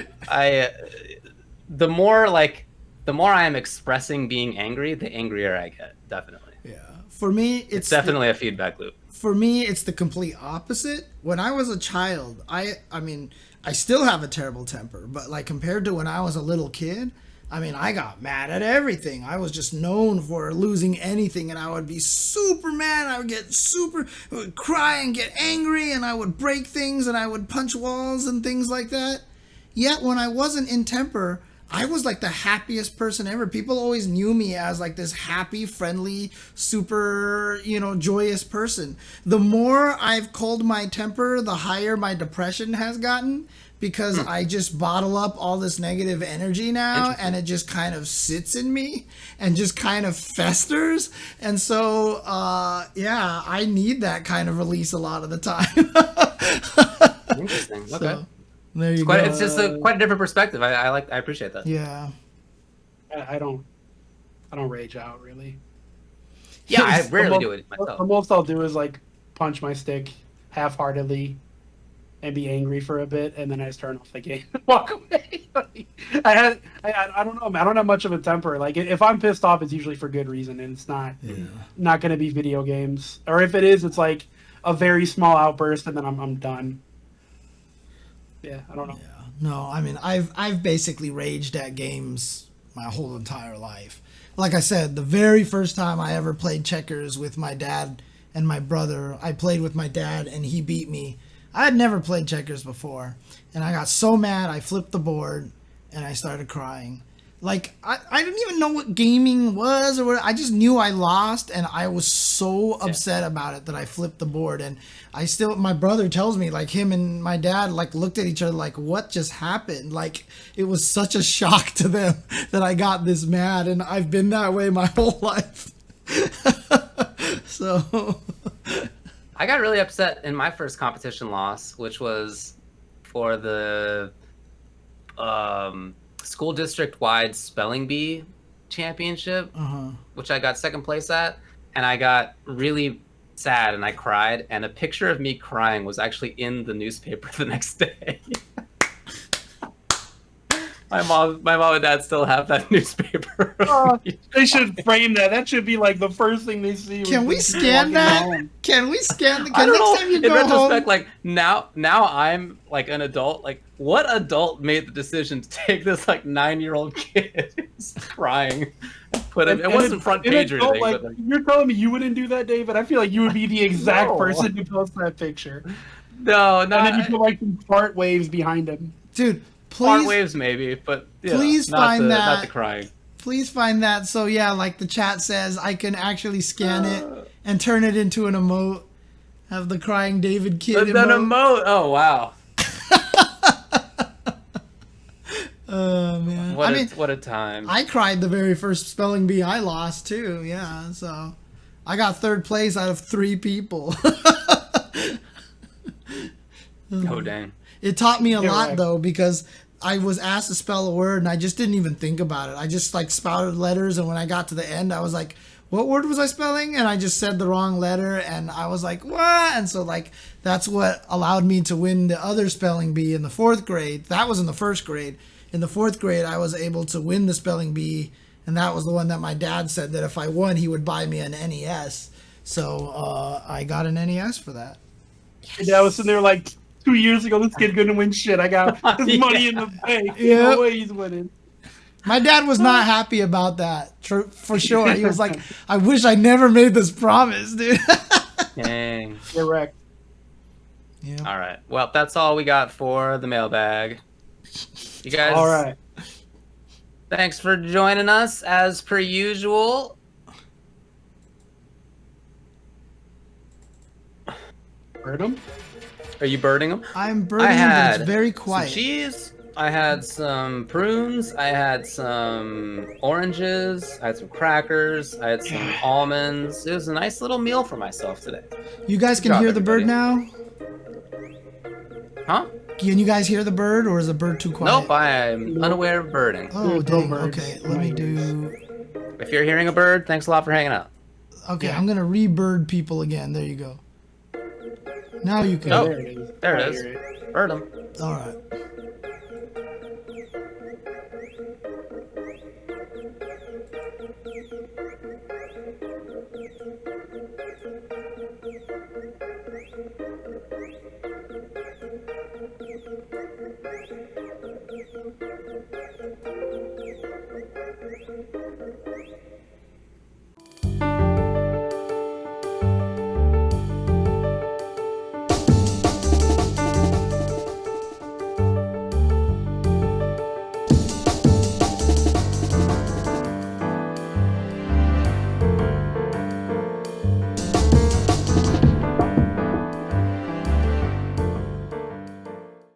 [SPEAKER 3] the more I am expressing being angry, the angrier I get, definitely.
[SPEAKER 1] Yeah, for me,
[SPEAKER 3] it's definitely a feedback loop.
[SPEAKER 1] For me, it's the complete opposite. When I was a child, I mean, I still have a terrible temper, but like compared to when I was a little kid, I mean, I got mad at everything. I was just known for losing anything, and I would be super mad. I would cry and get angry, and I would break things, and I would punch walls and things like that. Yet when I wasn't in temper, I was like the happiest person ever. People always knew me as like this happy, friendly, super, joyous person. The more I've culled my temper, the higher my depression has gotten, because I just bottle up all this negative energy now, and it just kind of sits in me and just kind of festers. And so, I need that kind of release a lot of the time.
[SPEAKER 3] Interesting. Okay.
[SPEAKER 1] So, there you
[SPEAKER 3] go. It's just quite a different perspective. I appreciate that.
[SPEAKER 1] Yeah.
[SPEAKER 2] I don't rage out really.
[SPEAKER 3] Yeah, I rarely do it myself.
[SPEAKER 2] The most I'll do is like punch my stick half-heartedly and be angry for a bit, and then I just turn off the game and walk away. I don't know. I don't have much of a temper. Like if I'm pissed off, it's usually for good reason, and it's not going to be video games. Or if it is, it's like a very small outburst, and then I'm done. Yeah, I don't know.
[SPEAKER 1] Yeah. No, I mean, I've basically raged at games my whole entire life. Like I said, the very first time I ever played checkers with my dad and my brother. I played with my dad, and he beat me. I had never played checkers before, and I got so mad I flipped the board, and I started crying. Like, I didn't even know what gaming was or what. I just knew I lost, and I was so upset about it that I flipped the board. And my brother tells me, like, him and my dad, like, looked at each other like, what just happened? Like, it was such a shock to them that I got this mad, and I've been that way my whole life. So...
[SPEAKER 3] I got really upset in my first competition loss, which was for the school district-wide spelling bee championship, which I got second place at, and I got really sad and I cried, and a picture of me crying was actually in the newspaper the next day. My mom and dad still have that newspaper.
[SPEAKER 2] They should frame that. That should be like the first thing they see.
[SPEAKER 1] Can we scan that? Can we scan the?
[SPEAKER 3] I don't know.
[SPEAKER 1] Time you
[SPEAKER 3] In
[SPEAKER 1] go
[SPEAKER 3] retrospect,
[SPEAKER 1] home,
[SPEAKER 3] like now I'm like an adult. Like, what adult made the decision to take this like 9-year-old kid who's crying and put him? It wasn't front page or anything.
[SPEAKER 2] Like,
[SPEAKER 3] but like,
[SPEAKER 2] you're telling me you wouldn't do that, David? I feel like you would be the exact
[SPEAKER 3] No.
[SPEAKER 2] person to post that picture.
[SPEAKER 3] no,
[SPEAKER 2] And then you put like some fart waves behind him.
[SPEAKER 1] dude.
[SPEAKER 3] fart
[SPEAKER 1] Please,
[SPEAKER 3] waves maybe, but
[SPEAKER 1] please
[SPEAKER 3] not
[SPEAKER 1] find that.
[SPEAKER 3] Not the crying.
[SPEAKER 1] please find that. So yeah, like the chat says, I can actually scan it and turn it into an emote. Have the crying David kid
[SPEAKER 3] But then
[SPEAKER 1] emote.
[SPEAKER 3] Oh wow.
[SPEAKER 1] Oh man.
[SPEAKER 3] What a time.
[SPEAKER 1] I cried the very first spelling bee I lost too. Yeah, so I got third place out of 3 people.
[SPEAKER 3] Oh dang.
[SPEAKER 1] It taught me a lot
[SPEAKER 2] right.
[SPEAKER 1] though, because I was asked to spell a word and I just didn't even think about it. I just like spouted letters, and when I got to the end, I was like, what word was I spelling? And I just said the wrong letter, and I was like, what? And so like that's what allowed me to win the other spelling bee in the 4th grade. That was in the 1st grade. In the 4th grade, I was able to win the spelling bee, and that was the one that my dad said that if I won, he would buy me an NES. So I got an NES for that.
[SPEAKER 2] Yeah, I was sitting there like 2 years ago. This kid couldn't win shit. I got his money in the bank.
[SPEAKER 1] Yeah.
[SPEAKER 2] No way he's winning.
[SPEAKER 1] My dad was not happy about that, for sure. He was like, I wish I never made this promise, dude.
[SPEAKER 3] Dang.
[SPEAKER 2] Correct.
[SPEAKER 1] Yeah.
[SPEAKER 3] All right. Well, that's all we got for the mailbag. You guys.
[SPEAKER 2] All right.
[SPEAKER 3] Thanks for joining us as per usual.
[SPEAKER 2] Heard him?
[SPEAKER 3] Are you birding them?
[SPEAKER 1] I'm birding him, but it's very
[SPEAKER 3] Some
[SPEAKER 1] quiet.
[SPEAKER 3] cheese. I had some prunes. I had some oranges. I had some crackers. I had some almonds. It was a nice little meal for myself today.
[SPEAKER 1] You guys can
[SPEAKER 3] Good job,
[SPEAKER 1] hear the bird
[SPEAKER 3] everybody.
[SPEAKER 1] now?
[SPEAKER 3] Huh?
[SPEAKER 1] Can you guys hear the bird, or is the bird too quiet?
[SPEAKER 3] Nope, I'm unaware of birding.
[SPEAKER 1] Oh,
[SPEAKER 2] There's no
[SPEAKER 1] dang.
[SPEAKER 2] birds.
[SPEAKER 1] Okay, let me do...
[SPEAKER 3] If you're hearing a bird, thanks a lot for hanging out.
[SPEAKER 1] Okay,
[SPEAKER 2] Yeah.
[SPEAKER 1] I'm going to re-bird people again. There you go. Now you can...
[SPEAKER 3] Oh.
[SPEAKER 2] There it is.
[SPEAKER 3] There
[SPEAKER 2] I
[SPEAKER 3] it
[SPEAKER 2] hear
[SPEAKER 3] is. Bird them.
[SPEAKER 1] All right.